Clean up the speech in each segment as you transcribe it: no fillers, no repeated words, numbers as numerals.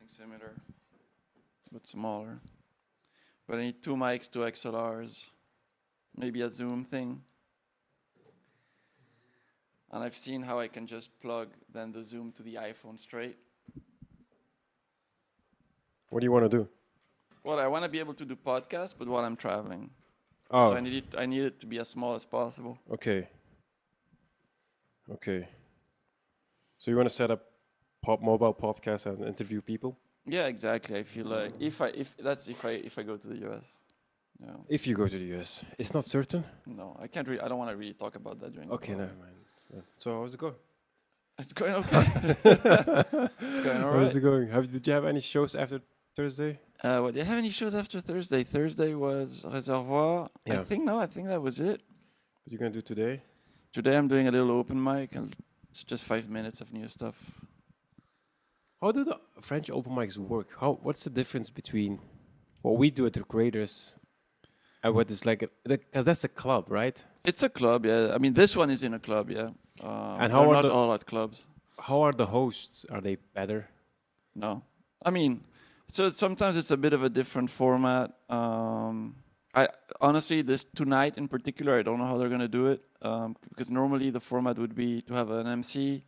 something similar, but smaller. But I need two mics, two XLRs, maybe a Zoom thing. And I've seen how I can just plug then the Zoom to the iPhone straight. What do you want to do? Well, I want to be able to do podcasts, but while I'm traveling. Oh, So I need it to be as small as possible. okay. Okay. So you want to set up mobile podcasts and interview people? Yeah, exactly. I feel like if I go to the US. Yeah. If you go to the US, it's not certain. No, I can't. I don't want to really talk about that during. Okay, the never mind. So how's it going? It's going okay. It's going all right. How's it going? Did you have any shows after Thursday? What, do you have any shows after Thursday? Thursday was Reservoir. Yeah. I think that was it. What you gonna do today? Today I'm doing a little open mic, and it's just 5 minutes of new stuff. How do the French open mics work? What's the difference between what we do at the Creators and what is like? Because that's a club, right? It's a club, yeah. I mean, this one is in a club, yeah. And how they're are not all at clubs? How are the hosts? Are they better? No, I mean, so sometimes it's a bit of a different format. I honestly, this tonight in particular, I don't know how they're gonna do it because normally the format would be to have an MC,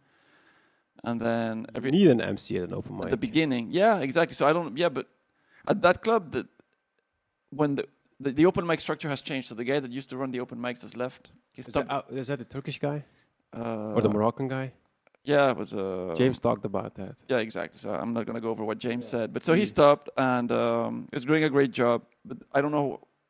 and then You need an MC at an open mic. at the beginning. Yeah, exactly. So I don't. Yeah, but at that club, when the open mic structure has changed, so the guy that used to run the open mics has left. He stopped. Is that the Turkish guy or the Moroccan guy? Yeah, it was James talked about that. Yeah, exactly. So I'm not going to go over what James said. But so he stopped and is doing a great job. But I don't know,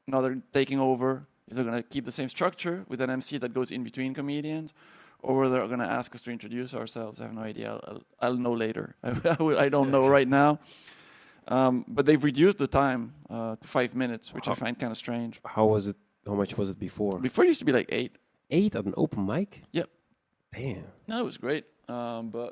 now they're taking over, if they're going to keep the same structure with an MC that goes in between comedians, or they're going to ask us to introduce ourselves. I have no idea. I'll know later. I don't know right now. But they've reduced the time to 5 minutes, which I find kind of strange. How was it? How much was it before? Before it used to be like 8. 8 at an open mic? Yep. Damn. No, it was great. But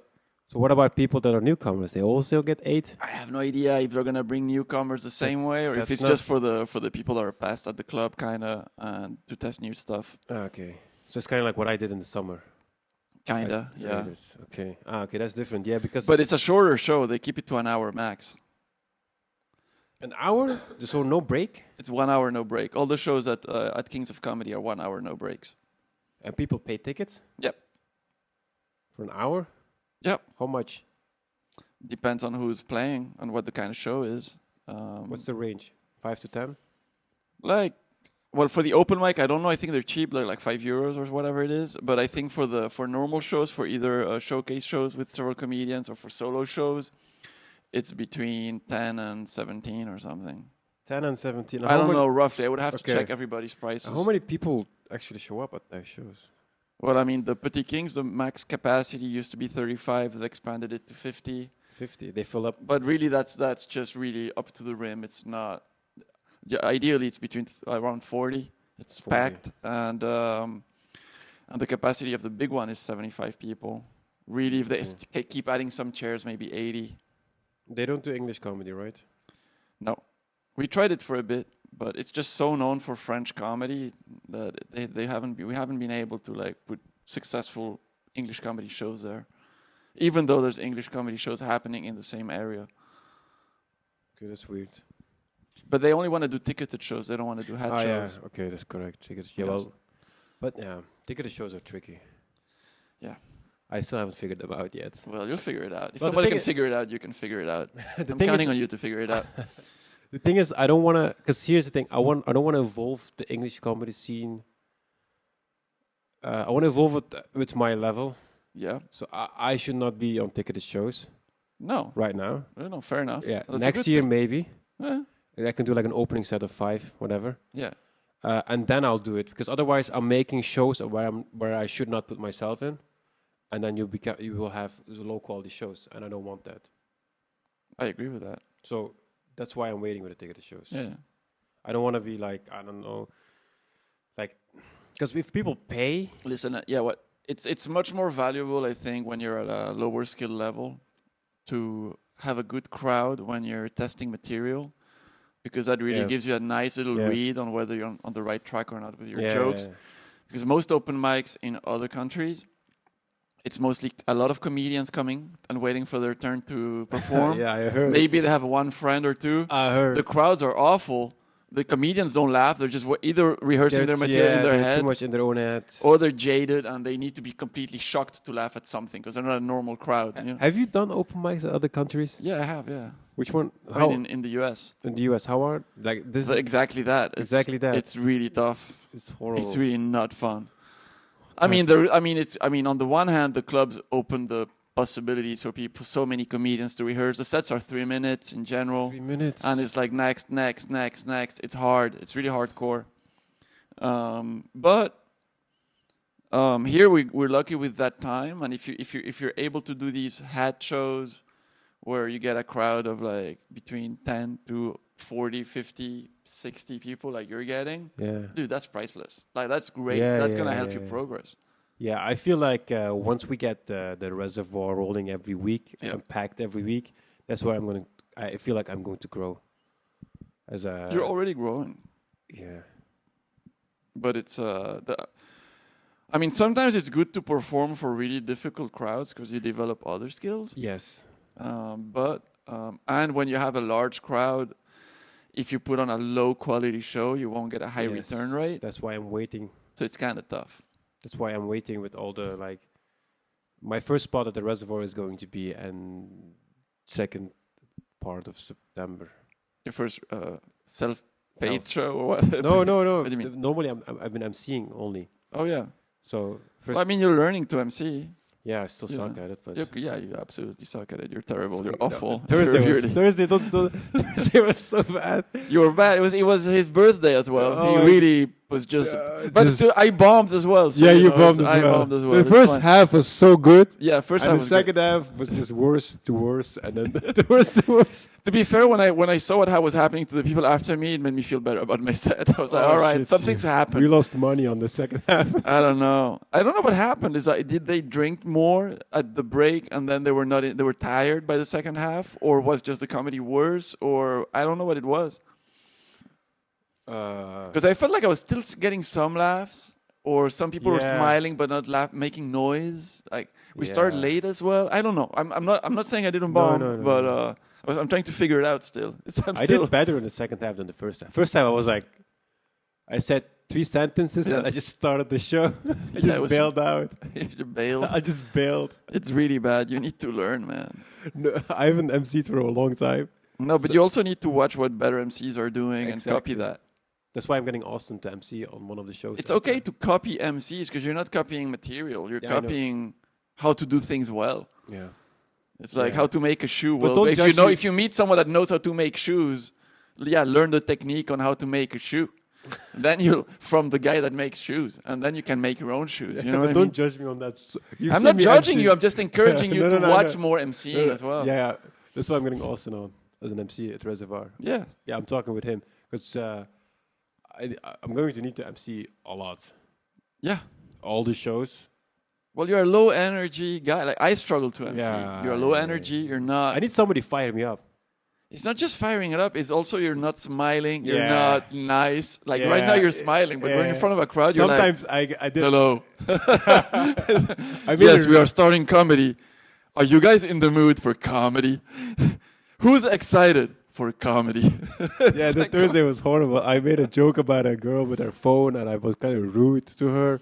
So what about people that are newcomers? They also get 8? I have no idea if they're gonna bring newcomers the same way, or if it's just for the people that are past at the club, kind of, and to test new stuff. Okay, so it's kind of like what I did in the summer. Kinda, yeah. Okay. Okay, that's different. Yeah, because But it's a shorter show. They keep it to an hour max. an hour, so no break, It's 1 hour, no break. All the shows at Kings of Comedy are 1 hour, no breaks. and people pay tickets Yep. for an hour. Yep. How much? Depends on who's playing and what the kind of show is. What's the range? 5 to 10? Like, well, for the open mic, I don't know. I think they're cheap, like €5 or whatever it is. But I think for normal shows, for either showcase shows with several comedians or for solo shows, it's between 10 and 17 or something. 10 and 17. I don't know roughly. I would have to check everybody's prices. How many people actually show up at those shows? Well, I mean, the Petit Kings, the max capacity used to be 35. They expanded it to 50. 50. They fill up. But really, that's just really up to the rim. It's not. Yeah, ideally, it's between around 40. It's 40. packed, and the capacity of the big one is 75 people. Really, if they keep adding some chairs, maybe 80. They don't do English comedy, right? No, we tried it for a bit, but it's just so known for French comedy that we haven't been able to like put successful English comedy shows there, even though there's English comedy shows happening in the same area. Okay, that's weird. But they only want to do ticketed shows. They don't want to do hat shows. Yeah, okay, that's correct. Ticketed, yeah, Yes. well, but yeah, ticketed shows are tricky. Yeah. I still haven't figured them out yet. Well, you'll figure it out. If Well, somebody can figure it out, you can figure it out. I'm counting on you to figure it out. The thing is, I don't want to, because here's the thing, I don't want to evolve the English comedy scene. I want to evolve it with my level. Yeah. So I should not be on ticketed shows No. right now. No, fair enough. Yeah, That's a next good year thing. maybe. Yeah. I can do like an opening set of 5, whatever. Yeah. And then I'll do it, because otherwise I'm making shows where I should not put myself in, and then you will have low quality shows, and I don't want that. I agree with that. So that's why I'm waiting with the ticketed shows. Yeah. I don't want to be like, I don't know, like, because if people pay, Listen, what it's much more valuable, I think, when you're at a lower skill level to have a good crowd when you're testing material, because that really gives you a nice little read on whether you're on the right track or not with your jokes. Yeah. Because most open mics in other countries, it's mostly a lot of comedians coming and waiting for their turn to perform. Yeah, I heard. Maybe they have one friend or two. I heard. The crowds are awful. The comedians don't laugh. They're just either rehearsing their material in their they're head, too much in their own head. or they're jaded and they need to be completely shocked to laugh at something because they're not a normal crowd. You know? Have you done open mics at other countries? Yeah, I have. Yeah. Which one? I mean, in the US. In the US, how hard? Like this? Exactly that. Exactly that. It's really tough. It's horrible. It's really not fun. I mean, on the one hand, the clubs open the possibilities for people, so many comedians to rehearse. The sets are 3 minutes in general. 3 minutes. And it's like next. It's hard. It's really hardcore. But here we're lucky with that time. And if you're able to do these hat shows where you get a crowd of like between 10 to 40, 50, 60 people like you're getting, dude, that's priceless. Like that's great. That's gonna help you progress. Yeah, I feel like once we get the reservoir rolling every week and packed every week, that's where I feel like I'm going to grow. You're already growing. Yeah. But it's sometimes it's good to perform for really difficult crowds because you develop other skills. Yes. And when you have a large crowd, if you put on a low quality show, you won't get a high return rate. That's why I'm waiting. So it's kind of tough. That's why I'm waiting with all the my first spot at the reservoir is going to be in second part of September. Your first self-paid show or what? No. What do you mean? Normally I've been emceeing only. Oh yeah. So first, you're learning to MC. Yeah, I still suck at it, but you absolutely suck at it. You're terrible. You're awful. Thursday was so bad. You were bad. It was his birthday as well. He really was just. I bombed as well. So you bombed as well. I bombed as well. The first half was so good. Yeah, first half. And the second half was just worse to worse, and then the worse to worse. To be fair, when I saw what was happening to the people after me, it made me feel better about my set. I was like, all right, something's happened. We lost money on the second half. I don't know what happened. Did they drink more at the break and then they were tired by the second half, or was just the comedy worse, or I don't know what it was. Because I felt like I was still getting some laughs, or some people were smiling but not making noise. Like we started late as well. I don't know. I'm not saying I didn't bomb, but I'm trying to figure it out still. I did better in the second half than the first half. First half I was like, I said 3 sentences and I just started the show. I just bailed out. You bailed? I just bailed. It's really bad. You need to learn, man. No, I haven't MC'd for a long time. No, but you also need to watch what better MCs are doing and copy that. That's why I'm getting Austin to MC on one of the shows. It's okay to copy MCs because you're not copying material. You're copying how to do things well. Yeah. It's like how to make a shoe but well. If you meet someone that knows how to make shoes, learn the technique on how to make a shoe. Then from the guy that makes shoes, and then you can make your own shoes. You know what I mean? Don't judge me on that. I'm not judging you. I'm just encouraging you to watch more MCing as well. Yeah, that's why I'm getting Austin on as an MC at Reservoir. Yeah, I'm talking with him because I'm going to need to MC a lot. Yeah, all the shows. Well, you're a low energy guy. Like I struggle to MC. You're a low energy. You're not. I need somebody to fire me up. It's not just firing it up. It's also you're not smiling. You're not nice. Like right now you're smiling, but when you're in front of a crowd, sometimes you're like, I did. Hello. Yes, we are starting comedy. Are you guys in the mood for comedy? Who's excited for comedy? Yeah, the Thursday was horrible. I made a joke about a girl with her phone, and I was kind of rude to her.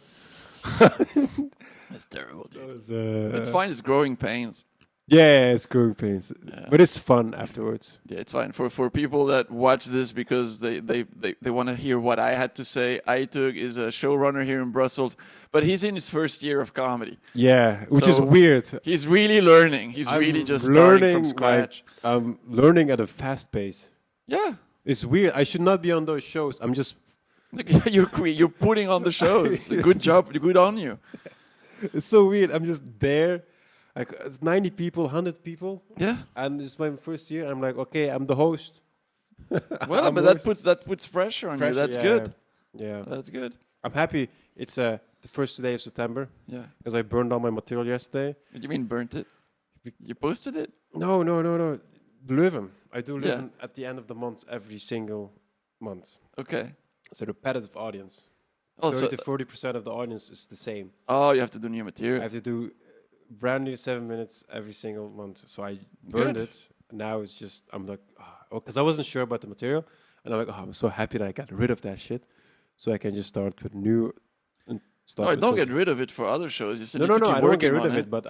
That's terrible, dude. It's fine. It's growing pains. Yeah, it's growing pains, but it's fun afterwards. Yeah, it's fine for people that watch this because they want to hear what I had to say. Aitug is a showrunner here in Brussels, but he's in his first year of comedy. Yeah, which is weird. He's really learning. He's really just starting from scratch. I'm learning at a fast pace. Yeah, it's weird. I should not be on those shows. I'm just you're putting on the shows. Good job. Good on you. It's so weird. I'm just there. Like it's 90 people, 100 people. Yeah. And it's my first year. I'm like, okay, I'm the host. Well, but that puts pressure on you. That's good. Yeah. That's good. I'm happy. It's the first day of September. Yeah. Because I burned all my material yesterday. What do you mean burnt it? You posted it? No. Leuven. I do Leuven at the end of the month every single month. Okay. It's a repetitive audience. 30 to 40% of the audience is the same. Oh, you have to do new material. I have to do brand new 7 minutes every single month. So I burned Good. it. Now it's just I'm like, because I wasn't sure about the material, and I'm like, I'm so happy that I got rid of that shit, so I can just start with new and start. No, with don't something. get rid of it for other shows. You still No, need no, to no. keep I don't get working rid on of it, but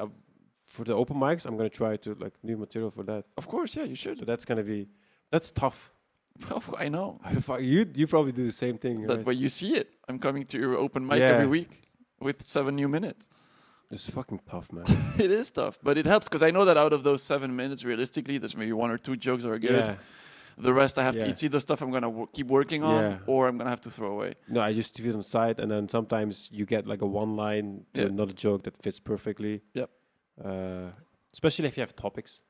for the open mics, I'm gonna try to like new material for that. Of course, yeah, you So should. that's gonna be tough. I know. You probably do the same thing. That Right? way you see it. I'm coming to your open mic Yeah. every week with 7 new minutes. It's fucking tough, man. It is tough, but it helps because I know that out of those 7 minutes, realistically, there's maybe 1 or 2 jokes that are good. Yeah. The rest I have to. Yeah. It's either stuff I'm gonna keep working on, Yeah. or I'm gonna have to throw away. No, I just do it on the side, and then sometimes you get like a one line to Yeah. another joke that fits perfectly. Yep. Especially if you have topics.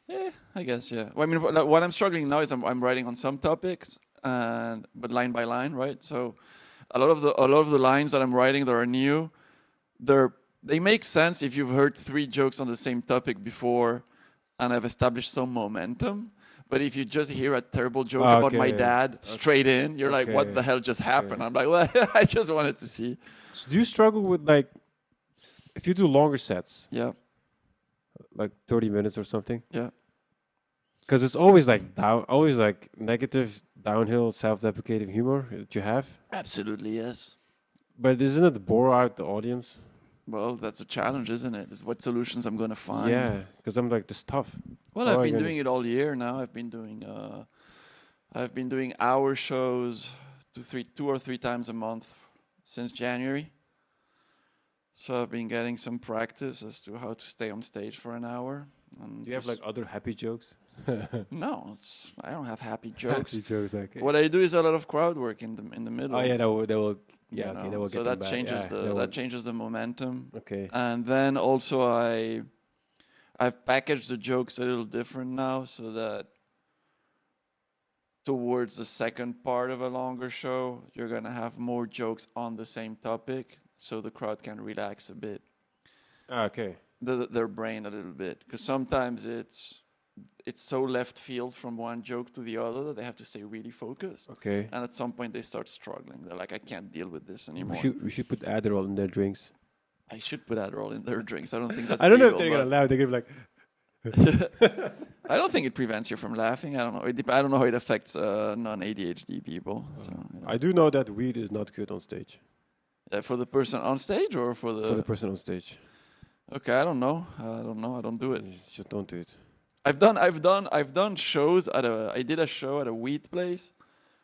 Yeah, I guess. Yeah. Well, I mean, what I'm struggling now is I'm writing on some topics, but line by line, right? So, a lot of the lines that I'm writing that are new, they make sense if you've heard 3 jokes on the same topic before, and I've established some momentum. But if you just hear a terrible joke about my dad straight in, you're like, what the hell just happened? I'm like, well, I just wanted to see. So do you struggle with like, if you do longer sets, Yeah, like 30 minutes or something? yeah. Because it's always like always like negative, downhill, self-deprecating humor that you have. Absolutely, yes. But isn't it bore out the audience? Well, that's a challenge, isn't it? Is what solutions I'm going to find. Yeah, because I'm like, this tough. Well, How I've are you been gonna- doing it all year now. I've been doing hour shows 2 or 3 times a month since January. So I've been getting some practice as to how to stay on stage for an hour. And Do you have like other happy jokes? no, I don't have happy jokes. Happy jokes, like What I do is a lot of crowd work in the middle. oh yeah, that will you yeah, okay, know, that will so get that them back. changes Yeah, that changes the momentum. Okay. And then also I've packaged the jokes a little different now so that towards the second part of a longer show, you're going to have more jokes on the same topic so the crowd can relax a bit, Okay. their brain a little bit. Because sometimes it's so left field from one joke to the other that they have to stay really focused. Okay. And at some point they start struggling. They're like, I can't deal with this anymore. We should put Adderall in their drinks. I should put Adderall in their drinks. I don't think that's I don't know if legal, they're gonna laugh. They're gonna be like, I don't think it prevents you from laughing. I don't know. I don't know how it affects non-ADHD people. So, I do know that weed is not good on stage for the person on stage or for for the person on stage. Okay, I don't know. I don't do it. Just don't do it. I've done shows I did a show at a weed place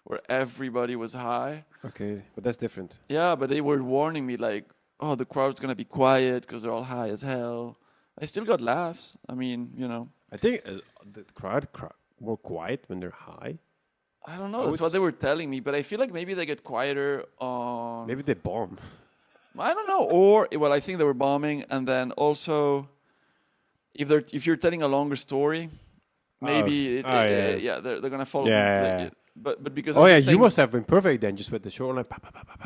where everybody was high. Okay, but that's different. Yeah, but they were warning me like, oh, the crowd's gonna be quiet because they're all high as hell. I still got laughs. I mean, you know. I think the crowd more quiet when they're high. I don't know. That's what they were telling me, but I feel like maybe they get quieter on. Maybe they bomb. I don't know. Or well, I think they were bombing, and then also, if you're telling a longer story, maybe they're gonna follow. Yeah. But because Oh yeah, you must have been perfect then, just with the show like.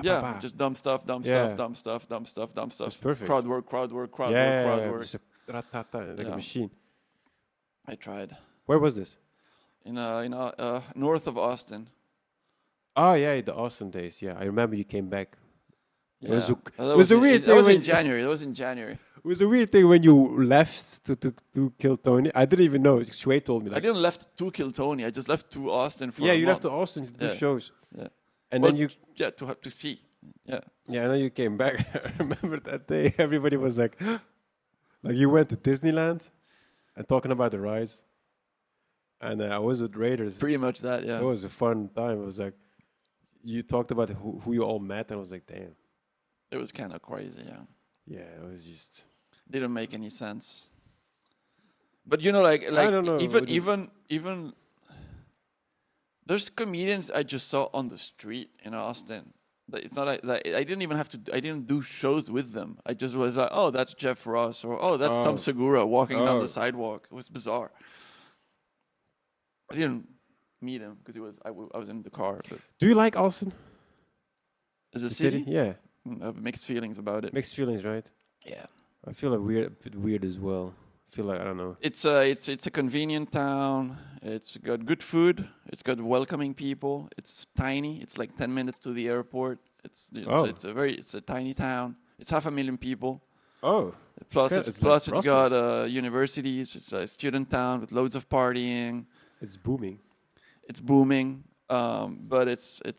Yeah, just dumb stuff. That's perfect. Crowd work. Crowd work. Just like a Yeah. machine. I tried Where was this? in north of Austin. Oh yeah, the Austin days. Yeah, I remember you came back. It was a- That it was a weird That thing was in when- January. That was in January. It was a weird thing when you left to kill Tony. I didn't even know. Shui told me. I Like, didn't left to kill Tony. I just left to Austin for. yeah, a you left month. to Austin to do Yeah. shows. Yeah. And Well, then you, Yeah, to have to see. Yeah. yeah, and then you came back. I remember that day. Everybody was like, like you went to Disneyland and talking about the rides. And I was with Raiders. Pretty much that. Yeah. It was a fun time. It was like, you talked about who you all met, and I was like, damn. It was kind of crazy. Yeah. Yeah, it was just. Didn't make any sense. But you know, like I don't know. even there's comedians I just saw on the street in Austin. It's not like I didn't even have to. I didn't do shows with them. I just was like, oh, that's Jeff Ross, or oh, that's Tom Oh. Segura walking down Oh. the sidewalk. It was bizarre. I didn't meet him because I was in the car. But Do you like Austin? as a The city, Yeah. I have mixed feelings about it. Mixed feelings, right? Yeah. I feel like a bit weird as well. I feel like, I don't know. It's a convenient town. It's got good food. It's got welcoming people. It's tiny. It's like 10 minutes to the airport. It's Oh. it's a tiny town. It's 500,000 people. Oh. Plus, It's like it's got Brussels. universities. It's a student town with loads of partying. It's booming. It's booming, but there's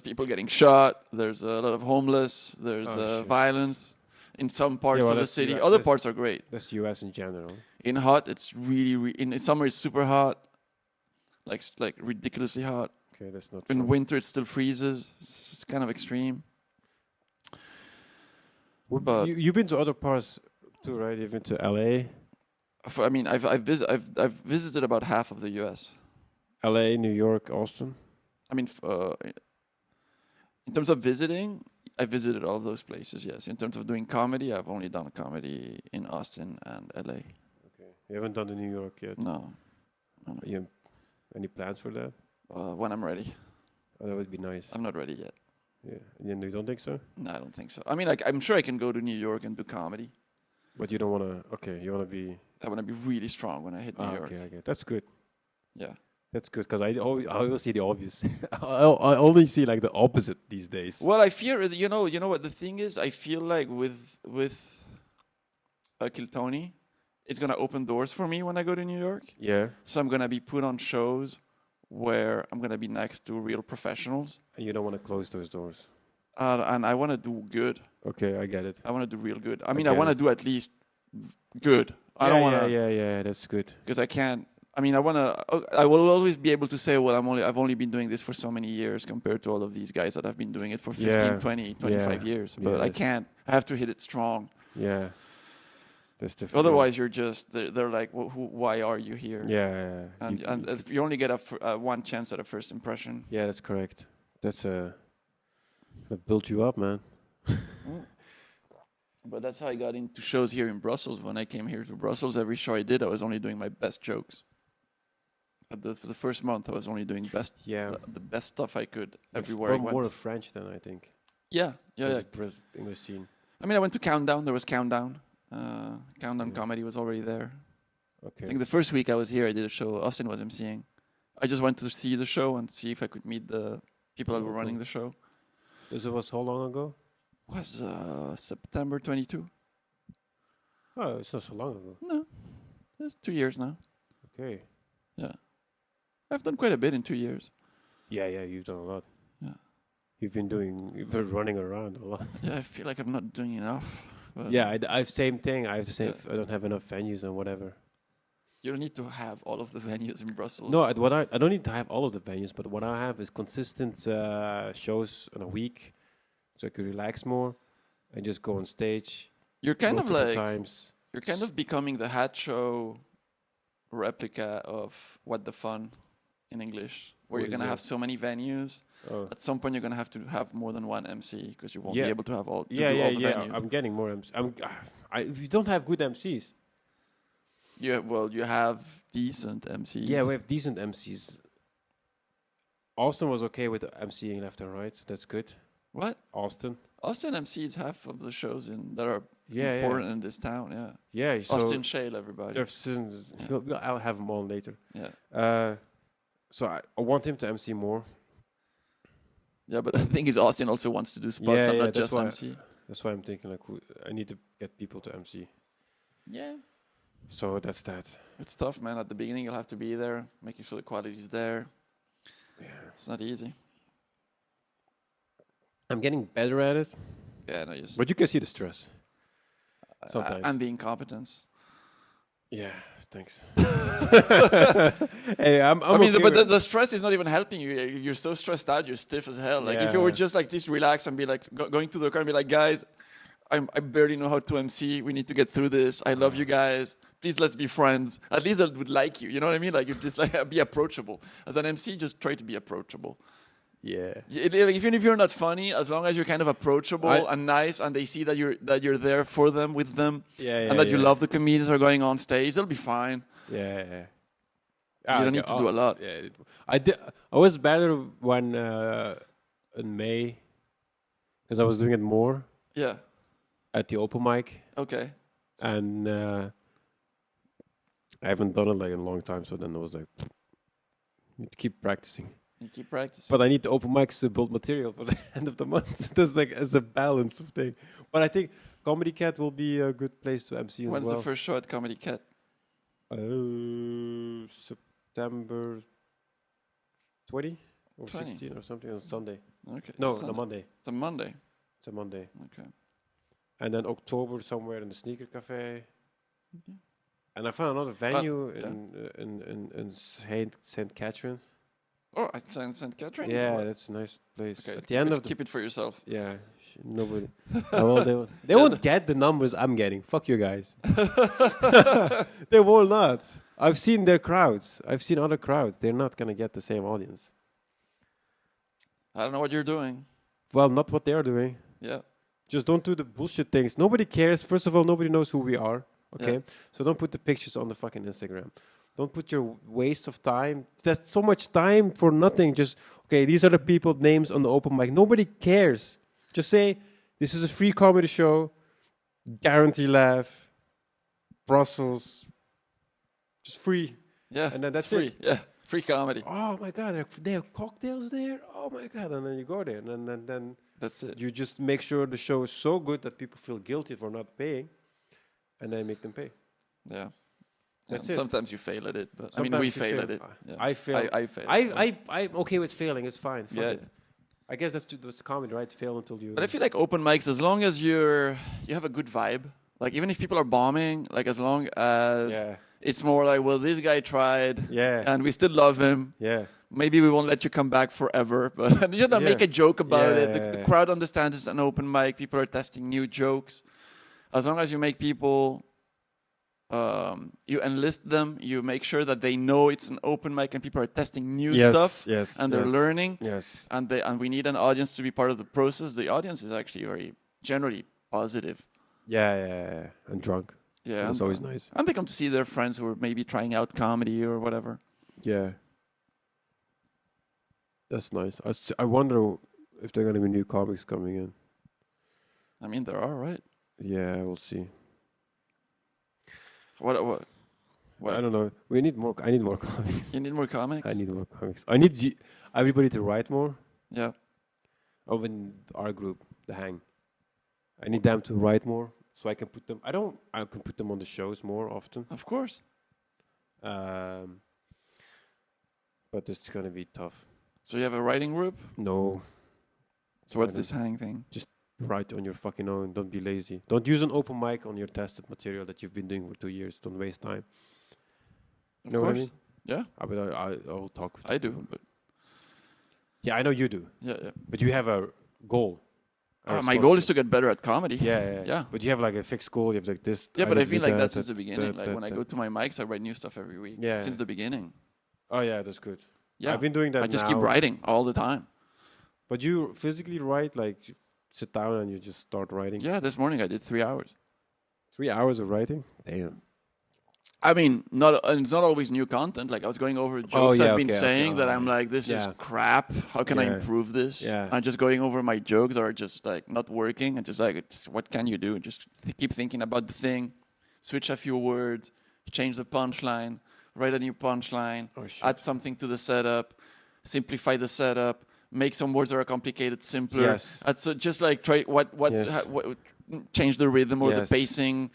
people getting shot. There's a lot of homeless. There's Oh shit. violence in some Yeah, parts well, of the that's city. U- Other that's parts are great. that's US in general. In hot, it's really in summer it's super hot, like ridiculously hot. Okay, that's not In fun. winter, it still freezes. It's kind of extreme. But You've been to other parts too, right? You've been to LA, I mean, I've visited about half of the U.S. LA, New York, Austin. I mean, in terms of visiting, I visited all of those places. Yes. In terms of doing comedy, I've only done comedy in Austin and L.A. Okay, you haven't done the New York yet. No. You have any plans for that? When I'm ready. Oh, that would be nice. I'm not ready yet. Yeah, you don't think so? No, I don't think so. I mean, like, I'm sure I can go to New York and do comedy. But you don't want to. Okay, you want to be. I want to be really strong when I hit New York. Okay. That's good. Yeah. That's good because I always see the obvious. I only see like the opposite these days. Well, I fear, you know what the thing is? I feel like with Kiltony, it's gonna open doors for me when I go to New York. Yeah. So I'm gonna be put on shows where I'm gonna be next to real professionals, And you don't want to close those doors. and I want to do good. Okay, I get it. I want to do real good. I mean, I get want to it. do at least good. I don't want to, Yeah, that's good. because I can't. I mean, I want to. I will always be able to say, well, I've only been doing this for so many years compared to all of these guys that have been doing it for 15, Yeah. 20, 25 years. But Yeah, I that's- can't. I have to hit it strong. Yeah. That's different. Otherwise, you're just. They're like, well, Yeah. why are you here? Yeah. And if you only get one chance at a first impression. Yeah, that's correct. That built you up, man. But that's how I got into shows here in Brussels. When I came here to Brussels, every show I did, I was only doing my best jokes. For the first month, I was only doing Yeah. the best stuff I could everywhere I Probably went. more of French than I think. Yeah. English scene. I mean, I went to Countdown. There was Countdown. Countdown Yeah. Comedy was already there. Okay. I think the first week I was here, I did a show. Austin was emceeing. I just went to see the show and see if I could meet the people that were running the show. This was how long ago? It was September 22. Oh, it's not so long ago. No, it's 2 years now. Okay. Yeah. I've done quite a bit in 2 years. Yeah, you've done a lot. Yeah. You've been running around a lot. Yeah, I feel like I'm not doing enough. But Yeah, I same thing. I have the same. Yeah. I don't have enough venues and whatever. You don't need to have all of the venues in Brussels. No, I don't need to have all of the venues, but what I have is consistent shows in a week, so I could relax more and just go on stage. You're kind of multiple like times. you're kind of becoming the Hat Show replica of What the Fun in English, where What you're is gonna that? have so many venues. Oh. At some point, you're gonna have to have more than one MC because you won't be able to have all. To Yeah, do all the yeah. venues. I'm getting more MCs. We don't have good MCs. Yeah, well, you have decent MCs. Yeah, we have decent MCs. Austin was okay with MCing left and right. That's good. What? Austin. Austin MCs half of the shows that are Yeah, important in this town. Yeah. Yeah. So Austin Shale, everybody. I'll have them on later. Yeah. So I want him to MC more. Yeah, but the thing is, Austin also wants to do spots and not that's just why, MC. That's why I'm thinking like I need to get people to MC. Yeah. So that's that. It's tough, man. At the beginning, you'll have to be there, making sure the quality is there. Yeah. It's not easy. I'm getting better at it, Yeah, no, just but you can see the stress. Sometimes. and the incompetence. Yeah, thanks. Hey, I'm I mean, okay but with- the stress is not even helping you. You're so stressed out. You're stiff as hell. Like if you were Yeah. just like this, relax and be like going to the car and be like, guys, I barely know how to MC. We need to get through this. I love you guys. Please, let's be friends. At least I would like you. You know what I mean? Like you just like be approachable. As an MC, just try to be approachable. yeah. Even if you're not funny, as long as you're kind of approachable and nice, and they see that you're there for them, with them, and that you love the comedians that are going on stage, they'll be fine. Yeah. You don't need to do a lot. Yeah, I was better when in May because I was doing it more Yeah. at the open mic, Okay. and I haven't done it like in a long time. So then I was like, need to keep practicing. You keep practicing. But I need the open mics to build material for the end of the month. There's like it's a balance of thing. But I think Comedy Cat will be a good place to MC as When's well. the first show at Comedy Cat? September 20 or 20. 16 or something on Sunday. Okay. No, it's a no, Monday. It's a Monday. It's a Monday. Okay. And then October somewhere in the Sneaker Cafe. Okay. And I found another venue yeah. in Saint Catherine. Oh, at St. Catherine? Yeah, What? that's a nice place. Okay. At the end of the keep it for yourself. yeah, nobody. They won't get the numbers I'm getting. Fuck you guys. They will not. I've seen their crowds. I've seen other crowds. They're not gonna get the same audience. I don't know what you're doing. Well, not what they're doing. Yeah. Just don't do the bullshit things. Nobody cares. First of all, nobody knows who we are. Okay? Yeah. So don't put the pictures on the fucking Instagram. Don't put your waste of time. That's so much time for nothing. Just, okay, these are the people, names on the open mic. Nobody cares. Just say, this is a free comedy show. Guarantee laugh. Brussels. Just free. Yeah. And then that's free. it. Yeah. Free comedy. Oh my God, they have cocktails there? Oh my God. And then you go there. And then That's it. you just make sure the show is so good that people feel guilty for not paying. And then make them pay. Yeah. That's And it. sometimes you fail at it, but Sometimes we you fail at it. Yeah. I fail. I fail. I'm okay with failing. It's fine. Fuck Yeah. it. I guess that's comedy, right? Fail until you. But I feel like open mics, as long as you have a good vibe, like even if people are bombing, like as long as Yeah. it's more like, well, this guy tried, Yeah. and we still love him. Yeah. Maybe we won't let you come back forever, but you just Yeah. make a joke about it. Yeah. The crowd understands it's an open mic. People are testing new jokes. As long as you make people, you enlist them, you make sure that they know it's an open mic and people are testing new stuff, Yes. and they're learning, Yes. and we need an audience to be part of the process. The audience is actually very generally positive. Yeah. And drunk. Yeah, That's and, always nice. and they come to see their friends who are maybe trying out comedy or whatever. Yeah. That's nice. I wonder if there are gonna be new comics coming in. I mean, there are, right? Yeah, we'll see. What? I don't know. I need more comics. You need more comics? I need more comics. I need everybody to write more. Yeah. Of in our group, the Hang. I need them to write more so I can put them. I can put them on the shows more often. Of course. But it's gonna be tough. So you have a writing group? No. So what's I this hang thing? Write on your fucking own. Don't be lazy. Don't use an open mic on your tested material that you've been doing for 2 years. Don't waste time. Of Know what I course. mean? Yeah, I will talk with I you. do. But Yeah, I know you do. yeah. But you have a goal. My goal is to get better at comedy. Yeah. But you have like a fixed goal. You have like this. Yeah, but I feel like that, that's since the beginning. Like when I go to my mics, I write new stuff every week. Yeah. Since the beginning. Oh yeah, that's good. Yeah. I've been doing that. I just now. keep writing all the time. But you physically write, like you sit down and you just start writing. Yeah, this morning I did 3 hours. 3 hours of writing. Damn. I mean, it's not always new content. Like I was going over jokes I've been saying that I'm like, this is crap. How can I improve this? Yeah. I'm just going over my jokes that are just like not working, and just like, what can you do? Just keep thinking about the thing, switch a few words, change the punchline, write a new punchline, add something to the setup, simplify the setup, make some words that are complicated simpler. Yes. So just like try what change the rhythm or the pacing.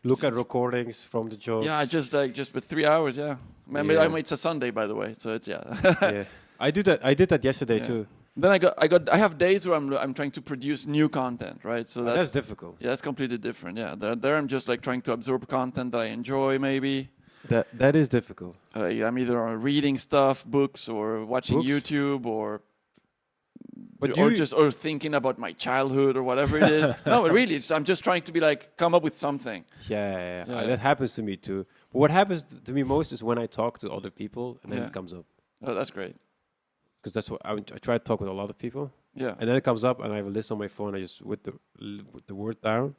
Look at recordings from the jokes. Yeah, just with 3 hours. Yeah, I mean, it's a Sunday, by the way, so it's yeah, I do that. I did that yesterday too. Then I have days where I'm trying to produce new content, right? So that's difficult. Yeah, that's completely different. Yeah, there I'm just like trying to absorb content that I enjoy, maybe. That is difficult. I'm either reading stuff, books, or watching YouTube, or thinking about my childhood or whatever it is. No, really, I'm just trying to be like come up with something. Yeah. That happens to me too. But what happens to me most is when I talk to other people and then it comes up. Oh, that's great. Because that's what I try to talk with a lot of people. Yeah. And then it comes up and I have a list on my phone. I just with the word down,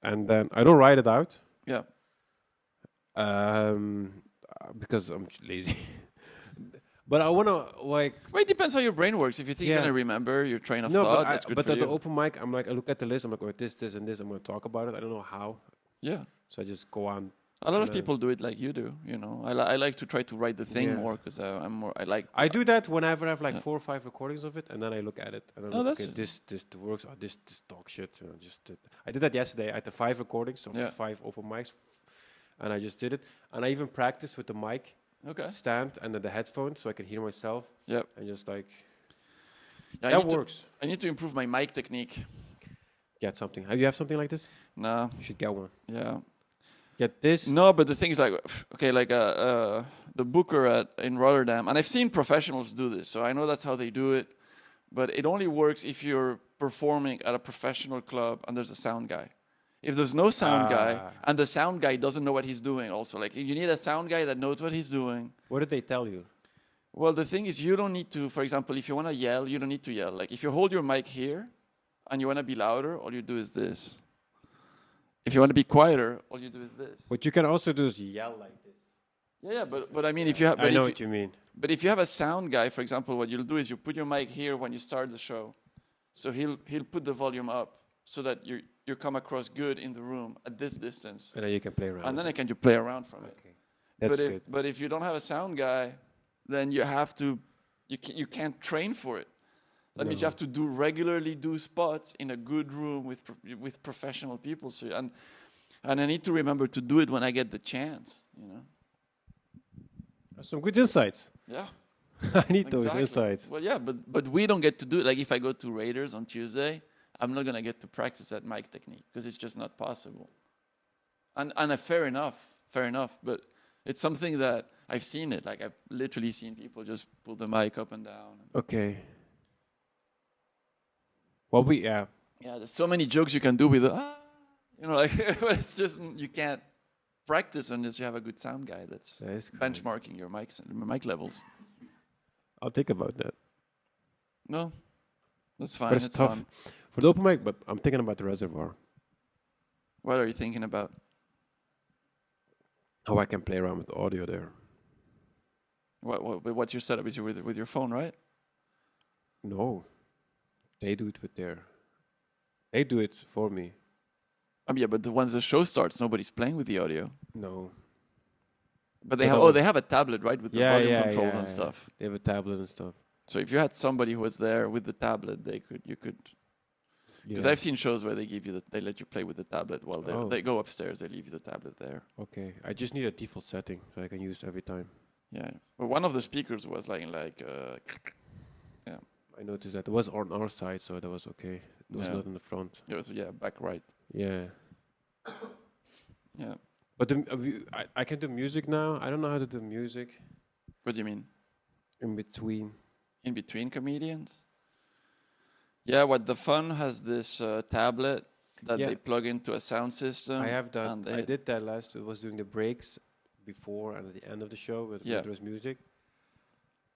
and then I don't write it out. Yeah. Because I'm lazy. But I wanna like. Well, it depends how your brain works. If you think you're gonna remember your train of thought, that's good but for at you. the open mic, I'm like, I look at the list. I'm like, oh, this, and this. I'm gonna talk about it. I don't know how. Yeah. So I just go on A lot of No. people do it like you do. You know, I like to try to write the thing Yeah. more because I'm more. I like. I do that whenever I have like Yeah. 4 or 5 recordings of it, and then I look at it and I Oh, look, that's okay, this works. Oh, this dog shit. You know, I did that yesterday. I had the 5 recordings of the Yeah. 5 open mics, and I just did it. And I even practiced with the mic Okay. stand and then the headphones so I can hear myself. Yep. And just like Yeah, that works. I need to improve my mic technique. Get something. You have something like this? No. You should get one. Yeah. Get this. No, but the thing is like, okay, like the booker in Rotterdam, and I've seen professionals do this, so I know that's how they do it. But it only works if you're performing at a professional club and there's a sound guy. If there's no sound guy and the sound guy doesn't know what he's doing, also like you need a sound guy that knows what he's doing. What did they tell you? Well, the thing is, you don't need to. For example, if you want to yell, you don't need to yell. Like if you hold your mic here and you want to be louder, all you do is this. If you want to be quieter, all you do is this. What you can also do is yell like this. Yeah, but I mean, if you have, I know what you mean. But if you have a sound guy, for example, what you'll do is you put your mic here when you start the show, so he'll put the volume up so that you come across good in the room at this distance, And then you can play around. and then you play around from it. Okay. That's but good. But if you don't have a sound guy, then you have to you can't train for it. That means you have to regularly do spots in a good room with professional people. So and I need to remember to do it when I get the chance. You know. Some good insights. Yeah. I need Exactly. those insights. Well, yeah, but we don't get to do it. Like if I go to Raiders on Tuesday, I'm not gonna get to practice that mic technique because it's just not possible. And fair enough. But it's something that I've seen it. Like I've literally seen people just pull the mic up and down. Okay. Well, Yeah, there's so many jokes you can do with you know, like but it's just you can't practice unless you have a good sound guy that's benchmarking your mic levels. I'll think about that. No, that's fine. But it's tough fun. for the open mic. But I'm thinking about the reservoir. What are you thinking about? How I can play around with the audio there. What's your setup? Is you with your phone, right? No, they do it with their. They do it for me. Yeah, but once the show starts, nobody's playing with the audio. No. But they have a tablet, right, with the volume controls and stuff. They have a tablet and stuff. So if you had somebody who was there with the tablet, you could. Because I've seen shows where they let you play with the tablet while they go upstairs. They leave you the tablet there. Okay, I just need a default setting so I can use every time. Yeah, but one of the speakers was yeah. I noticed that it was on our side, so that was okay. It was not in the front. It was back right. Yeah. Yeah. But I can do music now. I don't know how to do music. What do you mean? In between. In between comedians? Yeah, the Fun has this tablet that they plug into a sound system. I have that. I did that last. It was during the breaks before and at the end of the show when there was music.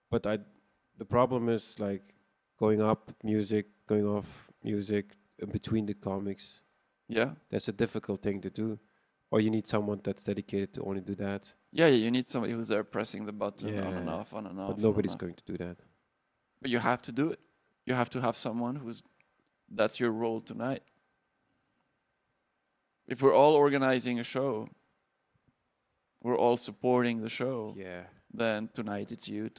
But the problem is like going up music, going off music in between the comics. Yeah. That's a difficult thing to do. Or you need someone that's dedicated to only do that. Yeah, you need somebody who's there pressing the button on and off, on and off. But nobody's going to do that. But you have to do it. You have to have someone that's your role tonight. If we're all organizing a show, we're all supporting the show. Yeah. Then tonight it's you.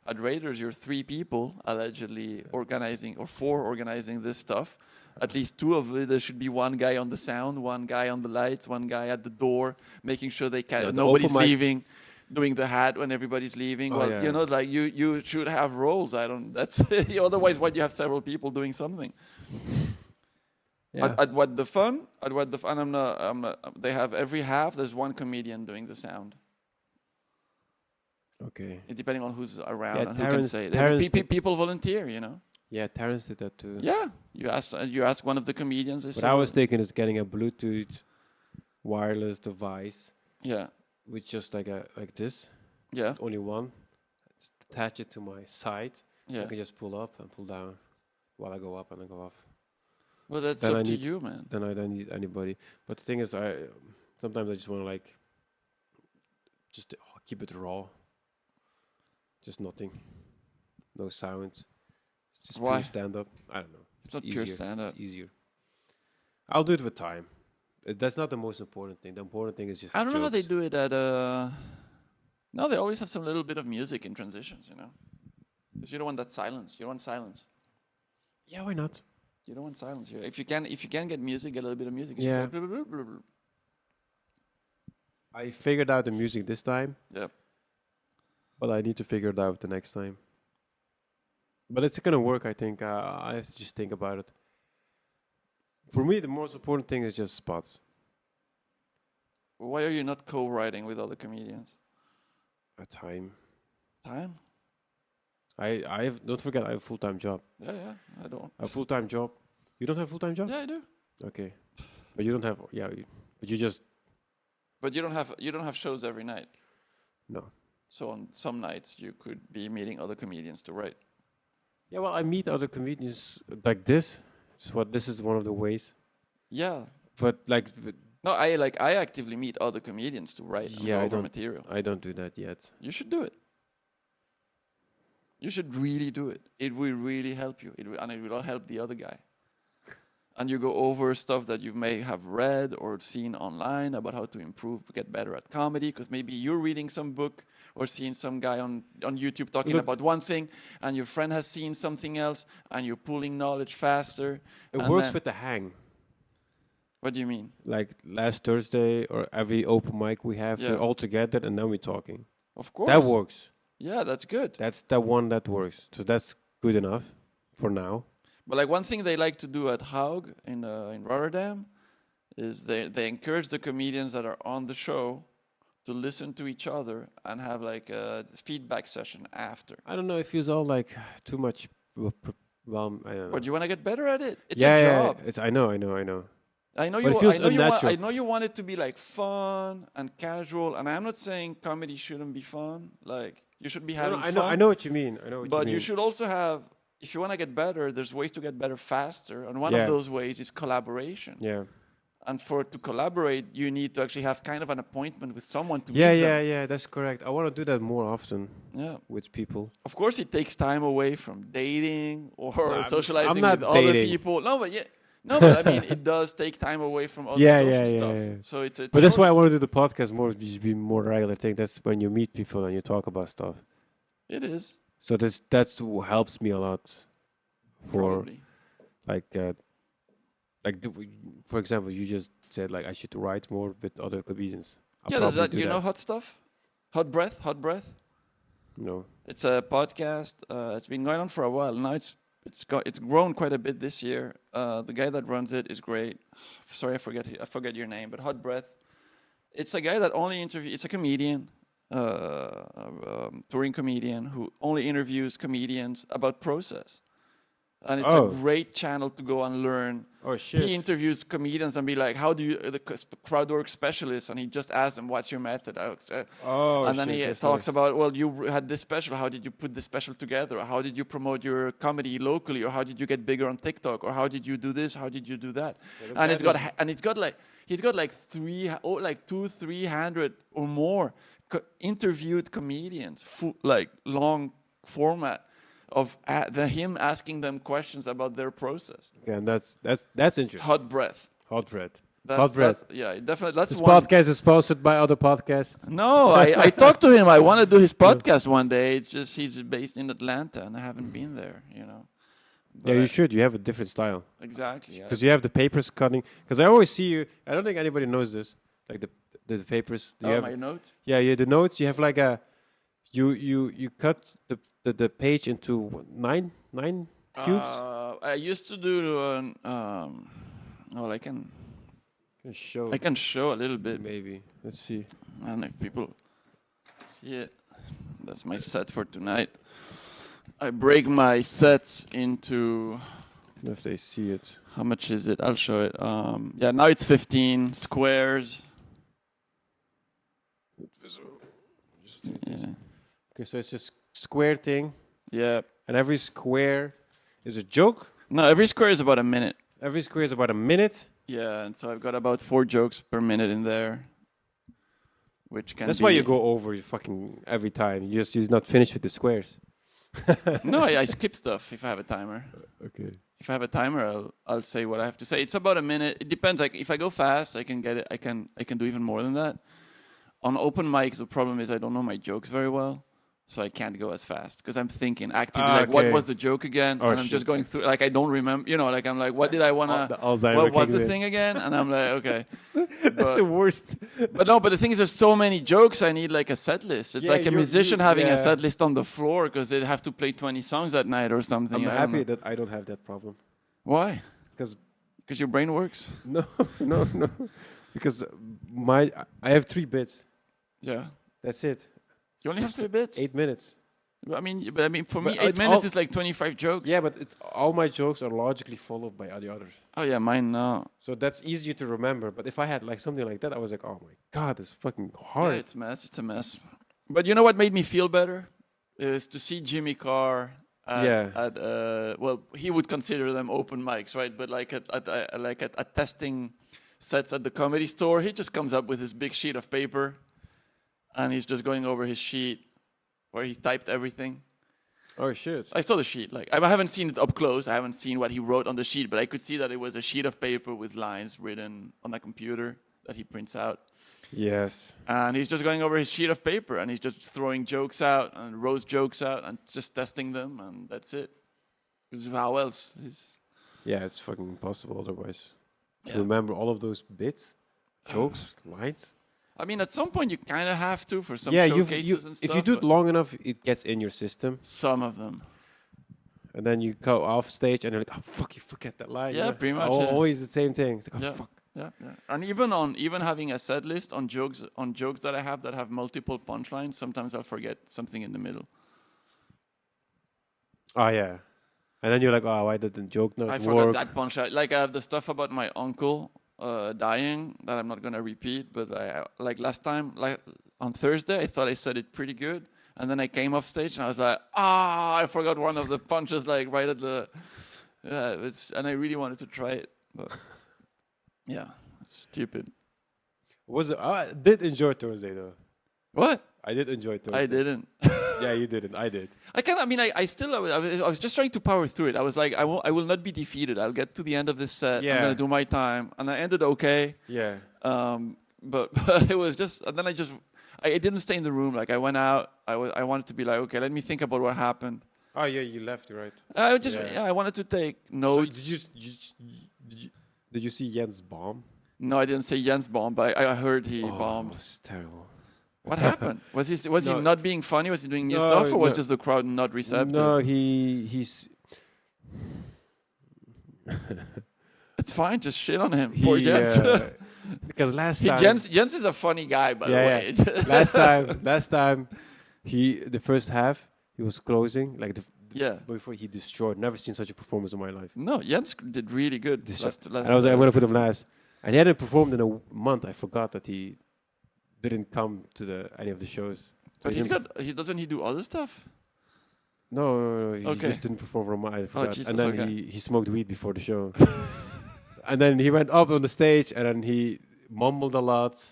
At Raiders, you're 3 people allegedly organizing, or 4 organizing this stuff. At least 2 of it, there should be one guy on the sound, one guy on the lights, one guy at the door, making sure nobody's leaving, doing the hat when everybody's leaving. You know, like you should have roles. Otherwise, why do you have several people doing something? Yeah. At the fun, they have every half. There's one comedian doing the sound. Okay. Depending on who's around and Terrence, who can say. People volunteer, you know. Yeah, Terrence did that too. Yeah, you ask one of the comedians. What I was thinking is getting a Bluetooth wireless device. Yeah. With just like this. Yeah. Only one. Just attach it to my side. Yeah. I can just pull up and pull down while I go up and I go off. Well, that's up to you, man. Then I don't need anybody. But the thing is, sometimes I just want to just keep it raw. Just nothing. No sounds. It's just pure stand-up. I don't know. It's not pure stand-up. It's easier. I'll do it with time. That's not the most important thing. The important thing is just I don't know how they jokes. do it at. No, they always have some little bit of music in transitions, you know, because you don't want that silence. You don't want silence. Yeah, why not? You don't want silence. If you can get music, get a little bit of music. It's Yeah. just like blah, blah, blah, blah, blah. I figured out the music this time, Yeah. but I need to figure it out the next time. But it's gonna work, I think. I have to just think about it. For me, the most important thing is just spots. Why are you not co-writing with other comedians? A time. Time? I have. Don't forget, I have a full-time job. Yeah. I don't. A full-time job. You don't have a full-time job? Yeah, I do. Okay, but you don't have. Yeah, but you just But you don't have shows every night. no. So on some nights you could be meeting other comedians to write. Yeah, well, I meet other comedians like this. This is one of the ways. Yeah. But like, No, I actively meet other comedians to write and Yeah, go I over don't- material. I don't do that yet. You should do it. You should really do it. It will really help you. And it will help the other guy. And you go over stuff that you may have read or seen online about how to improve, get better at comedy. Because maybe you're reading some book or seeing some guy on YouTube talking Look- about one thing, and your friend has seen something else, and you're pulling knowledge faster. It and works then- with the hang. What do you mean? Like last Thursday or every open mic we have, Yeah. we're all together and then we're talking. Of course. That works. Yeah, that's good. That's the one that works. So that's good enough for now. But like one thing they like to do at Haug in Rotterdam is they encourage the comedians that are on the show to listen to each other and have like a feedback session after. I don't know. It feels all like too much. Well, I don't know. But you want to get better at it? It's yeah, a yeah, job. I know. I know But you. it feels I know you want. unnatural. I know you want it to be like fun and casual. And I'm not saying comedy shouldn't be fun. Like you should be No, having I fun. know what you mean. I know what But you mean. you should also have. If you want to get better, there's ways to get better faster, and one Yeah. of those ways is collaboration. Yeah. And to collaborate, you need to actually have kind of an appointment with someone to Yeah, meet yeah, them. yeah. That's correct. I want to do that more often Yeah. with people. Of course, it takes time away from dating or I'm socializing not with other dating. people. No, but I mean, it does take time away from other Yeah, social yeah, yeah, stuff. yeah. So it's a. But that's why I choice. want to do the podcast more. Just be more regular thing. That's when you meet people and you talk about stuff. It is So that's what helps me a lot. For probably. for example, you just said like I should write more with other comedians. Yeah, there's that. You know, hot stuff, hot breath. No. It's a podcast. It's been going on for a while. Now it's grown quite a bit this year. The guy that runs it is great. Sorry, I forget your name, but Hot Breath. It's a guy that only interviews. It's a comedian, touring comedian who only interviews comedians about process, and it's Oh. a great channel to go and learn. Oh shit. He interviews comedians and be like, "How do you crowd work specialist?" And he just asks them, "What's your method?" Oh, And then shit, he that's talks nice. about, well, you had this special. How did you put this special together? Or how did you promote your comedy locally? Or how did you get bigger on TikTok? Or how did you do this? How did you do that? And he's got like 300 or more interviewed comedians, like long format of him asking them questions about their process. Okay, and that's interesting. Hot breath. Hot bread. Yeah, definitely. That's This one. podcast is sponsored by other podcasts. No, I talked to him. I want to do his podcast one day. It's just he's based in Atlanta, and I haven't been there. You know. Yeah, you should. You have a different style Exactly. Yeah. because you have the papers cutting. Because I always see you. I don't think anybody knows this. Like the papers. You have, my notes. yeah, the notes. You have like a. You cut the page into nine cubes. I used to do. Well, I can show a little bit. Maybe. Let's see. I don't know if people see it. That's my set for tonight. I break my sets into. If they see it. How much is it? I'll show it. Yeah, now it's 15 squares. Yeah. Okay, so it's a square thing, Yeah. and every square is a joke. No, every square is about a minute. Every square is about a minute. Yeah, and so I've got about 4 jokes per minute in there, which can. That's be why you go over fucking every time. You're not finished with the squares. No, I skip stuff if I have a timer. Okay. if I have a timer, I'll say what I have to say. It's about a minute. It depends. Like if I go fast, I can get it. I can do even more than that. On open mics, the problem is I don't know my jokes very well, so I can't go as fast because I'm thinking actively like, what was the joke again? Oh, and I'm just going through like I don't remember. Like I'm like, what did I wanna? The Alzheimer What was the kicks in. thing again? And I'm like, okay. That's the worst. But the thing is, there's so many jokes. I need like a set list. It's like a musician having a set list on the floor because they have to play 20 songs that night or something. I'm happy that I don't have that problem. Why? Because your brain works. No. Because I have 3 bits. Yeah. That's it. You only have 3 bits. 8 minutes. I mean, for me, But 8 minutes is like 25 jokes. Yeah, but all my jokes are logically followed by the others. Oh yeah, mine no. So that's easier to remember. But if I had like something like that, I was like, oh my god, it's fucking hard. Yeah, it's a mess. But you know what made me feel better is to see Jimmy Carr. Well, he would consider them open mics, right? But like at testing sets at the Comedy Store, he just comes up with his big sheet of paper, and he's just going over his sheet where he typed everything. Oh shit! I saw the sheet. Like I haven't seen it up close. I haven't seen what he wrote on the sheet, but I could see that it was a sheet of paper with lines written on a computer that he prints out. Yes. And he's just going over his sheet of paper, and he's just throwing jokes out and roast jokes out and just testing them, and that's it. Because how else? Yeah, it's fucking impossible otherwise. To remember all of those bits, jokes, lines. I mean, at some point you kind of have to for some showcases and stuff. If you do it long enough, it gets in your system. Some of them. And then you go off stage and you're like, oh, fuck, you forget that line. Yeah, pretty much. Always the same thing. It's like, oh, fuck. Yeah. And even having a set list on jokes that I have that have multiple punchlines, sometimes I'll forget something in the middle. Oh yeah, and then you're like, oh, why did the joke not work? I forgot that punchline. Like I have the stuff about my uncle dying that I'm not gonna repeat, but like last time, like on Thursday, I thought I said it pretty good, and then I came off stage and I was like, I forgot one of the punches, like right at the, and I really wanted to try it, but. Yeah, it's stupid. I did enjoy Thursday though. What? I did enjoy Thursday. I didn't. Yeah, you didn't. I did. I was just trying to power through it. I was like, I will not be defeated. I'll get to the end of this set. Yeah. I'm gonna do my time, and I ended okay. Yeah. But it was just, and then I didn't stay in the room. Like I went out. I wanted to be like, okay, let me think about what happened. Oh yeah, you left, right? I wanted to take notes. So did you see Jens bomb? No, I didn't say Jens bomb, but I heard he bombed. It's terrible. What happened? Was he not being funny? Was he doing new stuff, or was just the crowd not receptive? No, he's. It's fine. Just shit on him. Poor Jens. Because last time Jens is a funny guy, by the way. last time, the first half he was closing before he destroyed. Never seen such a performance in my life. No, Jens did really good. And I was like, I'm gonna put him last, and he hadn't performed in a month. I forgot that he didn't come to any of the shows. So but doesn't he do other stuff? No, he just didn't perform for a month. I forgot. Jesus, and then he smoked weed before the show. And then he went up on the stage, and then he mumbled a lot.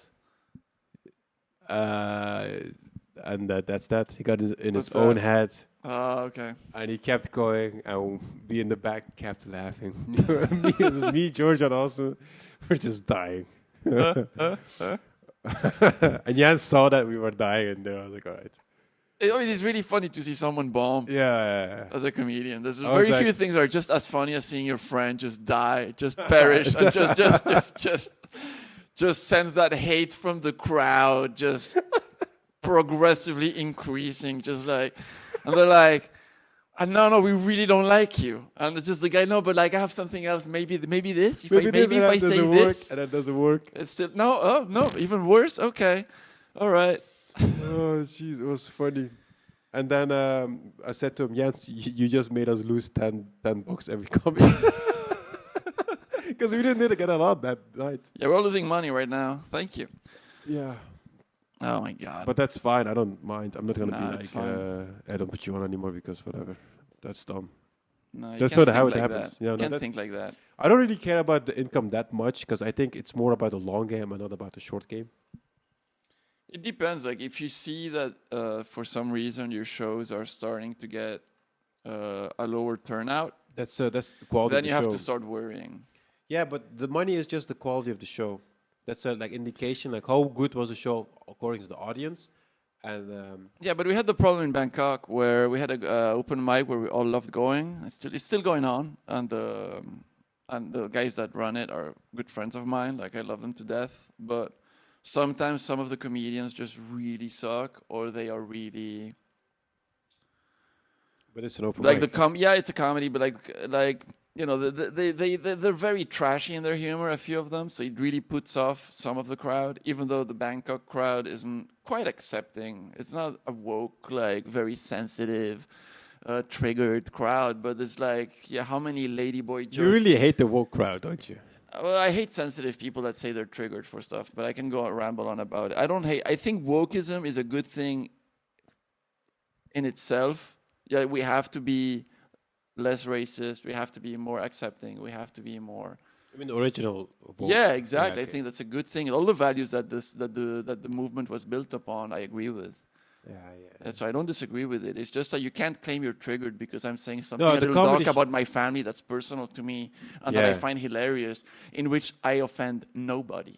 And that's that. He got in his own head. Oh, okay. And he kept going, and we in the back kept laughing. me, George, and Austin, we're just dying. And Jan saw that we were dying, and I was like, all right. I mean, it's really funny to see someone bomb. Yeah. As a comedian, there's very few things that are just as funny as seeing your friend just die, just perish, and just sends that hate from the crowd, just progressively increasing, just like, and they're like, no, we really don't like you, and it's just the guy, no, but like I have something else, maybe this, if I say this, and that doesn't work, it's still no, even worse. Okay, all right. Oh, jeez, it was funny. And then I said to him, Jens, you just made us lose $10 every comedy. Because we didn't get a lot that night. Yeah, we're all losing money right now. Thank you. Yeah. Oh, my God. But that's fine. I don't mind. I'm not going to be like, I don't put you on anymore because whatever. That's dumb. No, that's sort of how it happens. You can't think like that. I don't really care about the income that much because I think it's more about the long game and not about the short game. It depends. Like if you see that for some reason your shows are starting to get a lower turnout, That's the quality then of the you have show. to start worrying. Yeah, but the money is just the quality of the show. That's a like indication, like how good was the show according to the audience, and Yeah, but we had the problem in Bangkok where we had a open mic where we all loved going. It's still going on, and the guys that run it are good friends of mine. Like I love them to death, but sometimes some of the comedians just really suck, or they are really but it's an open like mic. yeah, it's a comedy, but like you know, they're very trashy in their humor, a few of them, so it really puts off some of the crowd, even though the Bangkok crowd isn't quite accepting. It's not a woke, like very sensitive, triggered crowd, but it's like, yeah, how many ladyboy jokes? You really hate the woke crowd, don't you? Well, I hate sensitive people that say they're triggered for stuff, but I can go and ramble on about it. I think wokeism is a good thing in itself. Yeah, we have to be less racist. We have to be more accepting. We have to be more. I mean, the original. Woke. Yeah, exactly. Yeah, I think that's a good thing. All the values that the movement was built upon, I agree with. Yeah. And so I don't disagree with it. It's just that you can't claim you're triggered because I'm saying something No, a the little dark comedy about my family that's personal to me and that I Yeah. find hilarious, in which I offend nobody.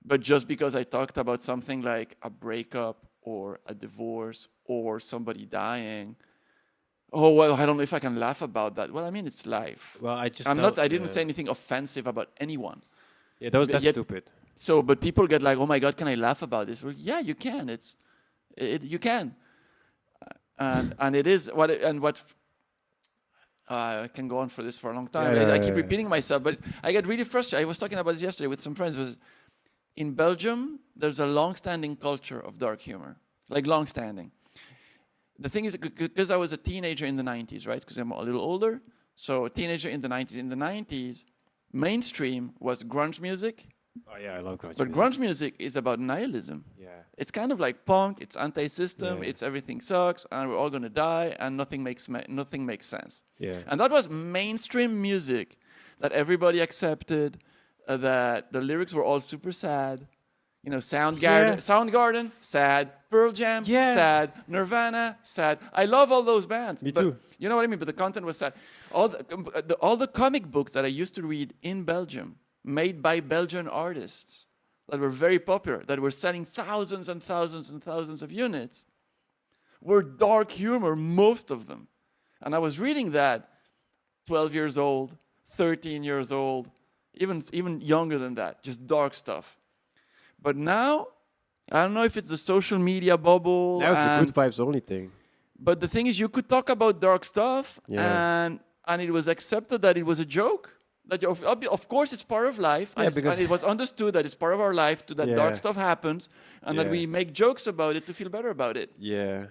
But just because I talked about something like a breakup or a divorce or somebody dying, oh well, I don't know if I can laugh about that. Well, I mean, it's life. Well, I just. I didn't say anything offensive about anyone. Yeah, that's Yet- stupid. So, but people get like, oh my God, can I laugh about this? Well, yeah, you can. You can. And it is what I can go on for this for a long time. I keep repeating myself, but I get really frustrated. I was talking about this yesterday with some friends. In Belgium, there's a long-standing culture of dark humor, like long-standing. The thing is, because I was a teenager in the 90s, right? Because I'm a little older. So a teenager in the 90s. In the 90s, mainstream was grunge music. Oh yeah, I love grunge. But music. grunge music is about nihilism. Yeah. It's kind of like punk. It's anti-system. Yeah. It's everything sucks, and we're all gonna die, and nothing makes sense. Yeah. And that was mainstream music that everybody accepted. That the lyrics were all super sad. You know, Soundgarden, sad. Pearl Jam, sad. Nirvana, sad. I love all those bands. Me but too. You know what I mean? But the content was sad. All the comic books that I used to read in Belgium, made by Belgian artists, that were very popular, that were selling thousands and thousands and thousands of units, were dark humor, most of them. And I was reading that 12 years old, 13 years old, even younger than that, just dark stuff. But now, I don't know if it's the social media bubble. Now it's a good vibes only thing. But the thing is, you could talk about dark stuff, Yeah. and it was accepted that it was a joke. That of course it's part of life, Yeah, and it was understood that it's part of our life, that Yeah. dark stuff happens, and that Yeah. we make jokes about it to feel better about it. Yeah.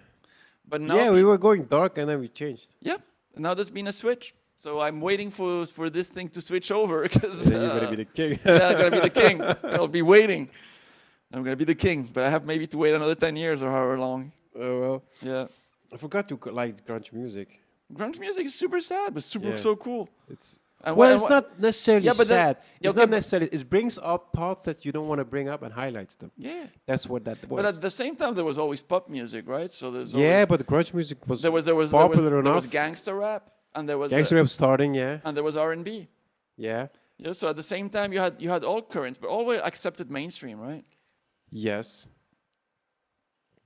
But now, we were going dark and then we changed. yeah, now there's been a switch. So I'm waiting for this thing to switch over because Then you're gonna be the king. yeah, I'm gonna be the king. I'll be waiting. I'm gonna be the king, but I have maybe to wait another 10 years or however long. Oh well. Yeah, I forgot to like grunge music. grunge music is super sad, but Yeah. so cool. It's And well, why- it's why- not necessarily Yeah, but then- sad. yeah, It's okay, not but- necessarily. It brings up parts that you don't want to bring up and highlights them. Yeah, That's what that was. but at the same time, there was always pop music, right? So there's yeah, always, but grunge music was there was popular there enough. was gangster rap, and there was Gangster rap starting, yeah, and there was R&B. yeah, Yeah, so at the same time, you had all currents, but all were accepted mainstream, right? yes.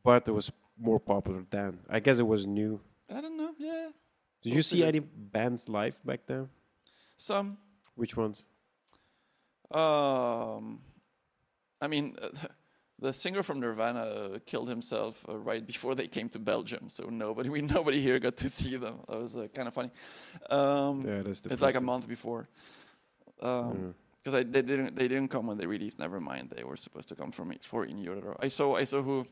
But it was more popular then. I guess it was new. I don't know. Yeah, Did you see any bands live back then? some. Which ones? I mean, the singer from Nirvana killed himself right before they came to Belgium, so nobody here got to see them. That was kind of funny. Yeah, that's It's like a month before, because they didn't come when they released Nevermind. They were supposed to come for In Utero. I saw who?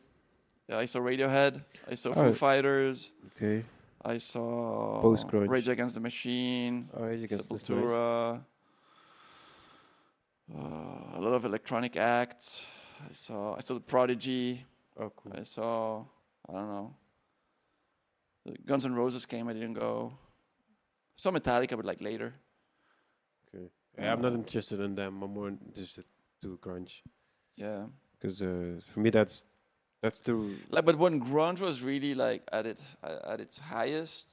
Yeah, I saw Radiohead. I saw Foo Fighters. Okay. I saw Post-grunge. Rage Against the Machine. Oh, Rage Against the Machine. Sepultura. A lot of electronic acts. I saw the Prodigy. Oh, cool. I don't know. The Guns N' Roses came. I didn't go. Saw Metallica, but like later. Okay. Yeah, I'm not interested in them. I'm more interested to grunge Yeah. because for me that's the Like, but when grunge was really like at its highest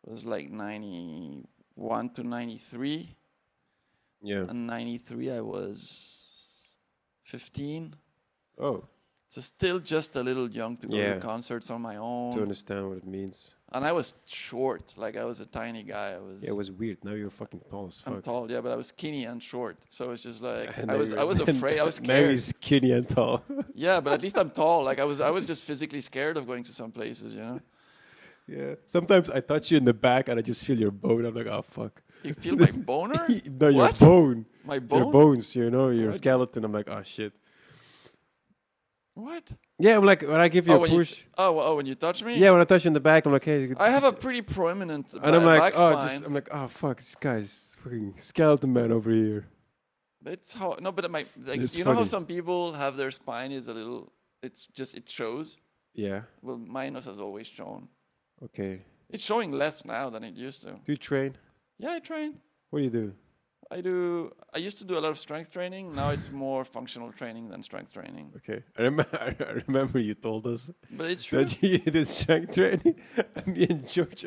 It was like 91 to 93. Yeah. And 93, I was 15. Oh, So still just a little young to go Yeah. to concerts on my to own. understand what it means. And I was short. Like, I was a tiny guy. Yeah, it was weird. Now you're fucking tall as fuck. I'm tall, yeah, but I was skinny and short. So it's just like, And I now was you're- afraid. I was Now scared. he's skinny and tall. Yeah, but at least I'm tall. Like, I was just physically scared of going to some places, you know? Yeah. Sometimes I touch you in the back and I just feel your bone. I'm like, oh fuck. You feel my boner? No, your What? bone. My Your bone? bones, you know, your What? skeleton. I'm like, oh shit. What? Yeah, I'm like, when I give you a when push. when you touch me? Yeah, when I touch you in the back, I'm like, hey. I have a pretty prominent And I'm like, back oh, spine. I'm like, oh fuck, this guy's fucking skeleton man over here. It's how no, but like It's you know how funny. some people have their spine is a little. It's just it shows. Yeah. Well, mine has always shown. Okay. It's showing less now than it used to. Do you train? Yeah, I train. What do you do? I used to do a lot of strength training. Now it's more functional training than strength training. Okay. I remember you told us But it's true. that you did strength training and me and George,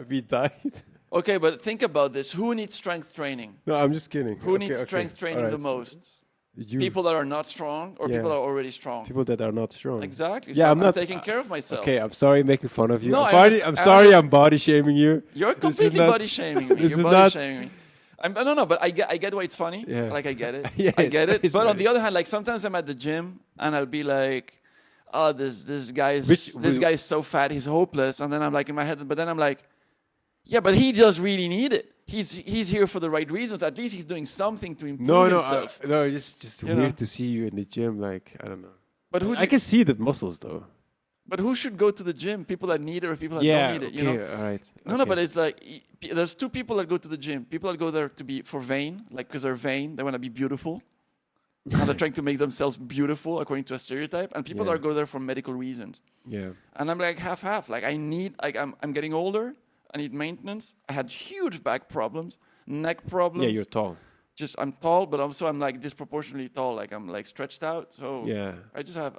we died. Okay, but think about this. Who needs strength training? No, I'm just kidding. Who Okay, needs okay. strength training the Alright. most? You. People that are not strong or Yeah. people that are already strong? People that are not strong. Exactly. Yeah, so I'm not taking care of myself. Okay, I'm sorry making fun of you. No, I'm sorry I'm body shaming you. You're This is completely not- body shaming me. this You're is body not- shaming me. No, but I get why it's funny. Yeah. Like I get it. Yeah, I get it. it's But on funny. the other hand, like sometimes I'm at the gym and I'll be like, oh, this guy's Which- guy is so fat, he's hopeless. And then I'm like in my head, but then I'm like, yeah, but he does really need it. He's here for the right reasons. At least he's doing something to improve himself. No, just You weird know? to see you in the gym. Like I don't know. But who I can see the muscles though. but who should go to the gym? People that need it or people that Yeah. don't need it? Okay. You know? All right. No, but it's like there's two people that go to the gym. People that go there to be for vain, like because they're vain, they want to be beautiful, and they're trying to make themselves beautiful according to a stereotype. And people Yeah. that go there for medical reasons. Yeah. And I'm like half. Like I'm getting older. I need maintenance. I had huge back problems, neck problems. Yeah, you're tall. Just I'm tall, but also I'm like disproportionately tall. Like I'm like stretched out. So Yeah.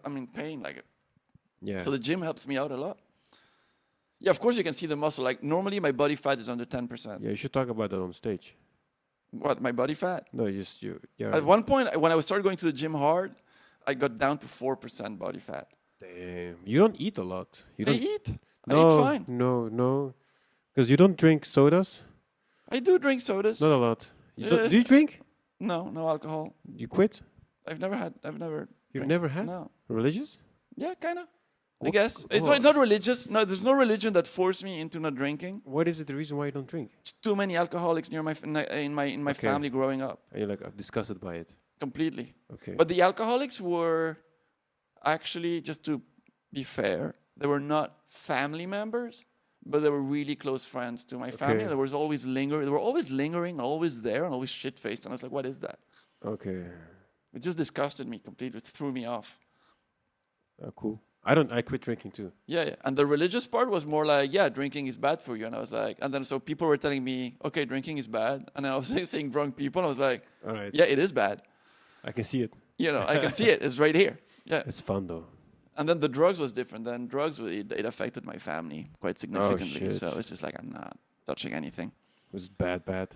I'm in pain. Like Yeah. so the gym helps me out a lot. Yeah, of course you can see the muscle. Like normally my body fat is under 10%. Yeah, you should talk about that on stage. What, my body fat? No, you. Yeah. At one point, when I started going to the gym hard, I got down to 4% body fat. Damn. You don't eat a lot. You I don't. eat. No, I eat fine. No. Because you don't drink sodas. I do drink sodas. Not a lot. You Yeah. do you drink? No alcohol. You quit? I've never. You've drank. never had? No. Religious? Yeah, kind of. I What- guess. It's oh. not religious. No, there's no religion that forced me into not drinking. What is it the reason why you don't drink? It's too many alcoholics near in my Okay. family growing up. And you're like disgusted by it. Completely. Okay. But the alcoholics were actually, just to be fair, they were not family members, but they were really close friends to my family. Okay. They were always lingering, always there, and always shit-faced. And I was like, what is that? Okay. It just disgusted me completely, it threw me off. Cool. I quit drinking too. Yeah. And the religious part was more like, yeah, drinking is bad for you. And I was like, and then so people were telling me, okay, drinking is bad. And then I was seeing drunk people, and I was like, All right. yeah, it is bad. I can see it. You know, I can see it. It's right here. Yeah. It's fun though. And then the drugs was different. Then drugs, it affected my family quite significantly. shit. So it's just like, I'm not touching anything. Was it bad?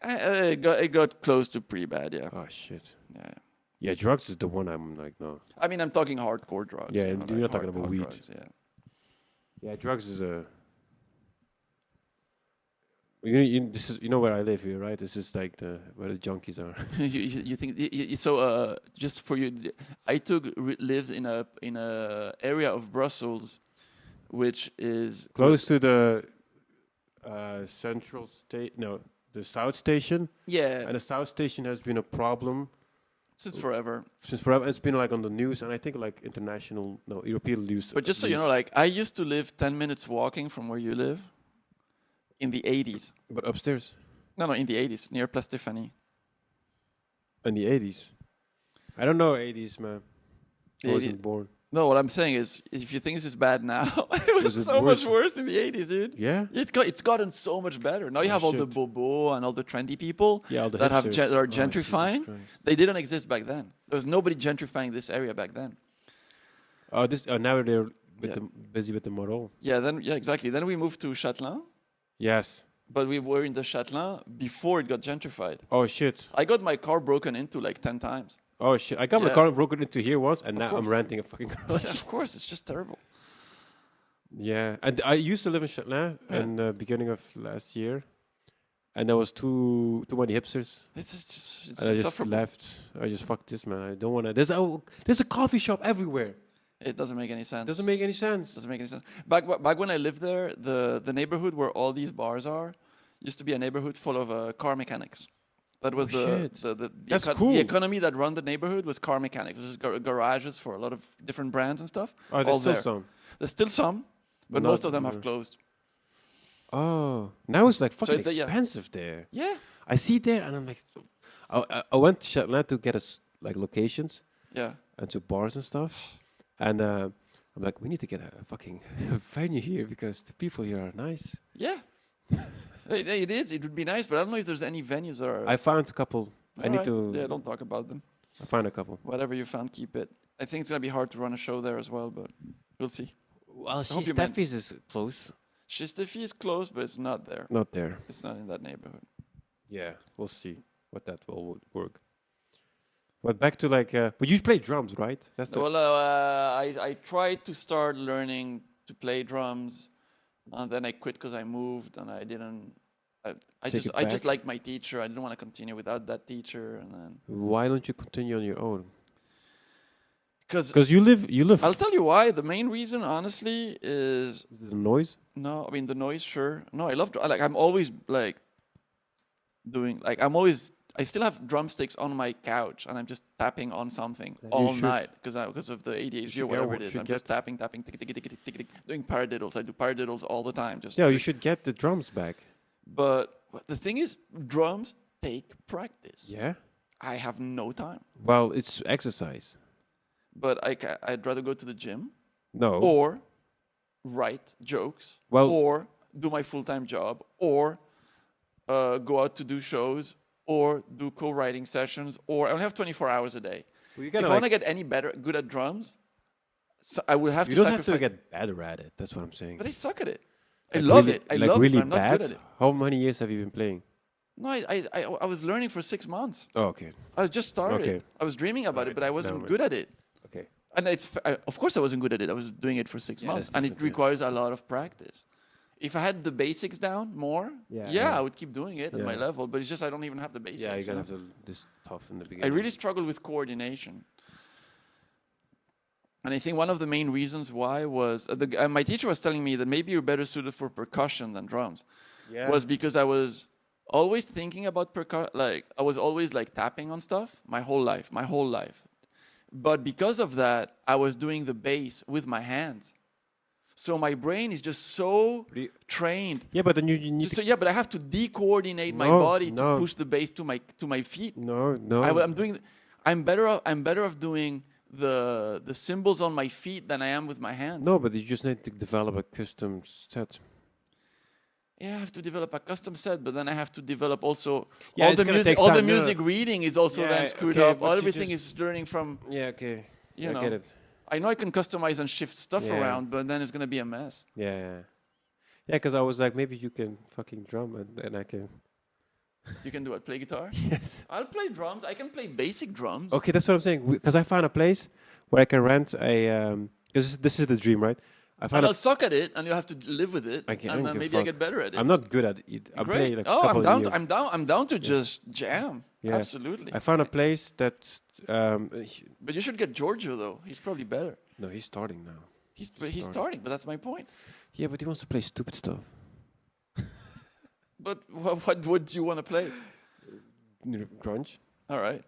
It got close to pretty bad, yeah. Oh shit. Yeah. Yeah, drugs is the one I'm like no. I mean, I'm talking hardcore drugs. Yeah, you know, you're not talking hard about weed. drugs, yeah. Yeah, drugs is a. This is where I live here, right? This is like where the junkies are. you think so? Just for you, I lived in a area of Brussels, which is Close to the central state. No, the South Station. Yeah, And the South Station has been a problem since forever. since forever. It's been like on the news, and I think like European news. But just so you know, like I used to live 10 minutes walking from where you live. In the 80s. But upstairs. No, in the 80s, near Place Stéphanie. In the 80s. I don't know 80s, man. I The wasn't 80s. born. No, what I'm saying is, if you think this is bad now, it was Was it so worse? much worse in the 80s, dude. Yeah? It's gotten so much better. Now you Oh, have all the shit. bobo and all the trendy people Yeah, all the that hipsters. that are Oh, Jesus gentrifying. Christ. They didn't exist back then. There was nobody gentrifying this area back then. Oh, now they're Yeah. busy with the model. Yeah, exactly. Then we moved to Châtelain. Yes. But we were in the Châtelain before it got gentrified. Oh shit. I got my car broken into like 10 times. Oh shit. I got my Yeah. car broken into here once, and now I'm course. renting a fucking garage. Yeah, of course, it's just terrible. Yeah, and I used to live in Châtelain in the beginning of last year, and there was too many hipsters. It's And I just insufferable. left. I just fuck this, man. I don't want to. There's a coffee shop everywhere. It doesn't make any sense. Doesn't make any sense. Doesn't make any sense. Back when I lived there, the neighborhood where all these bars are used to be a neighborhood full of car mechanics. That was shit. That's cool. The economy that run the neighborhood was car mechanics. There's garages for a lot of different brands and stuff. Oh, all there's still there. some. There's still some, but Not- most of them have closed. Oh, now it's like fucking it's, yeah. expensive there. Yeah. I see there, and I'm like, I went to Châtelain to get us like locations Yeah. and to bars and stuff, and I'm like, we need to get a fucking venue here because the people here are nice. Yeah. It is. It would be nice, but I don't know if there's any venues that are. I found a couple. I need to. Yeah, don't talk about them. I found a couple. Whatever you found, keep it. I think it's gonna be hard to run a show there as well, but we'll see. Well, hope you meant- Steffi's is close. Shistafi is close, but it's not there. Not there. It's not in that neighborhood. Yeah, we'll see what that will work. But back to like, but you play drums, right? That's the Well, I tried to start learning to play drums, and then I quit because I moved, and I didn't. I Take just it I just back? liked my teacher. I didn't want to continue without that teacher, and then Why don't you continue on your own? because Because you live. I'll tell you why. The main reason, honestly, is Is it the noise? no. I mean the noise, sure. No, I love like I'm always like doing like I'm always. I still have drumsticks on my couch, and I'm just tapping on something You all should- night because of the ADHD should or whatever get it one- is. should I'm just get- tapping, tick, tick, tick, tick, tick, tick, doing paradiddles. I do paradiddles all the time. Just Yeah, you should get the drums back. But the thing is, drums take practice. Yeah. I have no time. Well, it's exercise. But I'd rather go to the gym No. or write jokes Well- or do my full-time job or go out to do shows or do co-writing sessions or I only have 24 hours a day. Well, you If gotta I want to like, get any better, good at drums, so I would have you to don't have sacrifice. to get better at it. That's what I'm saying. But I suck at it. I Like love really- it. I like love really it, but I'm not bad. good at it. How many years have you been playing? No, I was learning for 6 months. Oh, okay. I just started. Okay. I was dreaming about it, but I wasn't Never mind. good at it. Okay. And of course I wasn't good at it. I was doing it for 6 Yeah, months, that's and it different, yeah. requires a lot of practice. If I had the basics down more, Yeah. I would keep doing it at my Yeah. level. But it's just I don't even have the basics. Yeah, you're you gonna know? have to this tough in the I beginning. really struggle with coordination, and I think one of the main reasons why was my teacher was telling me that maybe you're better suited for percussion than drums. Yeah. Was because I was always thinking about percussion. Like I was always like tapping on stuff my whole life. But because of that, I was doing the bass with my hands. So my brain is just so you- trained. Yeah, but then you need So yeah, but I have to de-coordinate my No, body no. to push the bass to my feet. No. I'm better off doing the cymbals on my feet than I am with my hands. No, but you just need to develop a custom set. Yeah, I have to develop a custom set, but then I have to develop also Yeah, all it's the gonna music. take All the time, no. music reading is also Yeah, then screwed okay, up. but you Everything just- is learning from. Yeah, okay. You I know. get it. I know I can customize and shift stuff Yeah. around, but then it's gonna be a mess. Yeah. Yeah, because I was like, maybe you can fucking drum and I can. You can do it. Play guitar. Yes. I'll play drums. I can play basic drums. Okay, that's what I'm saying. Because I found a place where I can rent a. Because this is the dream, right? I And found I'll suck at it, and you'll have to live with it. I don't And then give a maybe I fuck. get better at it. I'm not good at it. I play Great. like Oh, a couple I'm down. of years. I'm down to just jam. Yeah. Absolutely. I found a place that. But you should get Giorgio though. He's probably better. No, he's starting now. He's starting, but that's my point. Yeah, but he wants to play stupid stuff. But what would you want to play? Grunge. All right.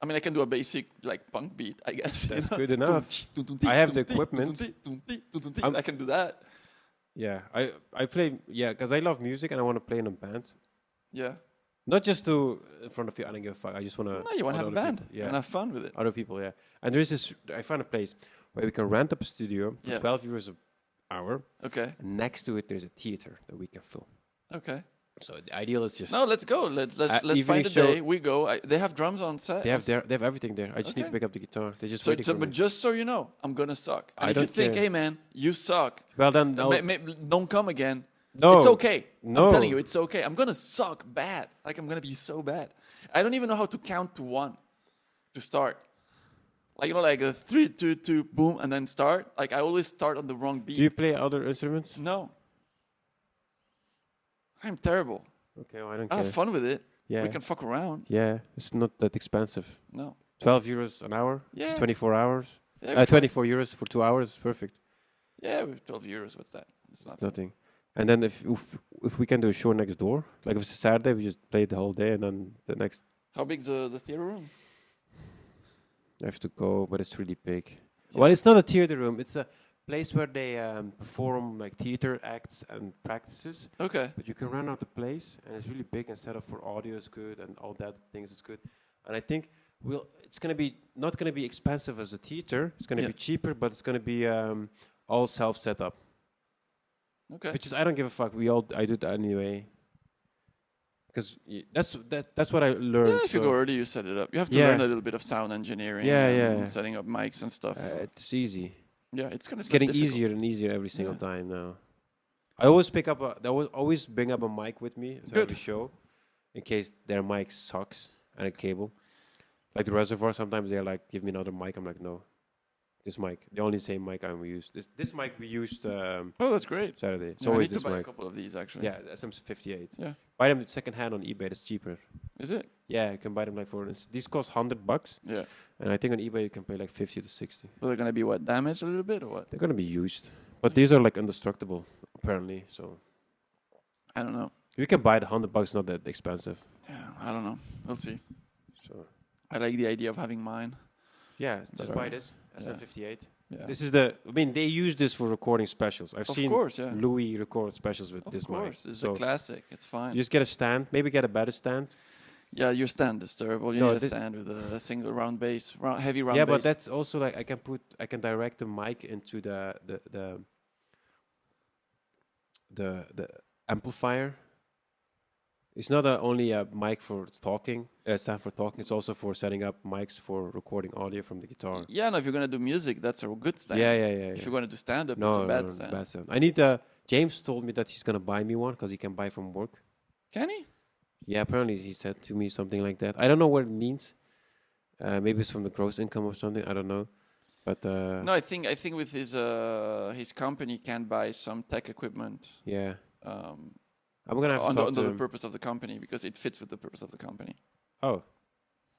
I mean, I can do a basic like punk beat, I guess. That's good enough. I have the equipment. I can do that. Yeah, I play. Yeah, because I love music and I want to play in a band. Yeah. Not just to in front of you. I don't give a fuck. I just want to. No, you want to have a band. Yeah, And have fun with it. other people. Yeah, and there is this. I found a place where we can rent up a studio for Yeah. 12 euros an hour. Okay. And next to it, there's a theater that we can film. Okay. So the ideal is just. No, let's go. Let's evening find a show. day. We go. They have drums on set. They have everything there. I just need to Okay. pick up the guitar. They're just So, waiting for but me. just so you know, I'm gonna suck. And I if you don't think, care. hey man, you suck, Well then, I'll, don't come again. No. It's okay. No. I'm telling you, it's okay. I'm gonna suck bad. Like I'm gonna be so bad. I don't even know how to count to 1 to start. Like like a 3, 2, 2, boom, and then start. Like I always start on the wrong beat. Do you play other instruments? No. I'm terrible. Okay, well, I don't I care. have fun with it. Yeah. We can fuck around. Yeah, it's not that expensive. No. 12 euros an hour. Yeah. It's 24 hours. Yeah, 24 euros for 2 hours. Perfect. yeah, with 12 euros. What's that? It's nothing. Nothing. And then if we can do a show next door, like if it's a Saturday, we just play the whole day, and then the next How big's the theater room? I have to go, but it's really big. Yeah. Well, it's not a theater room. It's a place where they perform like theater acts and practices. Okay. But you can rent out the place, and it's really big and set up for audio is good and all that things is good. And I think it's gonna be not gonna be expensive as a theater. It's gonna be cheaper, but it's gonna be all self set up. Okay. Which is I don't give a fuck. I do that anyway. Because that's what I learned. Yeah, if you go early, you set it up. You have to learn a little bit of sound engineering. And setting up mics and stuff. It's easy. Yeah, it's getting easier and easier every single time now. I always always bring up a mic with me to every show, in case their mic sucks and a cable. Like the Reservoir, sometimes they're like, "Give me another mic." I'm like, "No, this mic, the only same mic I'm used. This mic we used. Oh, that's great. Saturday. It's Yeah, always I need this to buy mic. a couple of these actually. Yeah, SM58. Yeah. Buy them second hand on eBay. It's cheaper. Is it? Yeah, you can buy them like these cost $100. Yeah. And I think on eBay you can pay like 50 to 60. Well, they're gonna be what, damaged a little bit or what? They're gonna be used, but these are like indestructible apparently. So I don't know. you can buy the $100. Not that expensive. Yeah, I don't know. We'll see. So I like the idea of having mine. yeah, just buy this SM58. Yeah. This is they use this for recording specials. I've seen Louis record specials with this mic. Of course, it's a classic. It's fine. You just get a stand. Maybe get a better stand. Yeah, your stand is terrible. You need a stand with a single round bass, heavy round bass. Yeah, but that's also like I can direct the mic into the amplifier. It's not only a mic for talking, stand for talking. It's also for setting up mics for recording audio from the guitar. Yeah, no, if you're gonna do music, that's a good stand. Yeah. If you're gonna do stand up, it's a bad stand. Bad stand. I need James told me that he's gonna buy me one because he can buy from work. Can he? Yeah, apparently he said to me something like that. I don't know what it means. Maybe it's from the gross income or something. I don't know. But no, I think with his company can buy some tech equipment. Yeah. I'm gonna have to talk to the him. purpose of the company because it fits with the purpose of the company. Oh,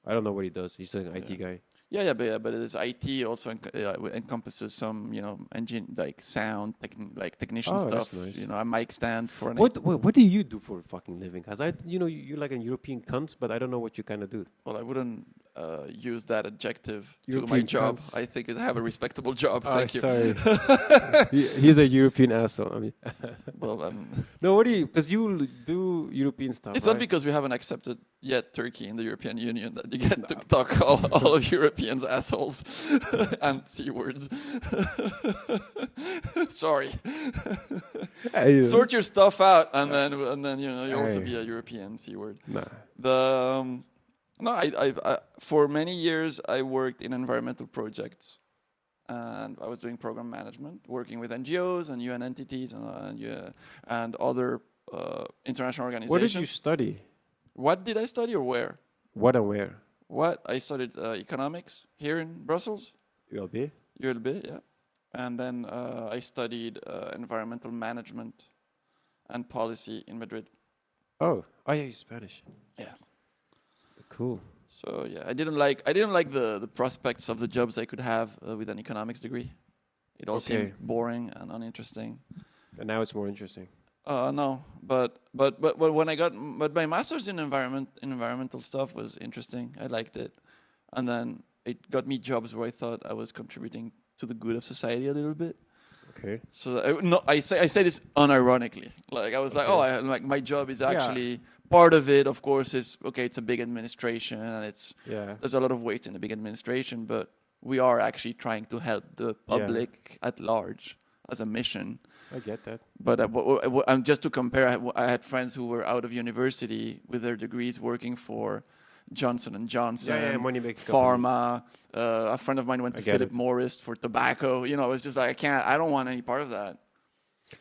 I don't know what he does. He's an IT guy. Yeah, but it is IT also encompasses some engine like sound technician stuff. Nice. A mic stand for an. What do you do for a fucking living? Cause you're like a European cunt, but I don't know what you kind of do. Well, I wouldn't use that adjective European to my job. cunts. I think I have a respectable job. Thank you. Sorry. He's a European asshole. I mean, well, no, what do you? Because you do European stuff. It's not because we haven't accepted yet Turkey in the European Union that you get to talk all of Europeans assholes and C words. Sorry. Sort your stuff out, and then you also be a European C word. Nah. I for many years I worked in environmental projects, and I was doing program management, working with NGOs and UN entities and other international organizations. What did you study? What did I study or where? What and where? What? I studied economics here in Brussels. ULB? ULB, yeah. And then I studied environmental management and policy in Madrid. Oh, yeah, Spanish. Yeah. Cool. So yeah, I didn't like the prospects of the jobs I could have with an economics degree. It all seemed boring and uninteresting. And now it's more interesting. No, but when but my master's in environmental stuff was interesting. I liked it, and then it got me jobs where I thought I was contributing to the good of society a little bit. Okay. So I say this unironically. Like I was like, my job is actually part of it. Of course, is it's a big administration, and there's a lot of weight in the big administration, but we are actually trying to help the public at large as a mission. I get that. But just to compare, I had friends who were out of university with their degrees working for Johnson & Johnson, Pharma. A friend of mine went to Philip Morris for tobacco. It was just like, I don't want any part of that.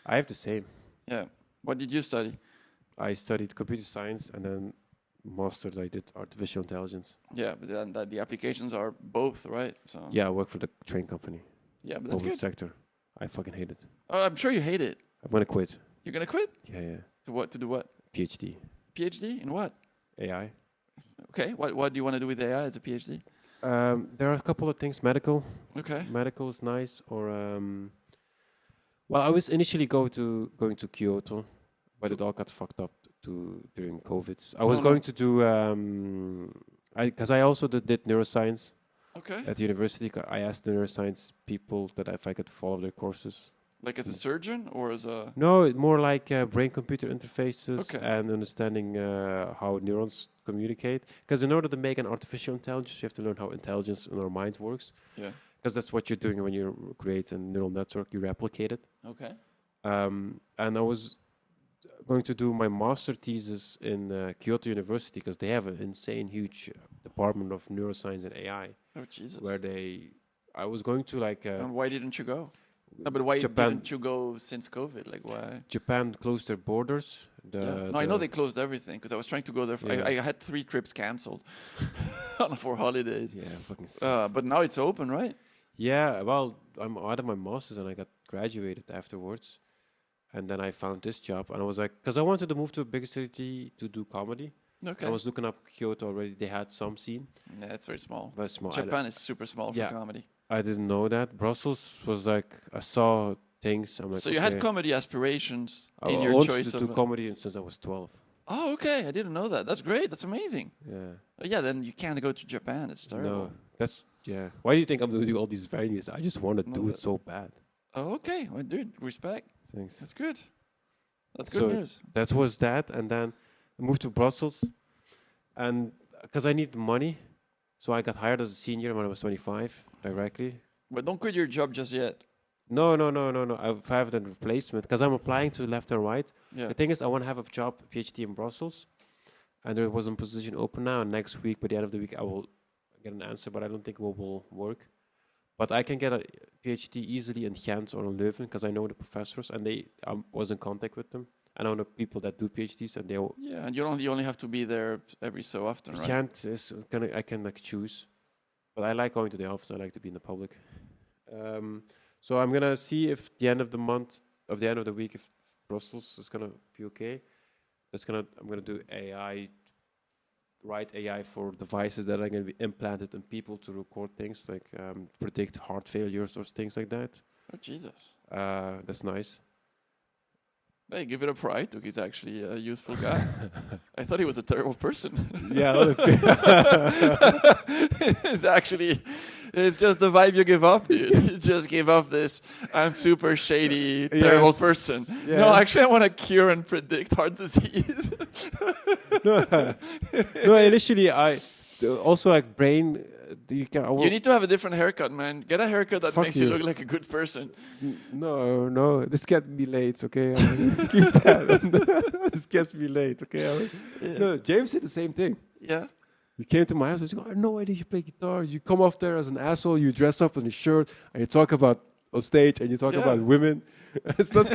I have the same. Yeah. What did you study? I studied computer science and then mastered. I did artificial intelligence. Yeah, but then the applications are both, right? So Yeah, I work for the train company, yeah, but that's public good. sector. I fucking hate it. Oh, I'm sure you hate it. I'm gonna quit. You're gonna quit? Yeah, yeah. To what? To do what? PhD, PhD in what? AI. Okay. What do you want to do with AI as a PhD? There are a couple of things. Medical. Okay. Medical is nice. Or well, I was initially going to Kyoto, but it all got fucked up during COVID. I was going to do because I also did neuroscience Okay. at the university. I asked the neuroscience people that if I could follow their courses. Like as a surgeon or as a? No, more like brain-computer interfaces Okay. and understanding how neurons communicate. Because in order to make an artificial intelligence, you have to learn how intelligence in our mind works. Yeah. Because that's what you're doing when you create a neural network. You replicate it. Okay. And I was going to do my master thesis in Kyoto University because they have an insane, huge department of neuroscience and AI. Oh Jesus. Where I was going to like. And why didn't you go? No, but why didn't you go since COVID? Like why? Japan closed their borders. No, I know they closed everything because I was trying to go there. I had 3 trips canceled for holidays. Yeah, fucking sucks. But now it's open, right? Yeah, well, I'm out of my master's and I got graduated afterwards. And then I found this job and I was like, because I wanted to move to a bigger city to do comedy. Okay. I was looking up Kyoto already. They had some scene. Yeah, it's very small. But small. Japan is super small for comedy. I didn't know that. Brussels was like, I saw things. I'm like, so you had comedy aspirations in your wanted choice to of do comedy since I was 12. Oh, okay. I didn't know that. That's great. That's amazing. Yeah. Yeah, then you can't go to Japan. It's terrible. No, that's, yeah. Why do you think I'm doing all these venues? I just want to do it so bad. Oh, okay. Well, dude, respect. Thanks. That's good. That's good news. That was that. And then I moved to Brussels. And because I needed money. So I got hired as a senior when I was 25 directly. But don't quit your job just yet. No. I've had a replacement because I'm applying to left and right. Yeah. The thing is, I want to have a job, PhD in Brussels. And there was a position open now. And next week, by the end of the week, I will get an answer. But I don't think it will work. But I can get a PhD easily in Ghent or in Leuven because I know the professors. And I was in contact with them. I know the people that do PhDs. And they yeah, and you only have to be there every so often, right? Ghent is I can like choose. But I like going to the office. I like to be in the public. So I'm gonna see if the end of the month, of the end of the week, if Brussels is gonna be okay. I'm gonna do AI, write AI for devices that are gonna be implanted in people to record things like predict heart failures or things like that. Oh Jesus! That's nice. Hey, give it a pride. He's actually a useful guy. I thought he was a terrible person. Yeah. It's just the vibe you give off, dude. You just give off this, I'm super shady, terrible person. Yes. No, actually, I want to cure and predict heart disease. No, initially, I also like brain. You need to have a different haircut, man. Get a haircut that makes you look like a good person. No, this gets me late, okay? Keep that. This gets me late, okay? No, James did the same thing. Yeah. You came to my house and you go, I have no idea you play guitar. You come off there as an asshole, you dress up in a shirt, and you talk about on stage, and you talk about women. It's not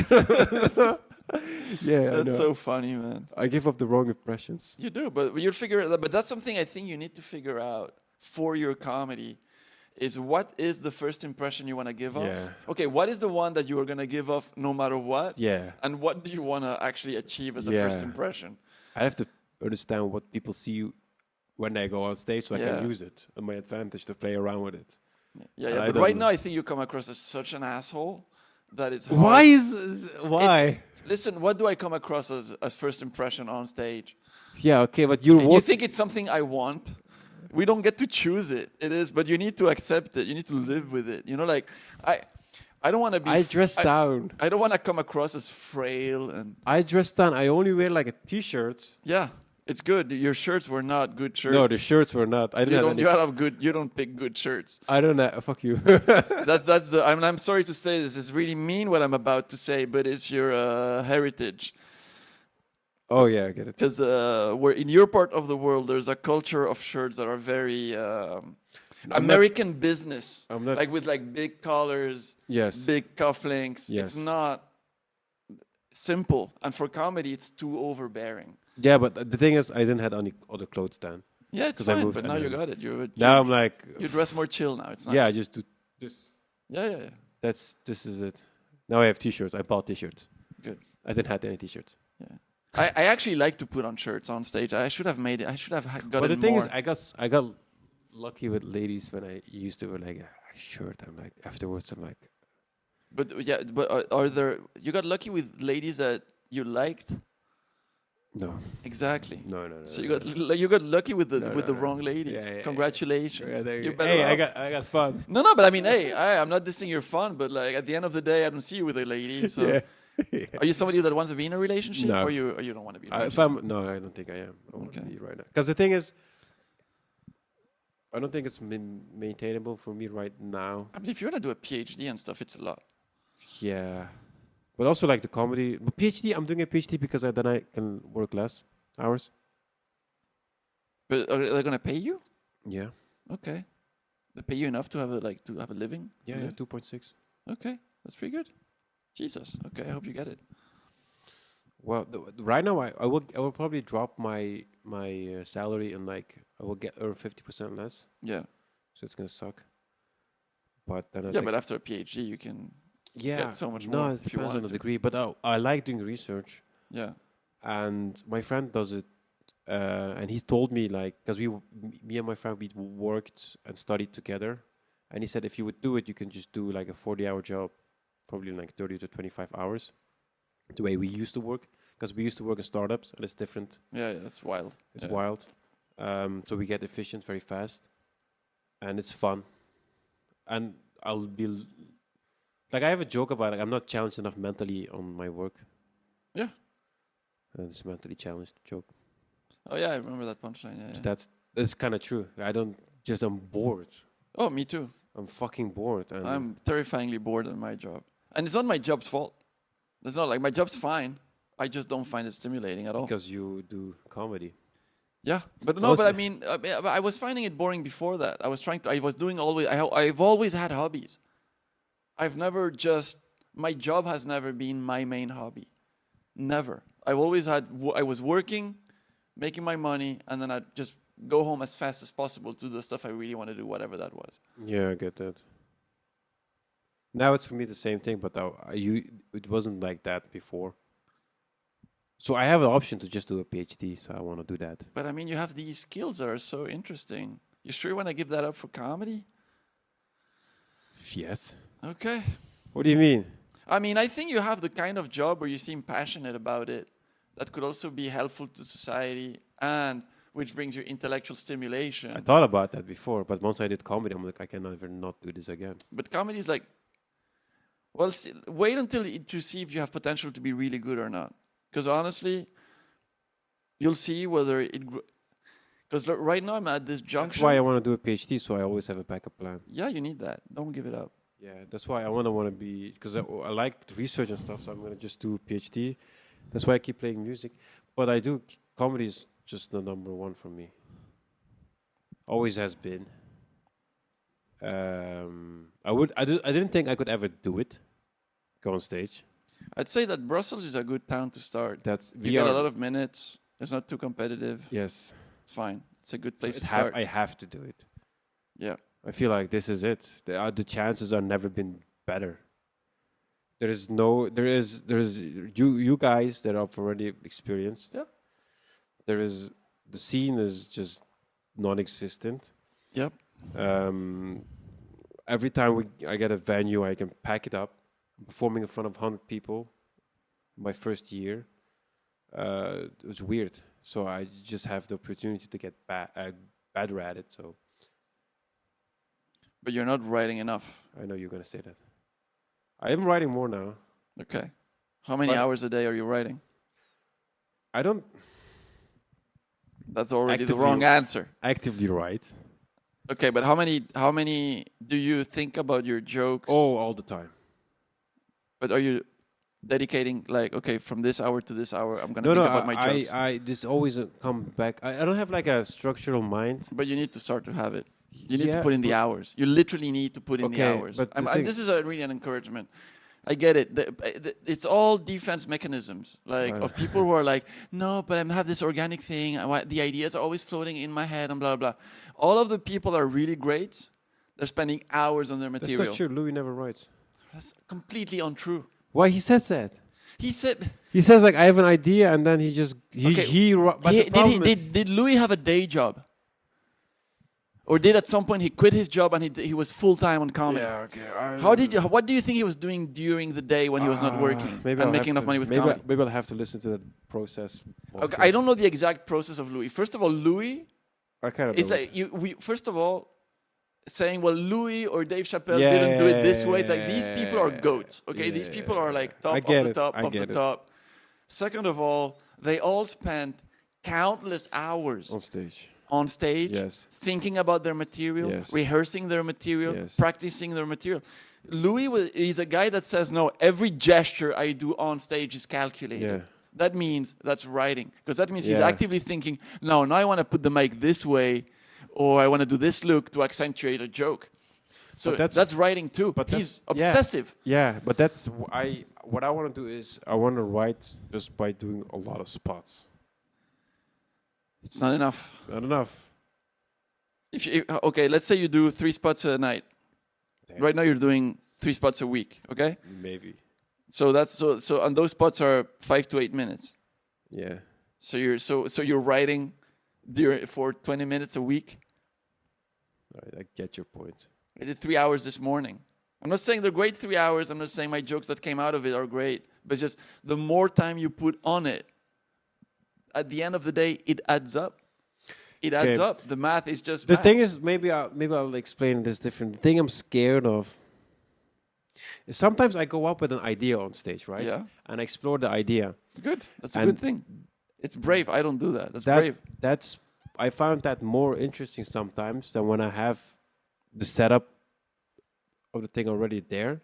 yeah, that's so funny, man. I give up the wrong impressions. You do, but you'll figure it out. But that's something I think you need to figure out for your comedy is what is the first impression you want to give off? Okay, what is the one that you are going to give off no matter what? Yeah. And what do you want to actually achieve as a first impression? I have to understand what people see when they go on stage so I can use it on my advantage to play around with it. Yeah, but right now I think you come across as such an asshole that it's hard. Why? Listen, what do I come across as first impression on stage? Yeah, okay, but you think it's something I want? We don't get to choose it. It is, but you need to accept it. You need to live with it. You know, like I don't want to be. I dress down. I don't want to come across as frail and. I dress down. I only wear like a t-shirt. Yeah, it's good. Your shirts were not good shirts. No, the shirts were not. I didn't have any. You don't pick good shirts. I don't know. Fuck you. that's the. I'm sorry to say this. It's really mean what I'm about to say, but it's your heritage. Oh yeah, I get it. Because we're in your part of the world, there's a culture of shirts that are very American business, like with like big collars, big cufflinks. Yes. It's not. simple, and for comedy, it's too overbearing. Yeah, but the thing is, I didn't have any other clothes then. Yeah, it's 'Cause I fine, moved but and now you then- got it. Now I'm like, You dress more chill now. It's nice. yeah, I just do this. Yeah. This is it. Now I have t-shirts. I bought t-shirts. Good. I didn't have any t-shirts. Yeah. I actually like to put on shirts on stage. I should have made it. I should have got But it the thing more. is, I got lucky with ladies when I used to wear like a shirt. I'm like afterwards, I'm like, But yeah, but are there? You got lucky with ladies that you liked. no, Exactly. no. So no. you got lucky with the No, with the no. wrong ladies. Yeah, Congratulations. Yeah, there you You're go. better Hey, off. I got fun. No, but I mean, hey, I'm not dissing your fun, but like at the end of the day, I don't see you with a lady. So, Yeah. are you somebody that wants to be in a relationship, No. or you don't want to be? In a If relationship? I'm no, I don't think I am. I want to Okay. be right now. Because the thing is, I don't think it's maintainable for me right now. I mean, if you're gonna do a PhD and stuff, it's a lot. Yeah, but also like the comedy. But PhD, I'm doing a PhD because then I can work less hours. But are they gonna pay you? Yeah. Okay, they pay you enough to have a living. to Yeah, live? 2.6. Okay, that's pretty good. Jesus. Okay, I hope you get it. Well, right now I will probably drop my salary and like I will earn 50% less, Yeah. so it's gonna suck. But then I Yeah, think, but after a PhD, you can. yeah, so much no, more it if you depends on wanted the to. degree. But I like doing research, Yeah. and my friend does it, and he told me like because me and my friend we worked and studied together, and he said if you would do it, you can just do like a 40-hour job, probably like 30 to 25 hours, the way we used to work, because we used to work in startups and it's different. Yeah, that's wild. It's Yeah. wild. So we get efficient very fast, and it's fun. And I'll be like I have a joke about it. I'm not challenged enough mentally on my work. Yeah. And it's mentally challenged joke. Oh yeah, I remember that punchline. Yeah. That's kind of true. I'm bored. Oh, me too. I'm fucking bored. And I'm terrifyingly bored at my job, and it's not my job's fault. It's not like my job's fine. I just don't find it stimulating at all. because you do comedy. Yeah, but no, but I mean, I was finding it boring before that. I was doing always. I've always had hobbies. I've never just. My job has never been my main hobby. Never. I've always had. I was working, making my money, and then I'd just go home as fast as possible to the stuff I really want to do, whatever that was. Yeah, I get that. Now it's for me the same thing, but it wasn't like that before. So I have an option to just do a PhD, so I want to do that. But I mean, you have these skills that are so interesting. You sure you want to give that up for comedy? Yes. Okay. What do you mean? I mean, I think you have the kind of job where you seem passionate about it that could also be helpful to society and which brings you intellectual stimulation. I thought about that before, but once I did comedy, I'm like, I can never not do this again. But comedy is like, well, wait until to see if you have potential to be really good or not. Because honestly, you'll see whether it. Because right now I'm at this junction. That's why I want to do a PhD, so I always have a backup plan. Yeah, you need that. Don't give it up. Yeah, that's why I want to be, because I like research and stuff, so I'm going to just do a PhD. That's why I keep playing music. But comedy is just the number one for me. Always has been. I didn't think I could ever do it, go on stage. I'd say that Brussels is a good town to start. You get a lot of minutes. It's not too competitive. Yes. It's fine. It's a good place to start. I have to do it. Yeah. I feel like this is it. The chances are never been better. There is you guys that are already experienced. Yeah. The scene is just non-existent. Yep. Every time I get a venue, I can pack it up. I'm performing in front of 100 people. My first year, it was weird. So I just have the opportunity to get better at it. So. But you're not writing enough. I know you're gonna say that. I am writing more now. Okay. How many hours a day are you writing? I don't. That's already the wrong answer. Actively write. Okay, but how many do you think about your jokes? Oh, all the time. But are you dedicating like, okay, from this hour to this hour, I'm gonna think about my jokes? This always come back. I don't have like a structural mind. But you need to start to have it. You need to put in the hours. You literally need to put in the hours. But this is really an encouragement. I get it. It's all defense mechanisms, like of people who are like, no, but I have this organic thing. The ideas are always floating in my head and blah, blah, blah. All of the people that are really great, they're spending hours on their material. That's not true. Louis never writes. That's completely untrue. Why he says that? He said... He says, like, I have an idea, and then he just... Did Louis have a day job? Or did at some point he quit his job and he was full-time on comedy? Yeah, okay. What do you think he was doing during the day when he was not working and making enough money with comedy? Maybe I'll have to listen to that process. Okay, I don't know the exact process of Louis. First of all, Louis is like first of all saying, well, Louis or Dave Chappelle didn't do it this way. It's like these people are goats. Okay, these people are like top of the top of the top. Second of all, they all spent countless hours on stage, thinking about their material, rehearsing their material, practicing their material. Louis is a guy that says, no, every gesture I do on stage is calculated. Yeah. That means that's writing. Because that means he's actively thinking, no, now I want to put the mic this way, or I want to do this look to accentuate a joke. So that's writing too. But he's obsessive. Yeah, but what I want to do is I want to write just by doing a lot of spots. It's not enough. Not enough. Okay, let's say you do 3 spots a night. Damn. Right now you're doing 3 spots a week, okay? Maybe. So and those spots are 5 to 8 minutes. Yeah. So you're writing for 20 minutes a week? Right, I get your point. I did 3 hours this morning. I'm not saying they're great 3 hours. I'm not saying my jokes that came out of it are great. But it's just the more time you put on it, at the end of the day, it adds up. It adds up. The math is just the math. Thing is, maybe I'll explain this different. The thing I'm scared of is sometimes I go up with an idea on stage, right? Yeah. And I explore the idea. Good. That's a good thing. It's brave. I don't do that. That's brave. I found that more interesting sometimes than when I have the setup of the thing already there.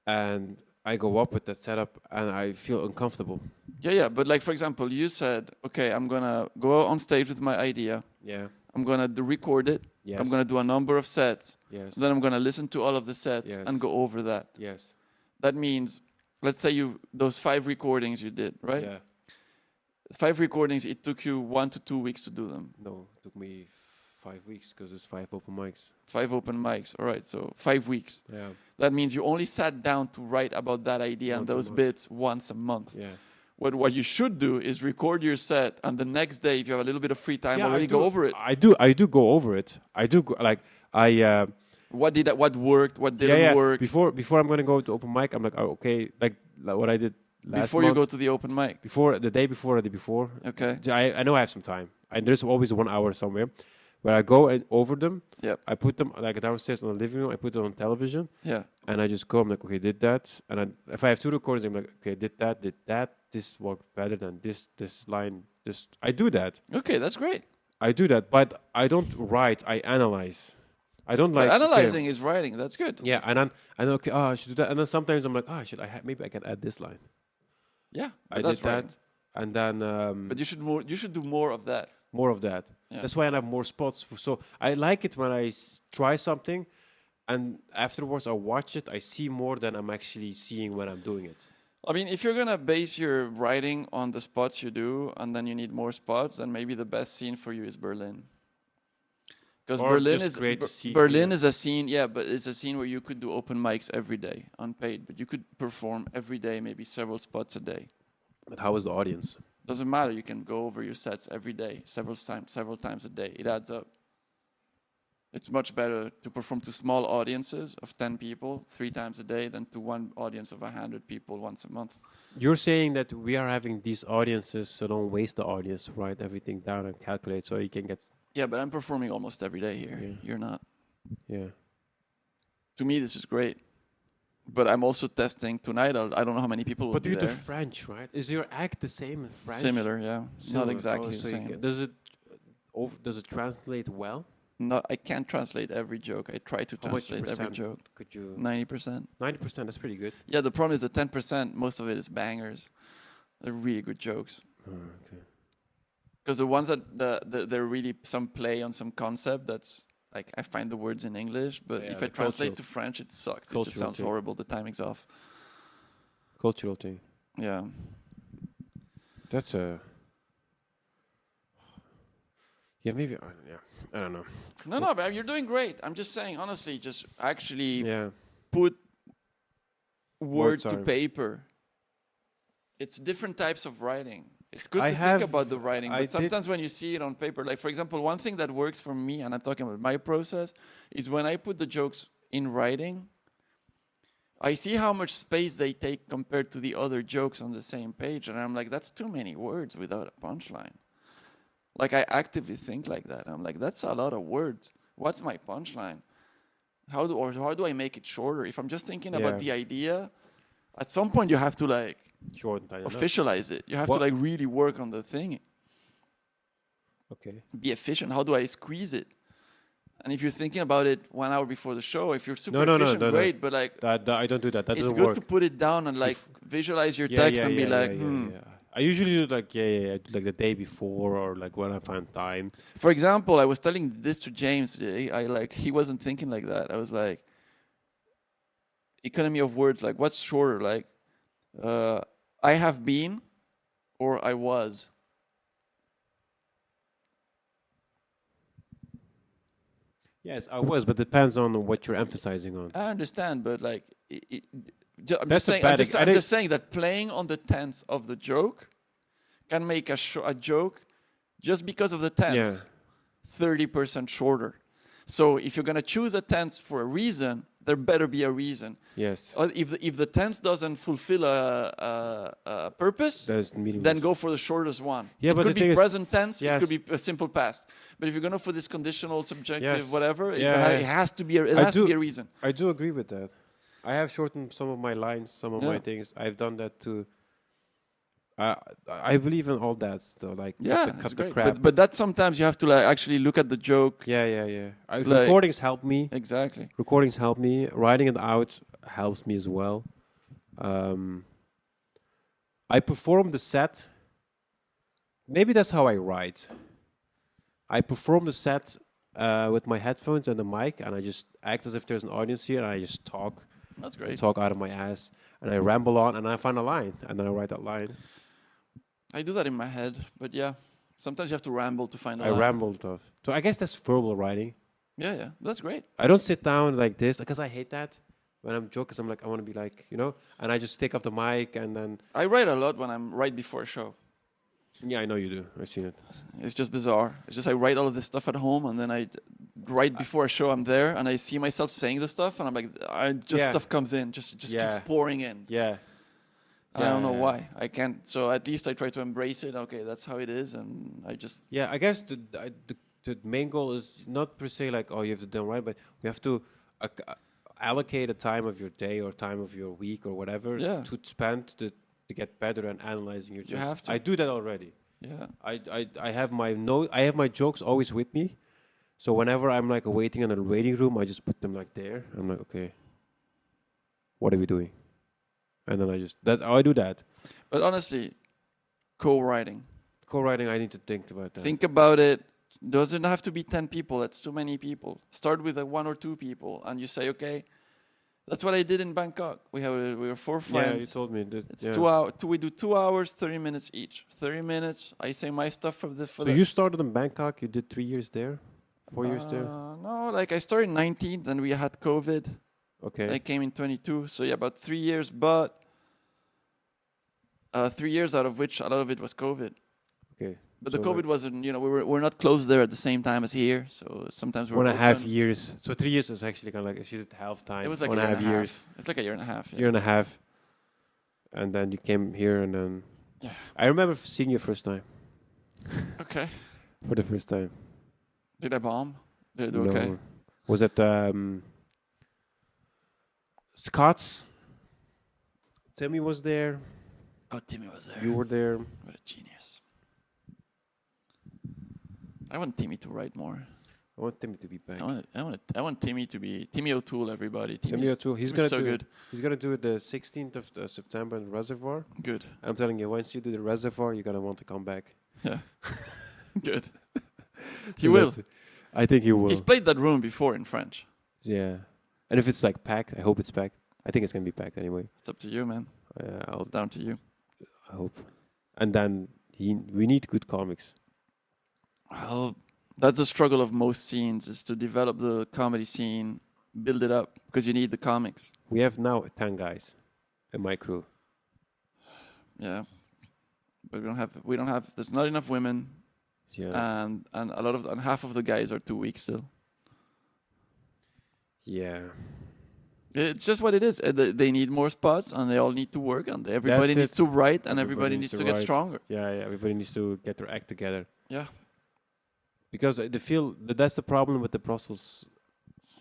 And I go up with that setup and I feel uncomfortable. Yeah. But like, for example, you said, okay, I'm going to go on stage with my idea. Yeah. I'm going to record it. Yes. I'm going to do a number of sets. Yes. Then I'm going to listen to all of the sets and go over that. Yes. That means, let's say those 5 recordings you did, right? Yeah. 5 recordings, it took you 1 to 2 weeks to do them. No, it took me 5 weeks because there's 5 open mics. 5 open mics. All right, so 5 weeks. Yeah. That means you only sat down to write about that idea and those bits once a month. Yeah. What you should do is record your set, and the next day, if you have a little bit of free time, already go over it. I do go over it. What worked? What didn't work? Before I'm gonna go to open mic, I'm like, oh, okay, like what I did last before month, you go to the open mic. The day before or the before. Okay. I know I have some time. There's always 1 hour somewhere where I go and over them. Yep. I put them like downstairs on the living room. I put them on television. Yeah. And I just go. I'm like, okay, did that. And if I have 2 recordings, I'm like, okay, did that. This worked better than this line. I do that. Okay, that's great. I do that, but I don't write. I analyze. I don't like analyzing is writing. That's good. Yeah, and then okay, I should do that. And then sometimes I'm like, maybe I can add this line. Yeah, I did that, and then. But you should do more of that. More of that. Yeah. That's why I have more spots. So I like it when I try something, and afterwards I watch it. I see more than I'm actually seeing when I'm doing it. I mean, if you're gonna base your writing on the spots you do, and then you need more spots, then maybe the best scene for you is Berlin. Because Berlin is a scene, but it's a scene where you could do open mics every day, unpaid, but you could perform every day, maybe several spots a day. But how is the audience? Doesn't matter. You can go over your sets every day, several times a day. It adds up. It's much better to perform to small audiences of 10 people 3 times a day than to one audience of 100 people once a month. You're saying that we are having these audiences, so don't waste the audience, write everything down and calculate so you can get... Yeah, but I'm performing almost every day here. Yeah. You're not. Yeah. To me, this is great. But I'm also testing tonight. I don't know how many people will be there. But you do French, right? Is your act the same in French? Similar, yeah. Not exactly the same. Does it translate well? No, I can't translate every joke. I try to translate every joke. Could you? 90%. 90%, that's pretty good. Yeah, the problem is the 10%, most of it is bangers. They're really good jokes. Oh, okay. Because the ones that they're really some play on some concept that's like I find the words in English, but Yeah, if I the translate cultural- to French, it sucks. It just cultural sounds thing. horrible. The timing's off. Cultural thing. Yeah. That's a. Yeah, maybe. Yeah, I don't know. No, but you're doing great. I'm just saying, honestly, just actually Yeah. put word to time. paper. It's different types of writing. It's good I to have- think about the writing, I but did- sometimes when you see it on paper, like for example, one thing that works for me, and I'm talking about my process, is when I put the jokes in writing, I see how much space they take compared to the other jokes on the same page, and I'm like, that's too many words without a punchline. Like I actively think like that. I'm like, that's a lot of words. What's my punchline? How do I make it shorter? If I'm just thinking about the idea, at some point you have to like Short. officialize it. You have to like really work on the thing. Okay. Be efficient. How do I squeeze it? And if you're thinking about it 1 hour before the show, if you're super efficient, great. But like, that I don't do that. That it's doesn't good work. to put it down and like visualize your text and be like, I usually do like I do like the day before or like when I find time. For example, I was telling this to James. I like he wasn't thinking like that. I was like, economy of words. Like, what's shorter? Like, I have been, or I was. Yes, I was, but depends on what you're emphasizing on. I understand, but like, I'm That's just saying that playing on the tense of the joke can make a joke just because of the tense 30% shorter. So if you're gonna choose a tense for a reason, there better be a reason. Yes. If the tense doesn't fulfill a purpose, then go for the shortest one. Yeah, it but could the be thing present tense. Yes. It could be a simple past. But if you're gonna for this conditional, subjective, Yes. whatever, Yeah, it has to be. It has to be a reason. I do agree with that. I have shortened some of my lines, some of my things. I've done that too. I believe in all that stuff. Like cut the crap. But that sometimes you have to like actually look at the joke. Yeah. Recordings help me. Exactly. Recordings help me. Writing it out helps me as well. I perform the set. Maybe that's how I write. I perform the set with my headphones and the mic, and I just act as if there's an audience here, and I just talk. That's great. Talk out of my ass, and I ramble on, and I find a line, and then I write that line. I do that in my head, but yeah, sometimes you have to ramble to find a line. I rambled off. So I guess that's verbal writing. Yeah, that's great. I don't sit down like this because I hate that. When I'm joking, I'm like, I want to be like, and I just take off the mic and then. I write a lot when I'm right before a show. Yeah, I know you do. I've seen it. It's just bizarre. It's just I write all of this stuff at home, and then right before a show, I'm there, and I see myself saying the stuff, and I'm like, stuff comes in, just keeps pouring in. Yeah. I don't know why. I can't. So at least I try to embrace it. Okay, that's how it is, and I just. Yeah, I guess the main goal is not per se like, oh, you have to do it right, but we have to allocate a time of your day or time of your week or whatever to spend to get better at analyzing your jokes. You have to. I do that already. Yeah. I have my jokes always with me. So whenever I'm like waiting in a waiting room, I just put them like there. I'm like, okay, what are we doing? And then I do that. But honestly, co-writing. Co-writing, I need to think about that. Think about it. Doesn't have to be 10 people. That's too many people. Start with 1 or 2 people, and you say, okay, that's what I did in Bangkok. We were 4 friends. Yeah, you told me. It's 2 hours. We do 2 hours, 30 minutes each. 30 minutes. I say my stuff So you started in Bangkok. You did 3 years there, 4 years there. No, like I started in 19. Then we had COVID. Okay. I came in 22. So yeah, about 3 years. But 3 years out of which a lot of it was COVID. Okay. But the COVID wasn't, we're not close there at the same time as here. So sometimes we're 1.5 years. So 3 years is actually kind of like, she did half time. It was like 1.5 years. It's like a year and a half. Yeah. Year and a half. And then you came here and then. Yeah. I remember seeing you first time. Okay. For the first time. Did I bomb? Did I do okay? Was it Scott's? Timmy was there. Oh, Timmy was there. You were there. What a genius. I want Timmy to write more. I want Timmy to be back. I want Timmy to be Timmy O'Toole. Everybody. Timmy O'Toole. He's gonna do good. He's gonna do it the 16th of September in the Reservoir. Good. I'm telling you, once you do the Reservoir, you're gonna want to come back. Yeah. Good. He will. I think he will. He's played that room before in French. Yeah. And if it's like packed, I hope it's packed. I think it's going to be packed anyway. It's up to you, man. It's down to you. I hope. And then we need good comics. Well, that's the struggle of most scenes, is to develop the comedy scene, build it up, because you need the comics. We have now 10 guys in my crew. Yeah. But we don't have, there's not enough women. Yeah. And half of the guys are too weak still. Yeah. It's just what it is. They need more spots, and they all need to work, and everybody needs to write, and everybody needs to get stronger. Yeah, everybody needs to get their act together. Yeah. Because they feel that's the problem with the Brussels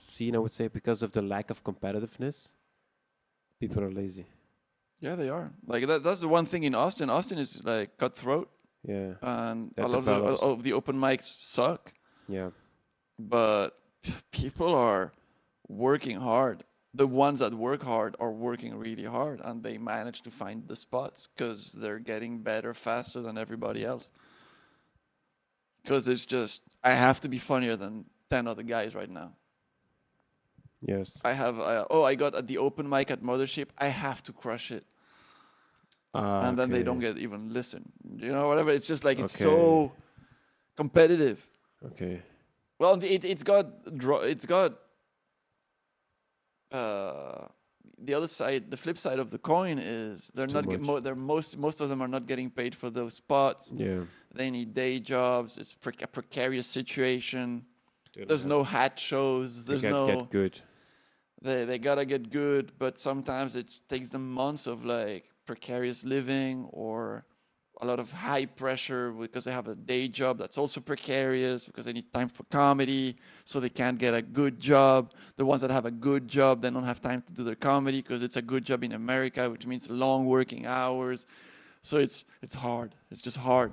scene, I would say, because of the lack of competitiveness. People are lazy. Yeah, they are. Like that's the one thing in Austin. Austin is like cutthroat. Yeah. And That a lot of the open mics suck. Yeah. But people are working hard. The ones that work hard are working really hard, and they manage to find the spots because they're getting better faster than everybody else. Because it's just, I have to be funnier than 10 other guys right now. Yes. I got at the open mic at Mothership. I have to crush it. And then they don't get even listen. You know, whatever. It's just like, it's so competitive. Okay. Well, it's got the other side, the flip side of the coin is most of them are not getting paid for those spots. Yeah. They need day jobs. It's a precarious situation. There's no hat shows. There's no get good. They gotta get good, but sometimes it takes them months of like precarious living or a lot of high pressure because they have a day job that's also precarious because they need time for comedy, so they can't get a good job. The ones that have a good job, they don't have time to do their comedy because it's a good job in America, which means long working hours. So it's hard. It's just hard.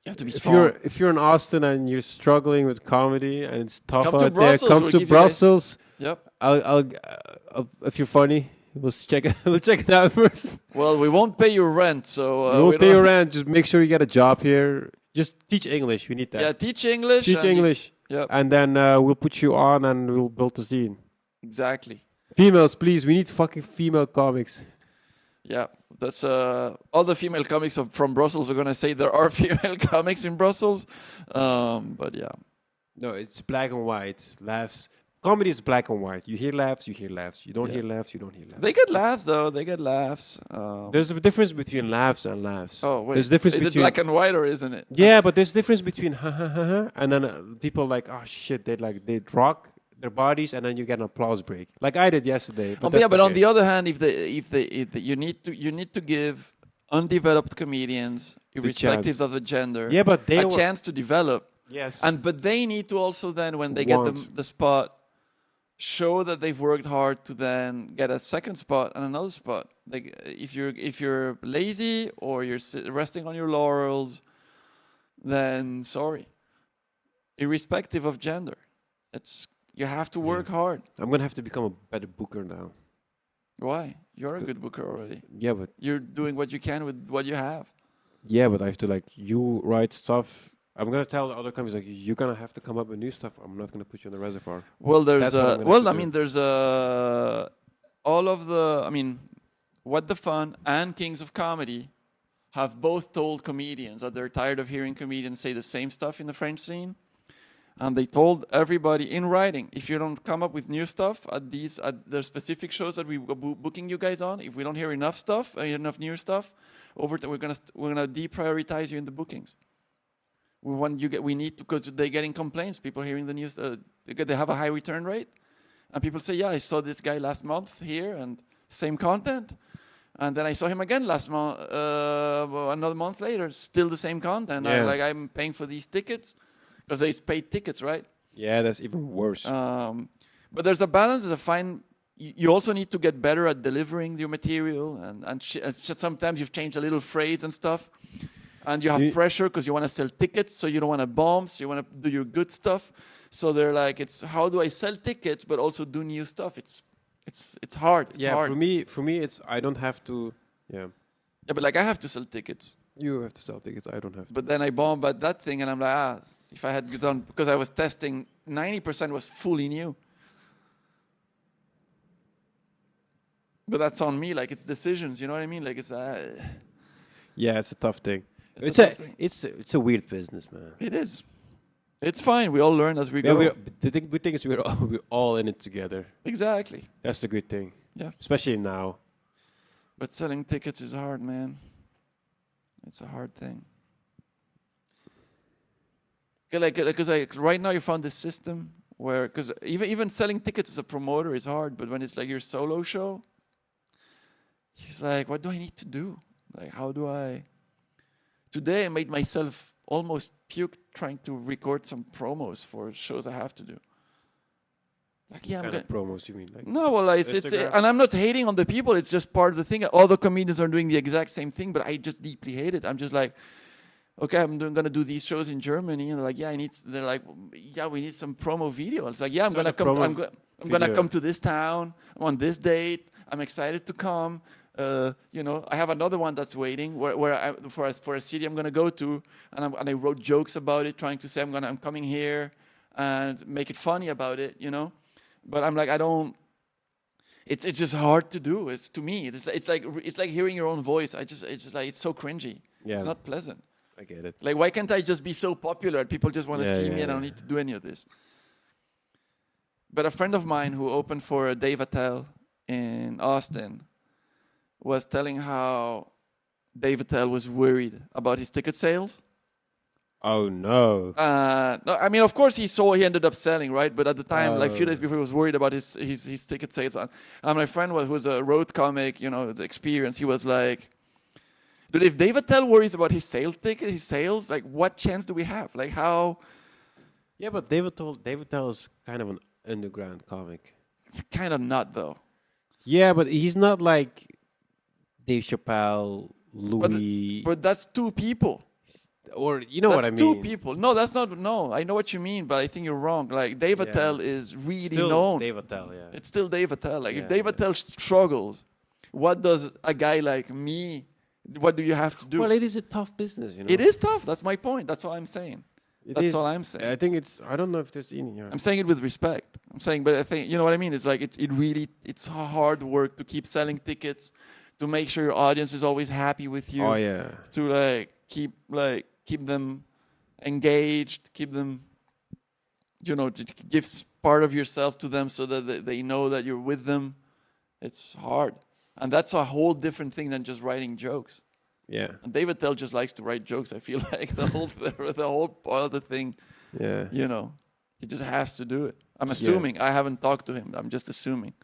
You have to be strong. If you're in Austin and you're struggling with comedy and it's tough Come to out there, Brussels, come we'll to give you Brussels. Yep. I'll if you're funny, we'll check it out first. Well, we won't pay your rent, so we won't pay your rent. Just make sure you get a job here. Just teach English. We need that. Yeah, teach English. Teach English. Yep. And then we'll put you on and we'll build the scene. Exactly. Females, please. We need fucking female comics. Yeah, that's all the female comics from Brussels are gonna say there are female comics in Brussels, but yeah. No, it's black and white. Laughs. Comedy is black and white. You hear laughs, you hear laughs. You don't hear laughs, you don't hear laughs. They get laughs though. They get laughs. There's a difference between laughs and laughs. Oh wait, there's difference is between it black and white or isn't it? Yeah, but there's difference between ha ha ha ha and then people like, oh shit, they rock their bodies and then you get an applause break, like I did yesterday. But but on the other hand, if you need to give undeveloped comedians, irrespective of the gender, but a chance to develop. Yes, but they need to also then, when they get the spot, show that they've worked hard to then get a second spot and another spot. Like if you're lazy or you're resting on your laurels, then sorry. Irrespective of gender, you have to work hard. I'm gonna have to become a better booker now. Why? You're a good booker already. Yeah, but you're doing what you can with what you have. Yeah, but I have to you write stuff. I'm gonna tell the other companies you're gonna have to come up with new stuff. I'm not gonna put you on the reservoir. Well, there's What the Fun and Kings of Comedy have both told comedians that they're tired of hearing comedians say the same stuff in the French scene. And they told everybody in writing, if you don't come up with new stuff at the specific shows that we were booking you guys on, if we don't hear enough stuff, enough new stuff, we're gonna deprioritize you in the bookings. We need to, because they're getting complaints. People hearing the news, they have a high return rate, and people say, "Yeah, I saw this guy last month here, and same content." And then I saw him again last month, another month later, still the same content. Yeah. I'm paying for these tickets. Because it's paid tickets, right? Yeah, that's even worse. But there's a balance. There's a fine. You also need to get better at delivering your material, and sometimes you've changed a little phrase and stuff, and you have pressure because you want to sell tickets, so you don't want to bomb, so you want to do your good stuff. So they're like, it's how do I sell tickets but also do new stuff? It's hard. It's hard. For me, it's I don't have to. Yeah. Yeah, but I have to sell tickets. You have to sell tickets. I don't have to. But then I bomb at that thing, and I'm like, If I had done, because I was testing, 90% was fully new. But that's on me. Like, it's decisions. You know what I mean? Like, it's Yeah, it's a tough thing. It's a tough thing. It's a weird business, man. It is. It's fine. We all learn as we Yeah, go. the good thing is we're all in it together. Exactly. That's the good thing. Yeah. Especially now. But selling tickets is hard, man. It's a hard thing. Because right now you found this system where, because even selling tickets as a promoter is hard, but when it's like your solo show, he's like, what do I need to do? Like, how do I? Today I made myself almost puke trying to record some promos for shows I have to do. Like, yeah, What kind of promos you mean? Like no, well, it's and I'm not hating on the people. It's just part of the thing. All the comedians are doing the exact same thing, but I just deeply hate it. I'm just like, okay, I'm gonna do these shows in Germany, and they're like, yeah, they're like, yeah, we need some promo video. It's like, yeah, I'm gonna come. I'm gonna come to this town. I'm on this date. I'm excited to come. I have another one that's waiting for a city I'm gonna go to, and I wrote jokes about it, trying to say I'm coming here and make it funny about it, But I'm like, I don't. It's just hard to do. To me. It's like hearing your own voice. It's just like it's so cringy. Yeah. It's not pleasant. I get it. Like, why can't I just be so popular? People just want to see me, and I don't need to do any of this. But a friend of mine who opened for Dave Attell in Austin was telling how Dave Attell was worried about his ticket sales. Oh no! No, I mean, of course he ended up selling, right? But at the time, like a few days before, he was worried about his ticket sales. And my friend who was a road comic, the experience, he was like, dude, if Dave Attell worries about his sales, like, what chance do we have? Like, how? Yeah, but David Attell is kind of an underground comic. Kind of not, though. Yeah, but he's not like Dave Chappelle, Louis. But that's two people. Or what I mean? Two people. No, that's not. No, I know what you mean, but I think you're wrong. Like, Dave Attell is really still known. Dave Attell, yeah. It's still Dave Attell. Like, if Dave Attell struggles, what does a guy like me? What do you have to do? Well, it is a tough business, It is tough. That's my point. That's all I'm saying. That's all I'm saying. I think I don't know if there's any. I'm saying it with respect. But I think, you know what I mean? It's like, it's hard work to keep selling tickets, to make sure your audience is always happy with you. Oh, yeah. To keep them engaged, keep them, to give part of yourself to them so that they know that you're with them. It's hard. And that's a whole different thing than just writing jokes. Yeah. And David Tell just likes to write jokes, I feel like. The whole part of the thing, yeah. He just has to do it. I'm assuming. I haven't talked to him. I'm just assuming.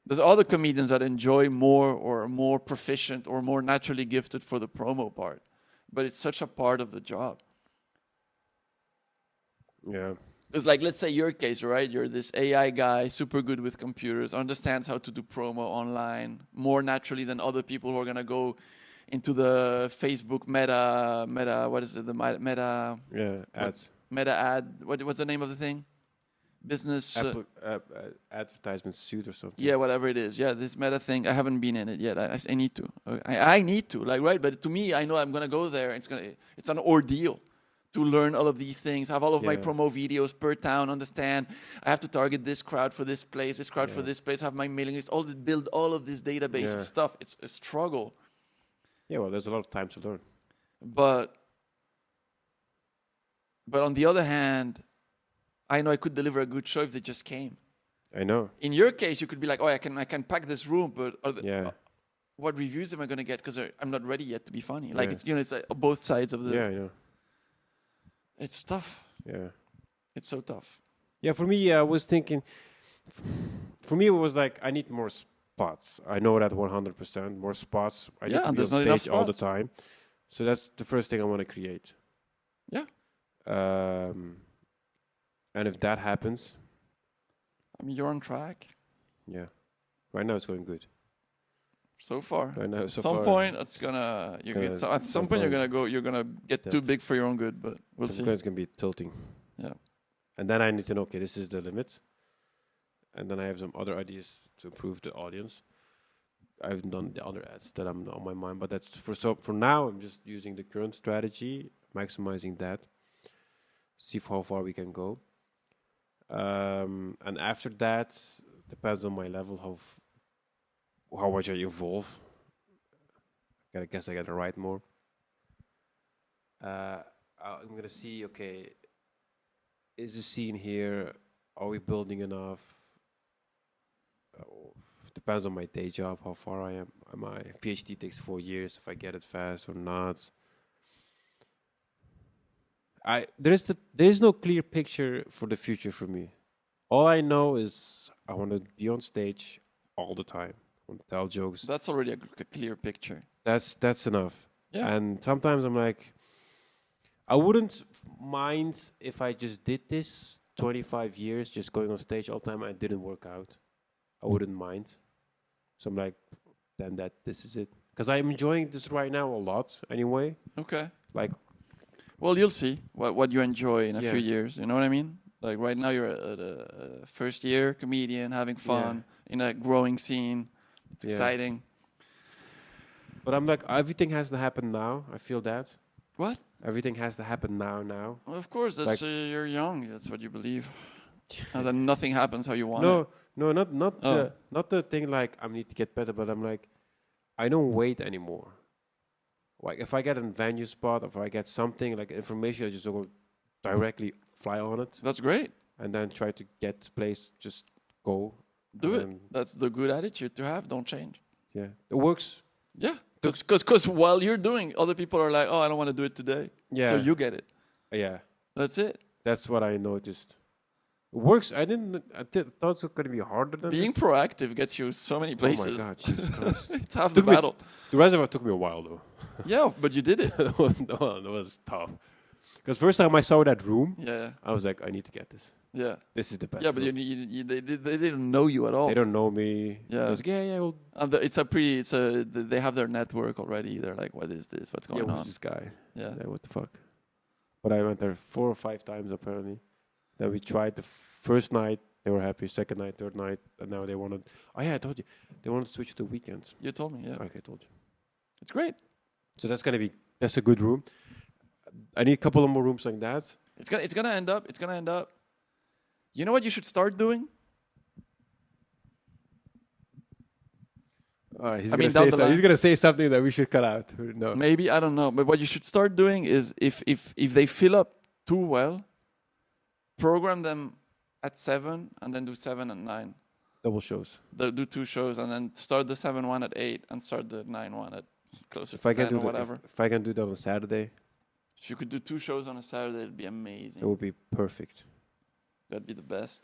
There's other comedians that enjoy more or are more proficient or more naturally gifted for the promo part. But it's such a part of the job. Yeah. It's like, let's say your case, right? You're this AI guy, super good with computers, understands how to do promo online more naturally than other people who are going to go into the Facebook meta, what is it? The meta... Yeah, ads. Meta ad, what's the name of the thing? Business... advertisement suite or something. Yeah, whatever it is. Yeah, this meta thing, I haven't been in it yet. I need to. I need to, like, right? But to me, I know I'm going to go there. It's an ordeal to learn all of these things, have all of my promo videos per town, understand. I have to target this crowd for this place, this crowd for this place, have my mailing list, build all of this database of stuff. It's a struggle. Yeah, well, there's a lot of time to learn. But on the other hand, I know I could deliver a good show if they just came. I know. In your case, you could be like, oh, I can pack this room, but what reviews am I going to get? Because I'm not ready yet to be funny. Like, it's like both sides of the... Yeah, I know. It's tough. Yeah. It's so tough. Yeah, for me, I was thinking... For me, it was like, I need more spots. I know that 100%. More spots. I need to be on stage all the time. So that's the first thing I want to create. Yeah. And if that happens... I mean, you're on track. Yeah. Right now, it's going good. So far. Right now, at some point, it's gonna. At some point, you're gonna get too big for your own good. But we'll see. It's gonna be tilting. Yeah. And then I need to know. Okay, this is the limit. And then I have some other ideas to improve the audience. I haven't done the other ads that I'm on my mind, but that's for now. I'm just using the current strategy, maximizing that. see how far we can go. And after that, depends on my level, how much I evolve. I guess I gotta write more. I'm gonna see. Okay, is the scene here? Are we building enough? Depends on my day job, how far I am. My PhD takes 4 years. If I get it fast or not. There is no clear picture for the future for me. All I know is I want to be on stage all the time. I want to tell jokes. That's already a clear picture. That's enough. Yeah. And sometimes I'm like, I wouldn't mind if I just did this 25 years, just going on stage all the time, and it didn't work out. I wouldn't mind. So I'm like, then this is it. Because I'm enjoying this right now a lot anyway. Okay. Like, well, you'll see what you enjoy in a Yeah. few years. You know what I mean? Like right now, you're a first year comedian having fun in a growing scene. It's exciting. But I'm like, everything has to happen now. I feel that. What? Everything has to happen now. Well, of course, that's Like- you're young. That's what you believe. And then nothing happens how you want No, it. no, not Oh. not the thing like I need to get better, but I'm like, I don't wait anymore. Like if I get a venue spot, if I get something like information, I just go directly fly on it, That's great. and then try to get the place. Just go. Do and it. then- That's the good attitude to have. Don't change. Yeah, it works. Yeah. Because while you're doing, other people are like, oh, I don't want to do it today. Yeah. So you get it. Yeah, That's it. that's what I noticed. It works. I thought it was gonna be harder than Being this. proactive gets you so many places. Oh my god, Jesus Christ! It's half the Took me- battle. The rest of it took me a while though. Yeah, but you did it. That was tough. Because first time I saw that room, Yeah. I was like, I need to get this. Yeah. This is the best. Yeah, but room. they didn't know you at all. They don't know me. Yeah. I was like, yeah. Well, And they have their network already. They're like, what is this? What's going who's on? this guy? Yeah. What the fuck? But I went there 4 or 5 times apparently. Then we tried the first night. They were happy. Second night, third night, and now they wanted. Oh yeah, I told you. They wanted to switch to weekends. You told me, yeah. Okay, I told you. It's great. So that's a good room. I need a couple of more rooms like that. It's gonna end up. You know what you should start doing? All right, I mean, down the line. he's gonna say something that we should cut out. No. Maybe, I don't know. But what you should start doing is if they fill up too well, program them at 7 and then do 7 and 9. Double shows. They'll do 2 shows and then start the 7 one at 8 and start the 9 one at closer If to I can 10 do or whatever. if I can do that on Saturday, If you could do 2 shows on a Saturday, it'd be amazing. it would be perfect. That'd be the best.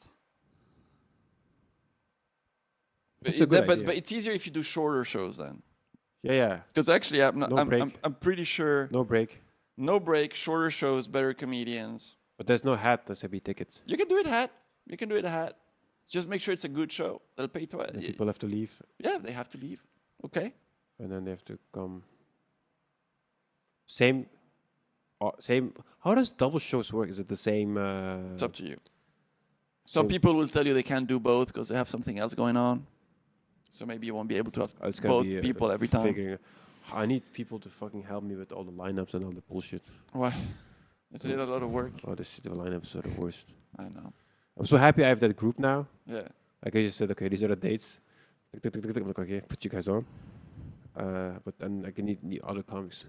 That's a good idea. But it's easier if you do shorter shows then. Yeah. Because actually, No break. I'm pretty sure No break. no break, shorter shows, better comedians. But there's no hat. There's heavy tickets. You can do it hat. Just make sure it's a good show. They'll pay twice. And people have to leave, Yeah, they have to leave. Okay. and then they have to come. Same. How does double shows work? Is it the same? It's up to you. Some people will tell you they can't do both because they have something else going on. So maybe you won't be able to have It's gonna both be people every time. figuring. I need people to fucking help me with all the lineups and all the bullshit. Why? Isn't it a lot of work? Oh, the lineups are the worst. I know. I'm so happy I have that group now. Yeah. Like I just said, okay, these are the dates. I'm like, okay, put you guys on. But then I can need other comics.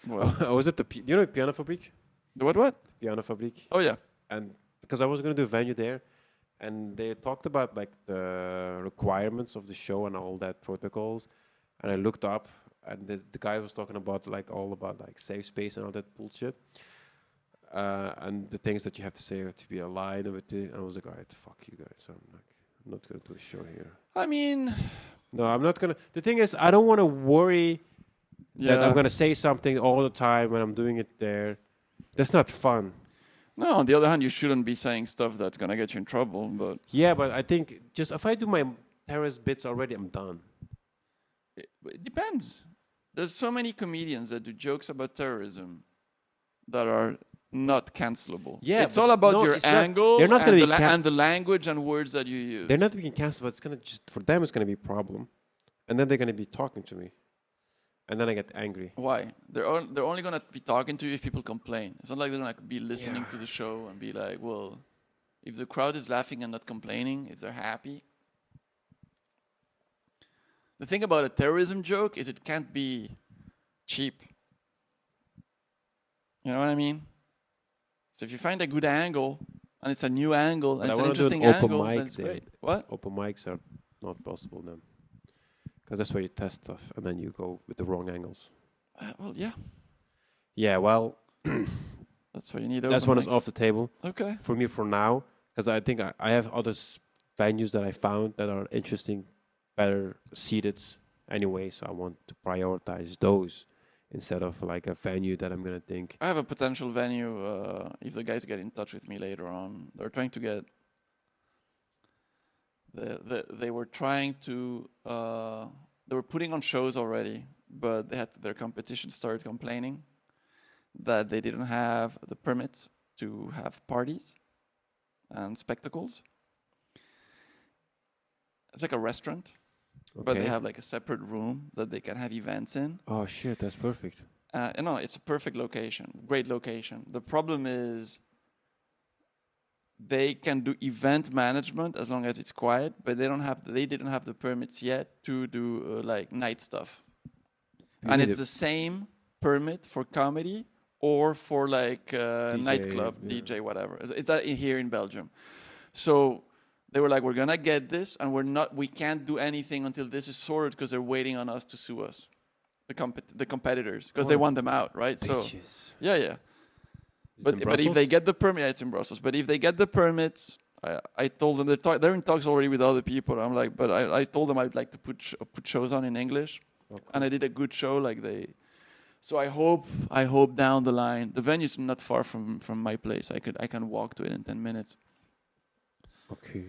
Well, I was at the you know Piano Fabriek? what? Piano Fabriek. Oh yeah. And because I was going to do a venue there, and they talked about like the requirements of the show and all that protocols, and I looked up, and the guy was talking about like all about like safe space and all that bullshit, and the things that you have to say have to be aligned with it. And I was like, all right, fuck you guys, I'm not going to do a show here. I mean, No, I'm not gonna. The thing is, I don't want to worry that I'm gonna say something all the time when I'm doing it there. That's not fun. No, on the other hand, you shouldn't be saying stuff that's gonna get you in trouble. But Yeah, but I think just if I do my terrorist bits already, I'm done. it depends. There's so many comedians that do jokes about terrorism that are not cancelable. Yeah, it's but all about no, your it's not- angle they're not and, gonna the be and the language and words that you use. They're not being canceled, but it's gonna just for them. It's gonna be a problem, and then they're gonna be talking to me, and then I get angry. Why? They're only gonna be talking to you if people complain. It's not like they're gonna be listening to the show and be like, well, if the crowd is laughing and not complaining, if they're happy. The thing about a terrorism joke is it can't be cheap. You know what I mean? So if you find a good angle and it's a new angle and it's an interesting angle, then it's great. What? Open mics are not possible then, because that's where you test stuff and then you go with the wrong angles. Well, yeah. Yeah, well, that's why you need. That's one is off the table. Okay. For me for now, because I think I have other venues that I found that are interesting, better seated anyway. So I want to prioritize those instead of like a venue that I'm gonna think. I have a potential venue. If the guys get in touch with me later on, they're trying to get. They were trying to. They were putting on shows already, but they had their competition started complaining that they didn't have the permits to have parties and spectacles. It's like a restaurant, but they have like a separate room that they can have events in. Oh shit, that's perfect. No, it's a perfect location, great location. The problem is they can do event management as long as it's quiet, but they didn't have the permits yet to do like night stuff. And it's the same permit for comedy or for like DJ, nightclub, DJ, whatever. It's here in Belgium. So they were like, we're gonna get this, and we can't do anything until this is sorted because they're waiting on us to sue us, the competitors, because they want them out, right? Bitches. So yeah. But if they get the permit, it's in Brussels. But if they get the permits, I told them they're in talks already with other people. I'm like, but I told them I'd like to put shows on in English, and I did a good show. So I hope down the line, the venue's not far from my place. I can walk to it in 10 minutes. Okay.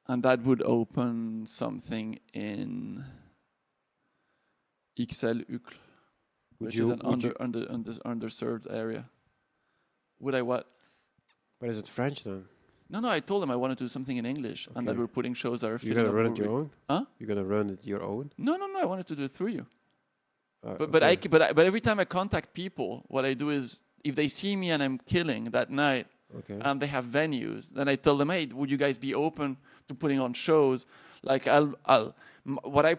And that would open something in XL Uccle, which is an underserved area. Would I what? But is it French then? No, I told them I wanted to do something in English and that we're putting shows that are You're gonna run it your own? Huh? You're gonna run it your own? No, I wanted to do it through you. But every time I contact people, what I do is if they see me and I'm killing that night, and they have venues, then I tell them, hey, would you guys be open to putting on shows? Like what I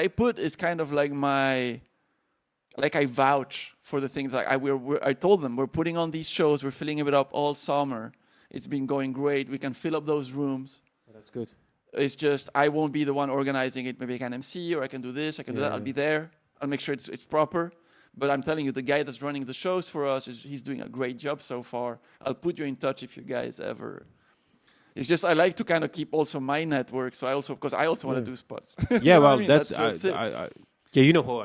put is kind of like I vouch for the things. Like I told them we're putting on these shows, we're filling it up all summer. It's been going great. We can fill up those rooms. Oh, that's good. It's just I won't be the one organizing it. Maybe I can MC or I can do this. I can do that. I'll be there. I'll make sure it's proper. But I'm telling you, the guy that's running the shows for us he's doing a great job so far. I'll put you in touch if you guys ever. It's just I like to kind of keep also my network. So I also want to do spots. Yeah, well, I mean? that's it. Yeah, you know who.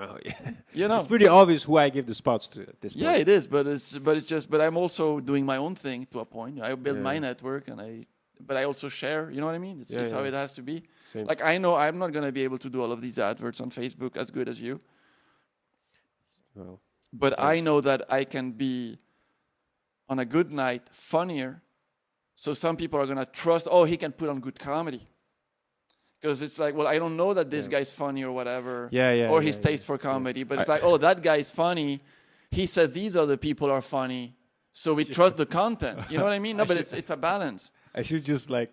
You know, it's pretty obvious who I give the spots to at this point. Yeah, it is, but I'm also doing my own thing to a point. I build my network, but I also share. You know what I mean? It's just how it has to be. Same. Like I know I'm not gonna be able to do all of these adverts on Facebook as good as you. Well, but I know that I can be on a good night funnier. So some people are gonna trust. Oh, he can put on good comedy. Because it's like, well, I don't know that this guy's funny or whatever, or his taste for comedy, but it's like, oh, that guy's funny. He says these other people are funny, so we trust the content. You know what I mean? No, but it's a balance. I should just like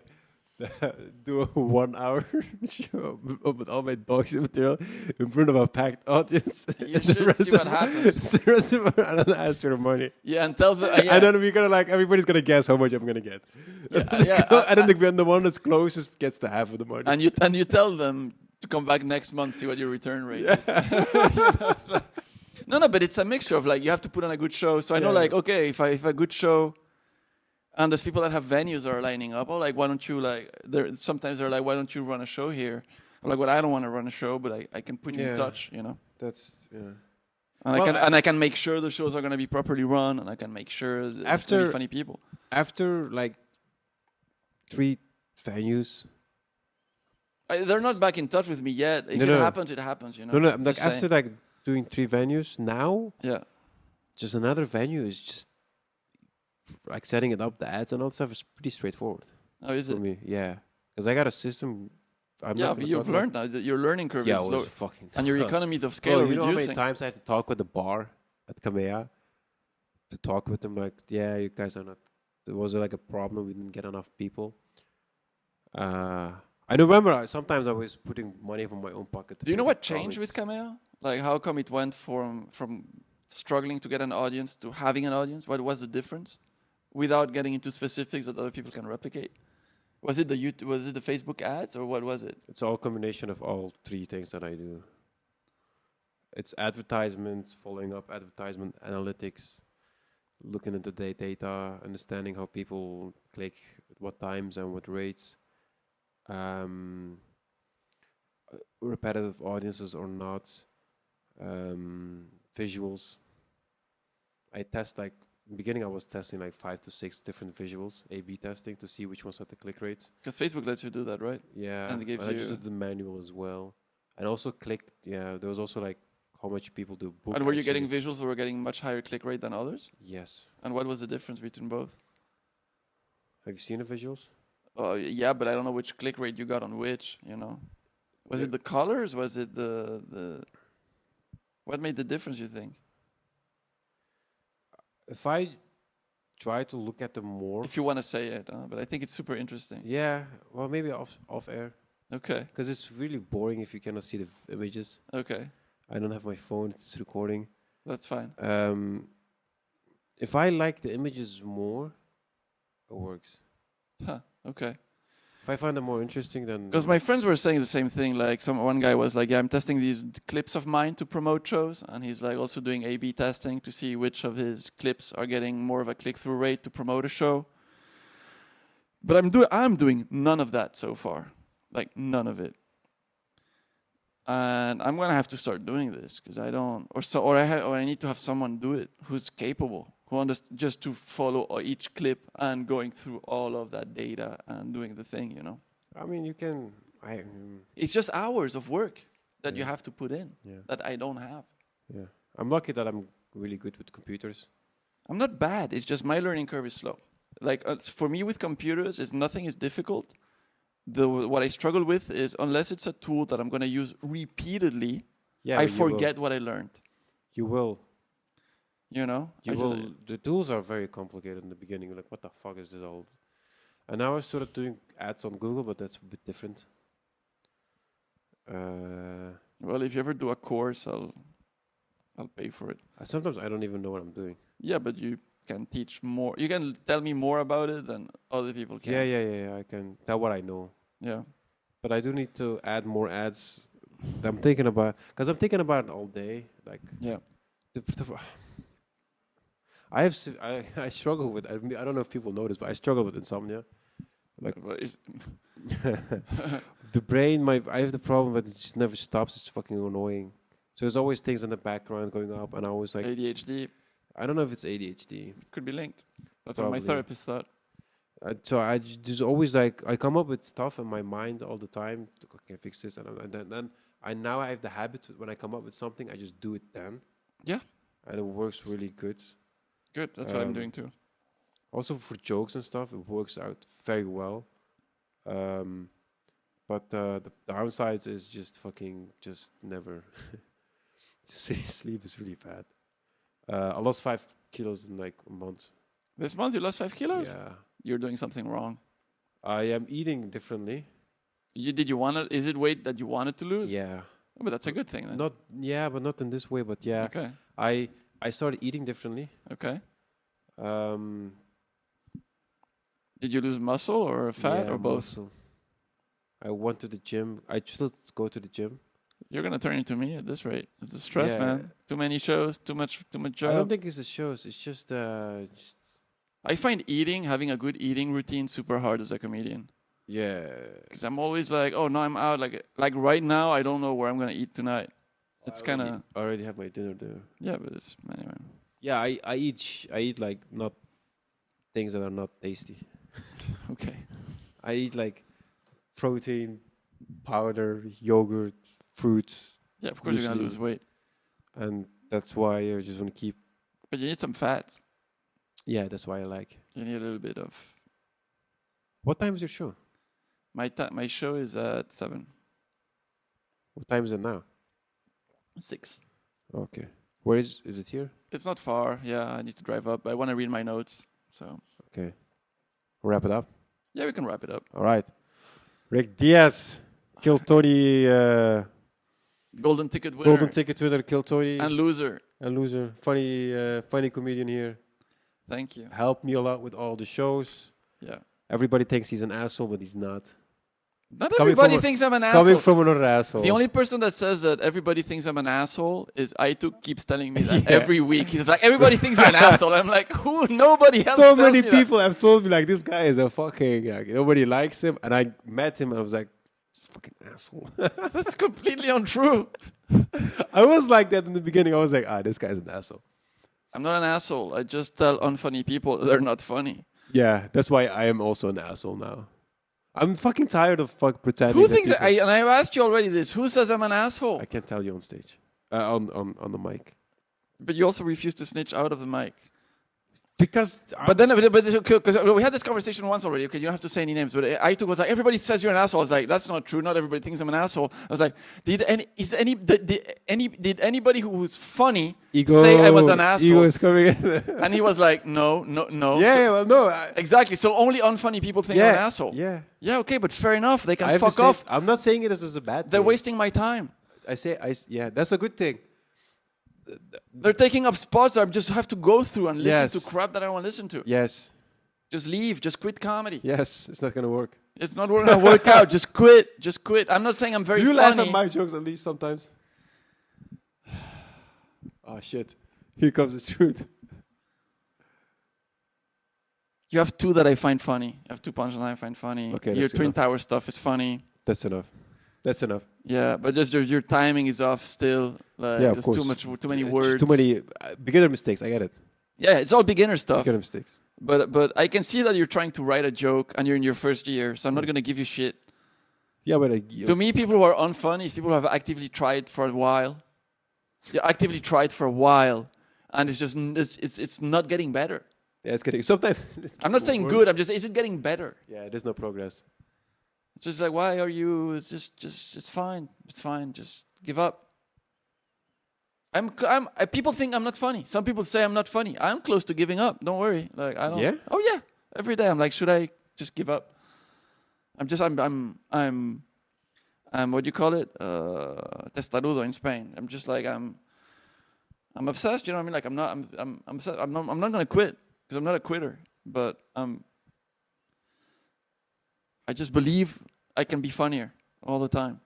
do a 1 hour show with all my boxing material in front of a packed audience. You should see what happens. The rest of it, and then ask for the money. Yeah, and tell them. And then we're gonna everybody's gonna guess how much I'm gonna get. And then the one that's closest gets the half of the money. And you tell them to come back next month, see what your return rate is. No, but it's a mixture of like you have to put on a good show. So I know okay, if a good show. And there's people that have venues that are lining up. Oh, like, why don't you, sometimes they're like, why don't you run a show here? I'm like, well, I don't want to run a show, but I can put you in touch, you know? That's, And I can make sure the shows are going to be properly run, and I can make sure there's going to be funny people. After, 3 venues... they're not back in touch with me yet. If it happens, it happens, you know? No, I'm after, doing 3 venues now... Yeah. Just another venue is just... setting it up, the ads and all that stuff is pretty straightforward. Oh, is it? For me, yeah. Because I got a system I'm Yeah, not but gonna you've talk about. learned now that your learning curve Yeah, is it low, was fucking. and your economies of scale Bro, are you know how many reducing. times I had to talk with the bar at Kamea to talk with them? Like, yeah, you guys are not. There was like a problem. We didn't get enough people. I remember sometimes I was putting money from my own pocket. To Do you pay know the what changed with comics. Cameo? Like, how come it went from struggling to get an audience to having an audience? What was the difference? Without getting into specifics that other people can replicate, was it the YouTube, was it the Facebook ads, or what was it? It's all combination of all three things that I do. It's advertisements, following up advertisement, analytics, looking into the data, understanding how people click, at what times and what rates, um, repetitive audiences or not, visuals. I test like in the beginning I was testing like 5 to 6 different visuals, A/B testing to see which ones had the click rates. Because Facebook lets you do that, right? Yeah, And it gives I just you. did the manual as well, and also clicked. Yeah, there was also like how much people do book. And were you actually. getting visuals that were getting much higher click rate than others? Yes. And what was the difference between both? Have you seen the visuals? Yeah, but I don't know which click rate you got on which. You know, was Yeah. it the colors? Was it the? What made the difference? You think? If I try to look at them more, If you want to say it, but I think it's super interesting. yeah, well maybe off air, Okay. because it's really boring if you cannot see the images. Okay. I don't have my phone; it's recording. That's fine. If I like the images more, it works. Huh. Okay. If I find them more interesting, then Because my friends were saying the same thing. Like one guy was like, "Yeah, I'm testing these clips of mine to promote shows," and he's like also doing A/B testing to see which of his clips are getting more of a click-through rate to promote a show. But I'm doing none of that so far, like none of it. And I'm gonna have to start doing this because I don't, or I need to have someone do it who's capable, just to follow each clip and going through all of that data and doing the thing, you know. I mean, you can. It's just hours of work that you Yeah. have to put in Yeah. that I don't have. Yeah. I'm lucky that I'm really good with computers. I'm not bad. It's just my learning curve is slow. Like for me with computers, nothing is difficult. What I struggle with is unless it's a tool that I'm going to use repeatedly, Yeah, I but you will. forget what I learned. You will. You know, You will. The tools are very complicated in the beginning. You're like, what the fuck is this all? And now I started doing ads on Google, but that's a bit different. Well, if you ever do a course, I'll pay for it. Sometimes I don't even know what I'm doing. Yeah, but you can teach more. You can tell me more about it than other people can. Yeah. I can tell what I know. Yeah. But I do need to add more ads. I'm thinking about, because I'm thinking about it all day. Like, Yeah. I struggle with. I don't know if people know this, but I struggle with insomnia. Like the brain, I have the problem that it just never stops. It's fucking annoying. So there's always things in the background going up, and I was like, ADHD I don't know if it's ADHD. could be linked. That's what my Probably. therapist thought. So there's always like I come up with stuff in my mind all the time. Okay, fix this, and then I now have the habit when I come up with something, I just do it then. Yeah. And it works really good. Good. That's what I'm doing too. Also for jokes and stuff, it works out very well. But the downsides is just never. Sleep is really bad. I lost 5 kilos in like a month. This month you lost 5 kilos? Yeah. You're doing something wrong. I am eating differently. Did you want to? Is it weight that you wanted to lose? Yeah. Oh, but that's a good thing then. But not in this way. But yeah, Okay. I started eating differently. Okay. Um, Did you lose muscle or fat yeah, or both? muscle. I went to the gym. I still go to the gym. You're gonna turn into me at this rate. It's the stress, Yeah. man. Too many shows, too much I don't job. think it's the shows. It's just I find having a good eating routine super hard as a comedian. yeah. Because I'm always like, oh no, I'm out. Like right now, I don't know where I'm gonna eat tonight. It's kind of I already have my dinner there. yeah, but it's anyway. Yeah, I eat like not things that are not tasty. Okay. I eat like protein, powder, yogurt, fruits, Yeah, of course you're gonna Muesli. lose weight, and that's why I just want to keep. but you need some fat. Yeah, that's why I like. You need a little bit of. What time is your show? My show is at 7. What time is it now? 6. Okay. Where is it here? It's not far. Yeah, I need to drive up. I want to read my notes. So. Okay. Wrap it up. Yeah, we can wrap it up. All right. Ric Diez, Kill Tony. Golden ticket winner. Golden ticket winner, Kill Tony. And loser. And loser. Funny comedian here. Thank you. Helped me a lot with all the shows. Yeah. Everybody thinks he's an asshole, but he's not. Not everybody thinks I'm an asshole. Coming from another asshole. The only person that says that everybody thinks I'm an asshole is Aituk keeps telling me that every week. He's like, everybody thinks you're an asshole. I'm like, who? Nobody else So tells many me people have told me, like, this guy is a fucking... Like, nobody likes him. And I met him and I was like, fucking asshole. That's completely untrue. I was like that in the beginning. I was like, this guy's an asshole. I'm not an asshole. I just tell unfunny people they're not funny. Yeah, that's why I am also an asshole now. I'm fucking tired of pretending. Who thinks and I've asked you already this. Who says I'm an asshole? I can't tell you on stage, on the mic. But you also refuse to snitch out of the mic. Because because we had this conversation once already. Okay, you don't have to say any names. But Aituk was like, everybody says you're an asshole. I was like, that's not true. Not everybody thinks I'm an asshole. I was like, did anybody who's funny say I was an asshole? Ego is coming in. And he was like, no. Yeah, well, no. Exactly. So only unfunny people think I'm an asshole. Yeah. Yeah. Okay, but fair enough. They can fuck off. I'm not saying it as a bad thing. They're wasting my time. Yeah, that's a good thing. They're taking up spots that I just have to go through and listen Yes. to crap that I don't want to listen to. Yes. Just leave. Just quit comedy. Yes, it's not going to work. It's not going to work out. Just quit. Just quit. I'm not saying I'm very funny. Do you laugh at my jokes at least sometimes? Oh, shit. Here comes the truth. You have 2 that I find funny. You have 2 punchlines I find funny. Okay, Your that's Twin enough. Tower stuff is funny. That's enough. That's enough. Yeah, but just your timing is off still. Like, Yeah, of there's course. too many words. Too many beginner mistakes. I get it. Yeah, it's all beginner stuff. Beginner mistakes. But I can see that you're trying to write a joke and you're in your first year, so I'm not going to give you shit. Yeah, but To me, people who are unfunny is people who have actively tried for a while. Yeah, actively tried for a while, and it's just it's not getting better. yeah, it's getting sometimes. I'm not saying good. I'm just is it getting better? Yeah, there's no progress. It's just like, why are you? It's fine. It's fine. Just give up. People think I'm not funny. Some people say I'm not funny. I'm close to giving up. Don't worry. Like I don't. Yeah? Oh yeah. Every day I'm like, should I just give up? I'm what do you call it? Testarudo in Spain. I'm just like I'm obsessed. You know what I mean? Like I'm obsessed. I'm not gonna quit because I'm not a quitter. But I just believe I can be funnier all the time.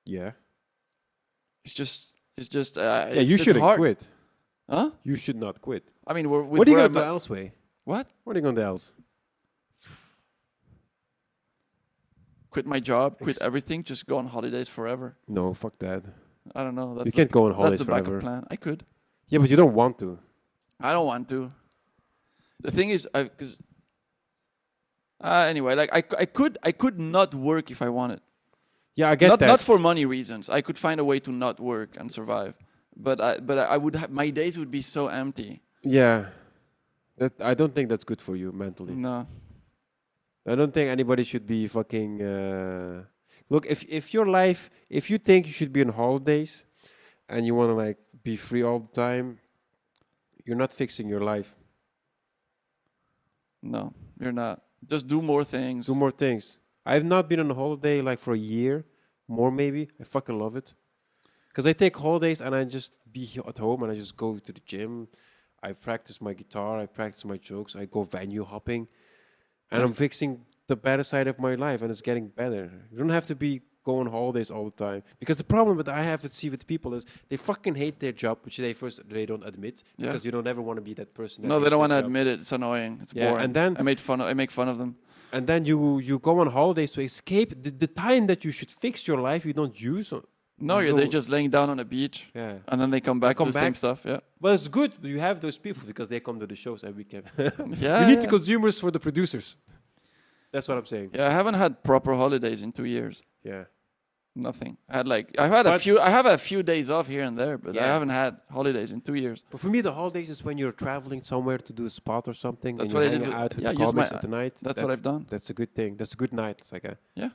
Yeah. It's just. Yeah, you shouldn't hard. quit. Huh? You should not quit. I mean, What are you going to do elsewhere? What? What are you going to do else? Quit my job, quit everything, just go on holidays forever. No, fuck that. I don't know. You can't go on holidays that's the forever. backup plan. I could. Yeah, but you don't want to. I don't want to. The thing is, anyway, like I could not work if I wanted. Yeah, I get that. Not for money reasons. I could find a way to not work and survive. But I would have, my days would be so empty. Yeah. I don't think that's good for you mentally. No. I don't think anybody should be fucking... Look, if your life... If you think you should be on holidays and you want to like be free all the time, you're not fixing your life. No, you're not. Just do more things. Do more things. I've not been on a holiday like for a year, more maybe. I fucking love it. Because I take holidays and I just be at home and I just go to the gym. I practice my guitar. I practice my jokes. I go venue hopping. And I'm fixing the better side of my life and it's getting better. You don't have to be going on holidays all the time. Because the problem that I have to see with people is they fucking hate their job, which they don't admit. Because you don't ever want to be that person. No, they don't want to admit it. It's annoying. It's boring. And then I make fun of them. And then you go on holidays to escape the time that you should fix your life. You don't use. No, they're just laying down on a beach. Yeah. And then they come back to the same stuff. Yeah. Well, it's good. You have those people because they come to the shows every weekend. Yeah. You need the consumers for the producers. That's what I'm saying. Yeah, I haven't had proper holidays in 2 years. Yeah. Nothing. I have a few days off here and there, but I Yeah. haven't had holidays in 2 years. But for me, the holidays is when you're traveling somewhere to do a spot or something. That's and what I you're did. hanging out with Yeah, the use comics my- at the night. That's what I've done. That's a good thing. That's a good night. It's like Yeah.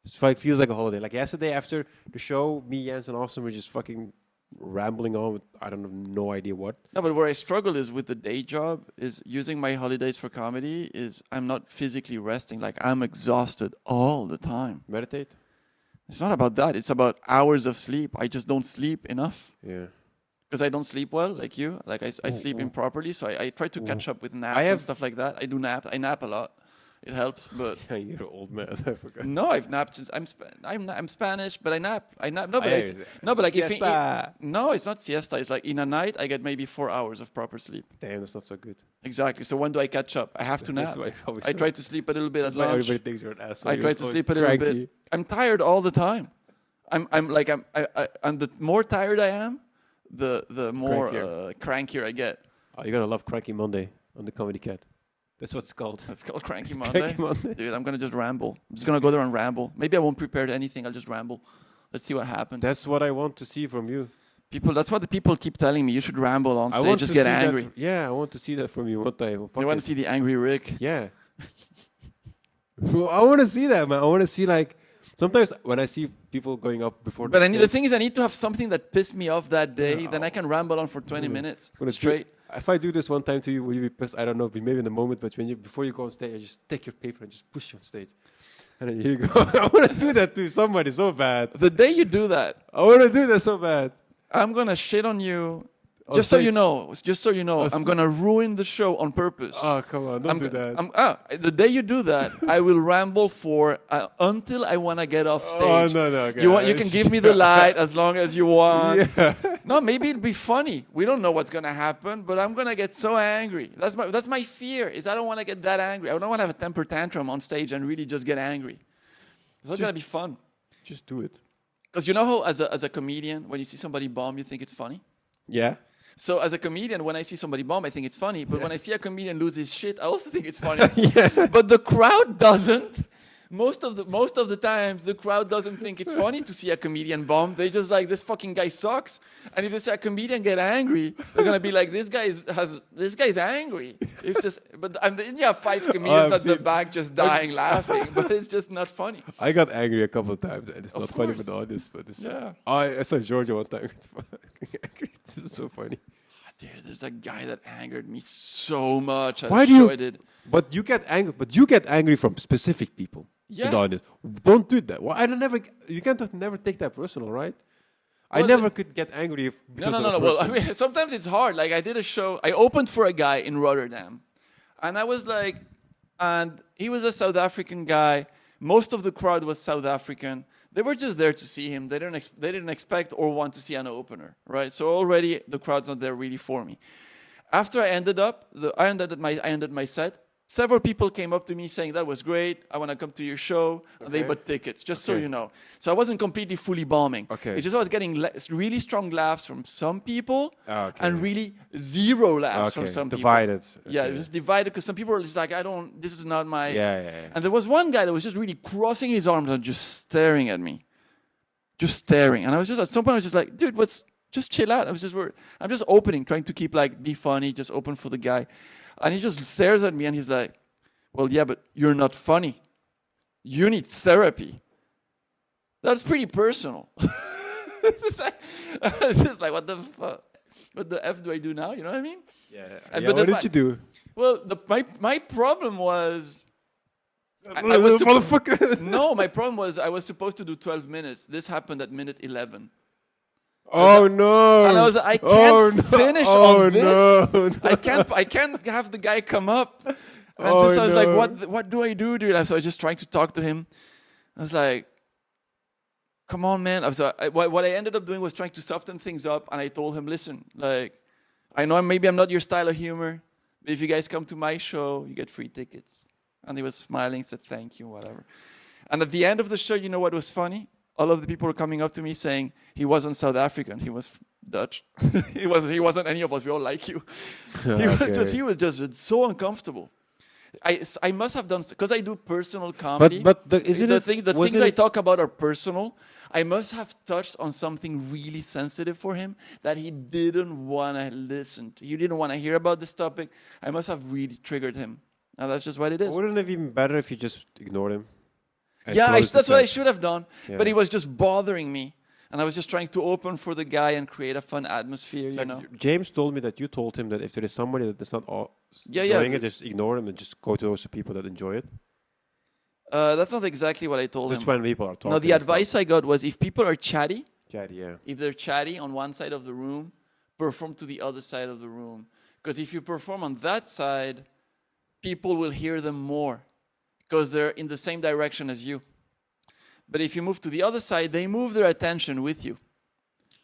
it feels like a holiday. Like yesterday after the show, me, Jens, and Austin were just fucking rambling on with I don't know, no idea what. No, but where I struggle is with the day job is using my holidays for comedy is I'm not physically resting. Like I'm exhausted all the time. Meditate. It's not about that. It's about hours of sleep. I just don't sleep enough Yeah. because I don't sleep well like you. Like I sleep improperly. So I try to catch up with naps and have- stuff like that. I do nap. I nap a lot. It helps, but You're an old man. I forgot. no, I've napped since I'm Spanish, but I nap. No, but I- no, but like if Siesta. no, it's not siesta. It's like in a night I get maybe 4 hours of proper sleep. Damn, that's not so good. Exactly. So when do I catch up? I have to nap. That's why always I try to sleep a little bit That's at why lunch. everybody thinks you're an asshole. I You're try to always sleep a little cranky. bit. I'm tired all the time. And the more tired I am, the more crankier I get. Oh, you're gonna love Cranky Monday on the Comedy Cat. That's what it's called. That's called Cranky Monday. Cranky Monday. Dude, I'm gonna just ramble. I'm just gonna go there and ramble. Maybe I won't prepare anything. I'll just ramble. Let's see what happens. That's what I want to see from you. People. That's what the people keep telling me. You should ramble on I stage. want Just to get see that- angry. yeah, I want to see that from you one time. You want to see the angry Rick? Yeah. Well, I want to see that, man. I want to see like sometimes when I see people going up before. But the stage, thing is, I need to have something that pissed me off that day. Then I can ramble on for 20 minutes When it's straight. If I do this one time to you, will you be pissed? I don't know, maybe in the moment, but when you before you go on stage, I just take your paper and just push you on stage. And then here you go. I want to do that to somebody so bad. The day you do that, I want to do that so bad. I'm gonna shit on you. On Just so you stage. know, I'm gonna ruin the show on purpose. Oh, come on, don't do that. The day you do that, I will ramble for until I want to get off stage. Oh, no, okay. You can give me the light as long as you want. Yeah. No, maybe it'll be funny. We don't know what's gonna happen, but I'm gonna get so angry. That's my fear. Is I don't want to get that angry. I don't want to have a temper tantrum on stage and really just get angry. It's not gonna be fun. Just do it. Because you know how, as a comedian, when you see somebody bomb, you think it's funny. Yeah. So as a comedian, when I see somebody bomb, I think it's funny. But when I see a comedian lose his shit, I also think it's funny. But the crowd doesn't. Most of the times, the crowd doesn't think it's funny to see a comedian bomb. They just like, this fucking guy sucks. And if they see a comedian get angry, they're gonna be like, this guy's angry. It's just, then you have 5 comedians at the back just dying laughing, but it's just not funny. I got angry a couple of times, and it's not funny for course. the audience. But it's, Yeah. I saw Georgia one time. It's fucking angry. It's so funny. Dude, there's a guy that angered me so much at Why a do show you- I did. But you get angry. But you get angry from specific people. Yeah. In the audience. Don't do that. Well, you can't never take that personal, right? I Well, never could get angry No. because of a Well, I person. mean, sometimes it's hard. Like I did a show. I opened for a guy in Rotterdam, and I was like, and he was a South African guy. Most of the crowd was South African. They were just there to see him. They didn't expect or want to see an opener, right? So already the crowd's not there really for me. After I ended my set. Several people came up to me saying, that was great, I want to come to your show. And they Okay. bought tickets, just so Okay. you know. So I wasn't completely fully bombing. Okay. It's just I was getting really strong laughs from some people Okay. and really zero laughs from Okay. some Divided. people. Yeah, Okay. it was divided because some people were just like, this is not my... Yeah. And there was one guy that was just really crossing his arms and just staring at me. Just staring. And I was just, at some point I was just like, dude, just chill out. I'm just opening, trying to keep be funny, just open for the guy. And he just stares at me and he's like, well, yeah, but you're not funny. You need therapy. That's pretty personal. It's just like, what the fuck? What the F do I do now? You know what I mean? Yeah. And- Yeah, but what the- did you do? Well, my problem was... Motherfucker. No, my problem was I was supposed to do 12 minutes. This happened at minute 11. Oh no! And I was like, I can't finish on this. No. I can't have the guy come up. And Oh, just I was no. like, what do I do, dude? So I was just trying to talk to him. I was like, come on, man. What I ended up doing was trying to soften things up, and I told him, listen, I know maybe I'm not your style of humor, but if you guys come to my show, you get free tickets. And he was smiling, said thank you, whatever. And at the end of the show, you know what was funny? All of the people were coming up to me saying he wasn't South African, he was Dutch. he wasn't any of us. We all like you. He was just so uncomfortable. I must have done because I do personal comedy. But The things I talk about are personal. I must have touched on something really sensitive for him that he didn't want to listen to. He didn't want to hear about this topic. I must have really triggered him. And that's just what it is. Wouldn't it have been better if you just ignored him? Yeah, that's what I should have done. Yeah. But he was just bothering me. And I was just trying to open for the guy and create a fun atmosphere, you know. James told me that you told him that if there is somebody that is not enjoying it, just ignore him and just go to those people that enjoy it. That's not exactly what I told him. That's when people are talking. No, the advice I got was if people are chatty, yeah. if they're chatty on one side of the room, perform to the other side of the room. Because if you perform on that side, people will hear them more because they're in the same direction as you. But if you move to the other side, they move their attention with you.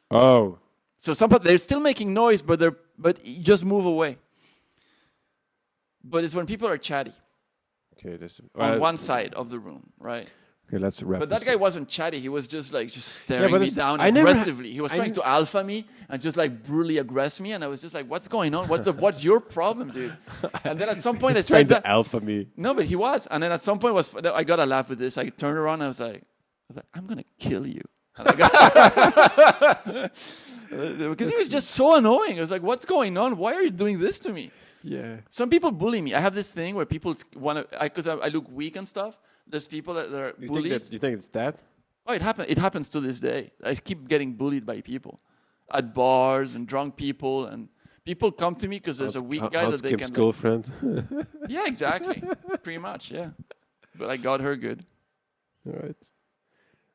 Oh. So they're still making noise, but you just move away. But it's when people are chatty. Okay, on one side of the room, right? Okay, let's wrap. But that guy wasn't chatty. He was just staring me down I aggressively. He was trying to alpha me and just brutally aggress me, and I was just like, "What's going on? What's your problem, dude?" And then at some point I said that alpha me. No, but he was. And then at some point I got a laugh with this. I turned around and I was like, "I'm gonna kill you." Because he was just so annoying. I was like, "What's going on? Why are you doing this to me?" Yeah. Some people bully me. I have this thing where people want to, because I look weak and stuff. There's people that are bullies. You think it's that? Oh, it happens to this day. I keep getting bullied by people at bars and drunk people, and people come to me because there's a weak guy that they can. Girlfriend. Yeah, exactly. Pretty much, yeah. But I got her good.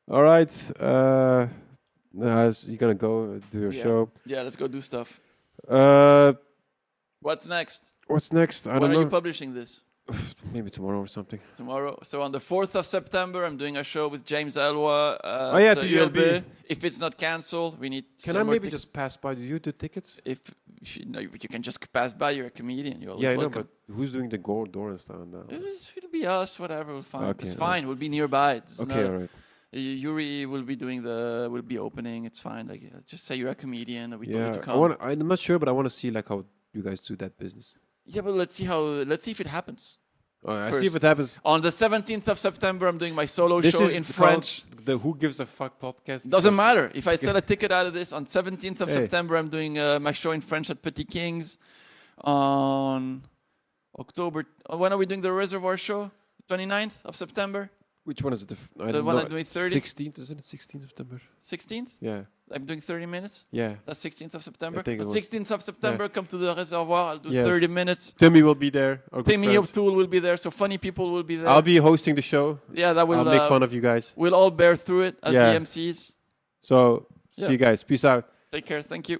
All right. You're gonna go do your show. Yeah, let's go do stuff. What's next? What's next? I don't know. When are you publishing this? Maybe tomorrow or something. Tomorrow. So on the 4th of September, I'm doing a show with James Elwa. To ULB. If it's not cancelled, we need. Can I maybe just pass by? Do you do tickets? If you can just pass by, you're a comedian. You're always I know, welcome. but who's doing the door and stuff now? It'll be us. Whatever. We'll find. Okay, it's fine. We'll be nearby. All right. Yuri will be opening. It's fine. Just say you're a comedian. We told you to come. I'm not sure, but I want to see how you guys do that business. Yeah, but let's see if it happens. I see if it happens. On the 17th of September, I'm doing my solo show in French. The Who Gives a Fuck podcast. Doesn't matter. If I sell a ticket out of this, on 17th of September, I'm doing my show in French at Petit King's. On October... when are we doing the Reservoir show? 29th of September? Which one is it? The one I'm doing 30? 16th, isn't it? 16th of September. 16th? Yeah. I'm doing 30 minutes? Yeah. That's 16th of September? I think On 16th of September, come to the Reservoir. I'll do 30 minutes. Timmy will be there. Timmy O'Toole will be there. So funny people will be there. I'll be hosting the show. Yeah, that will... I'll make fun of you guys. We'll all bear through it as the MCs. So, see you guys. Peace out. Take care. Thank you.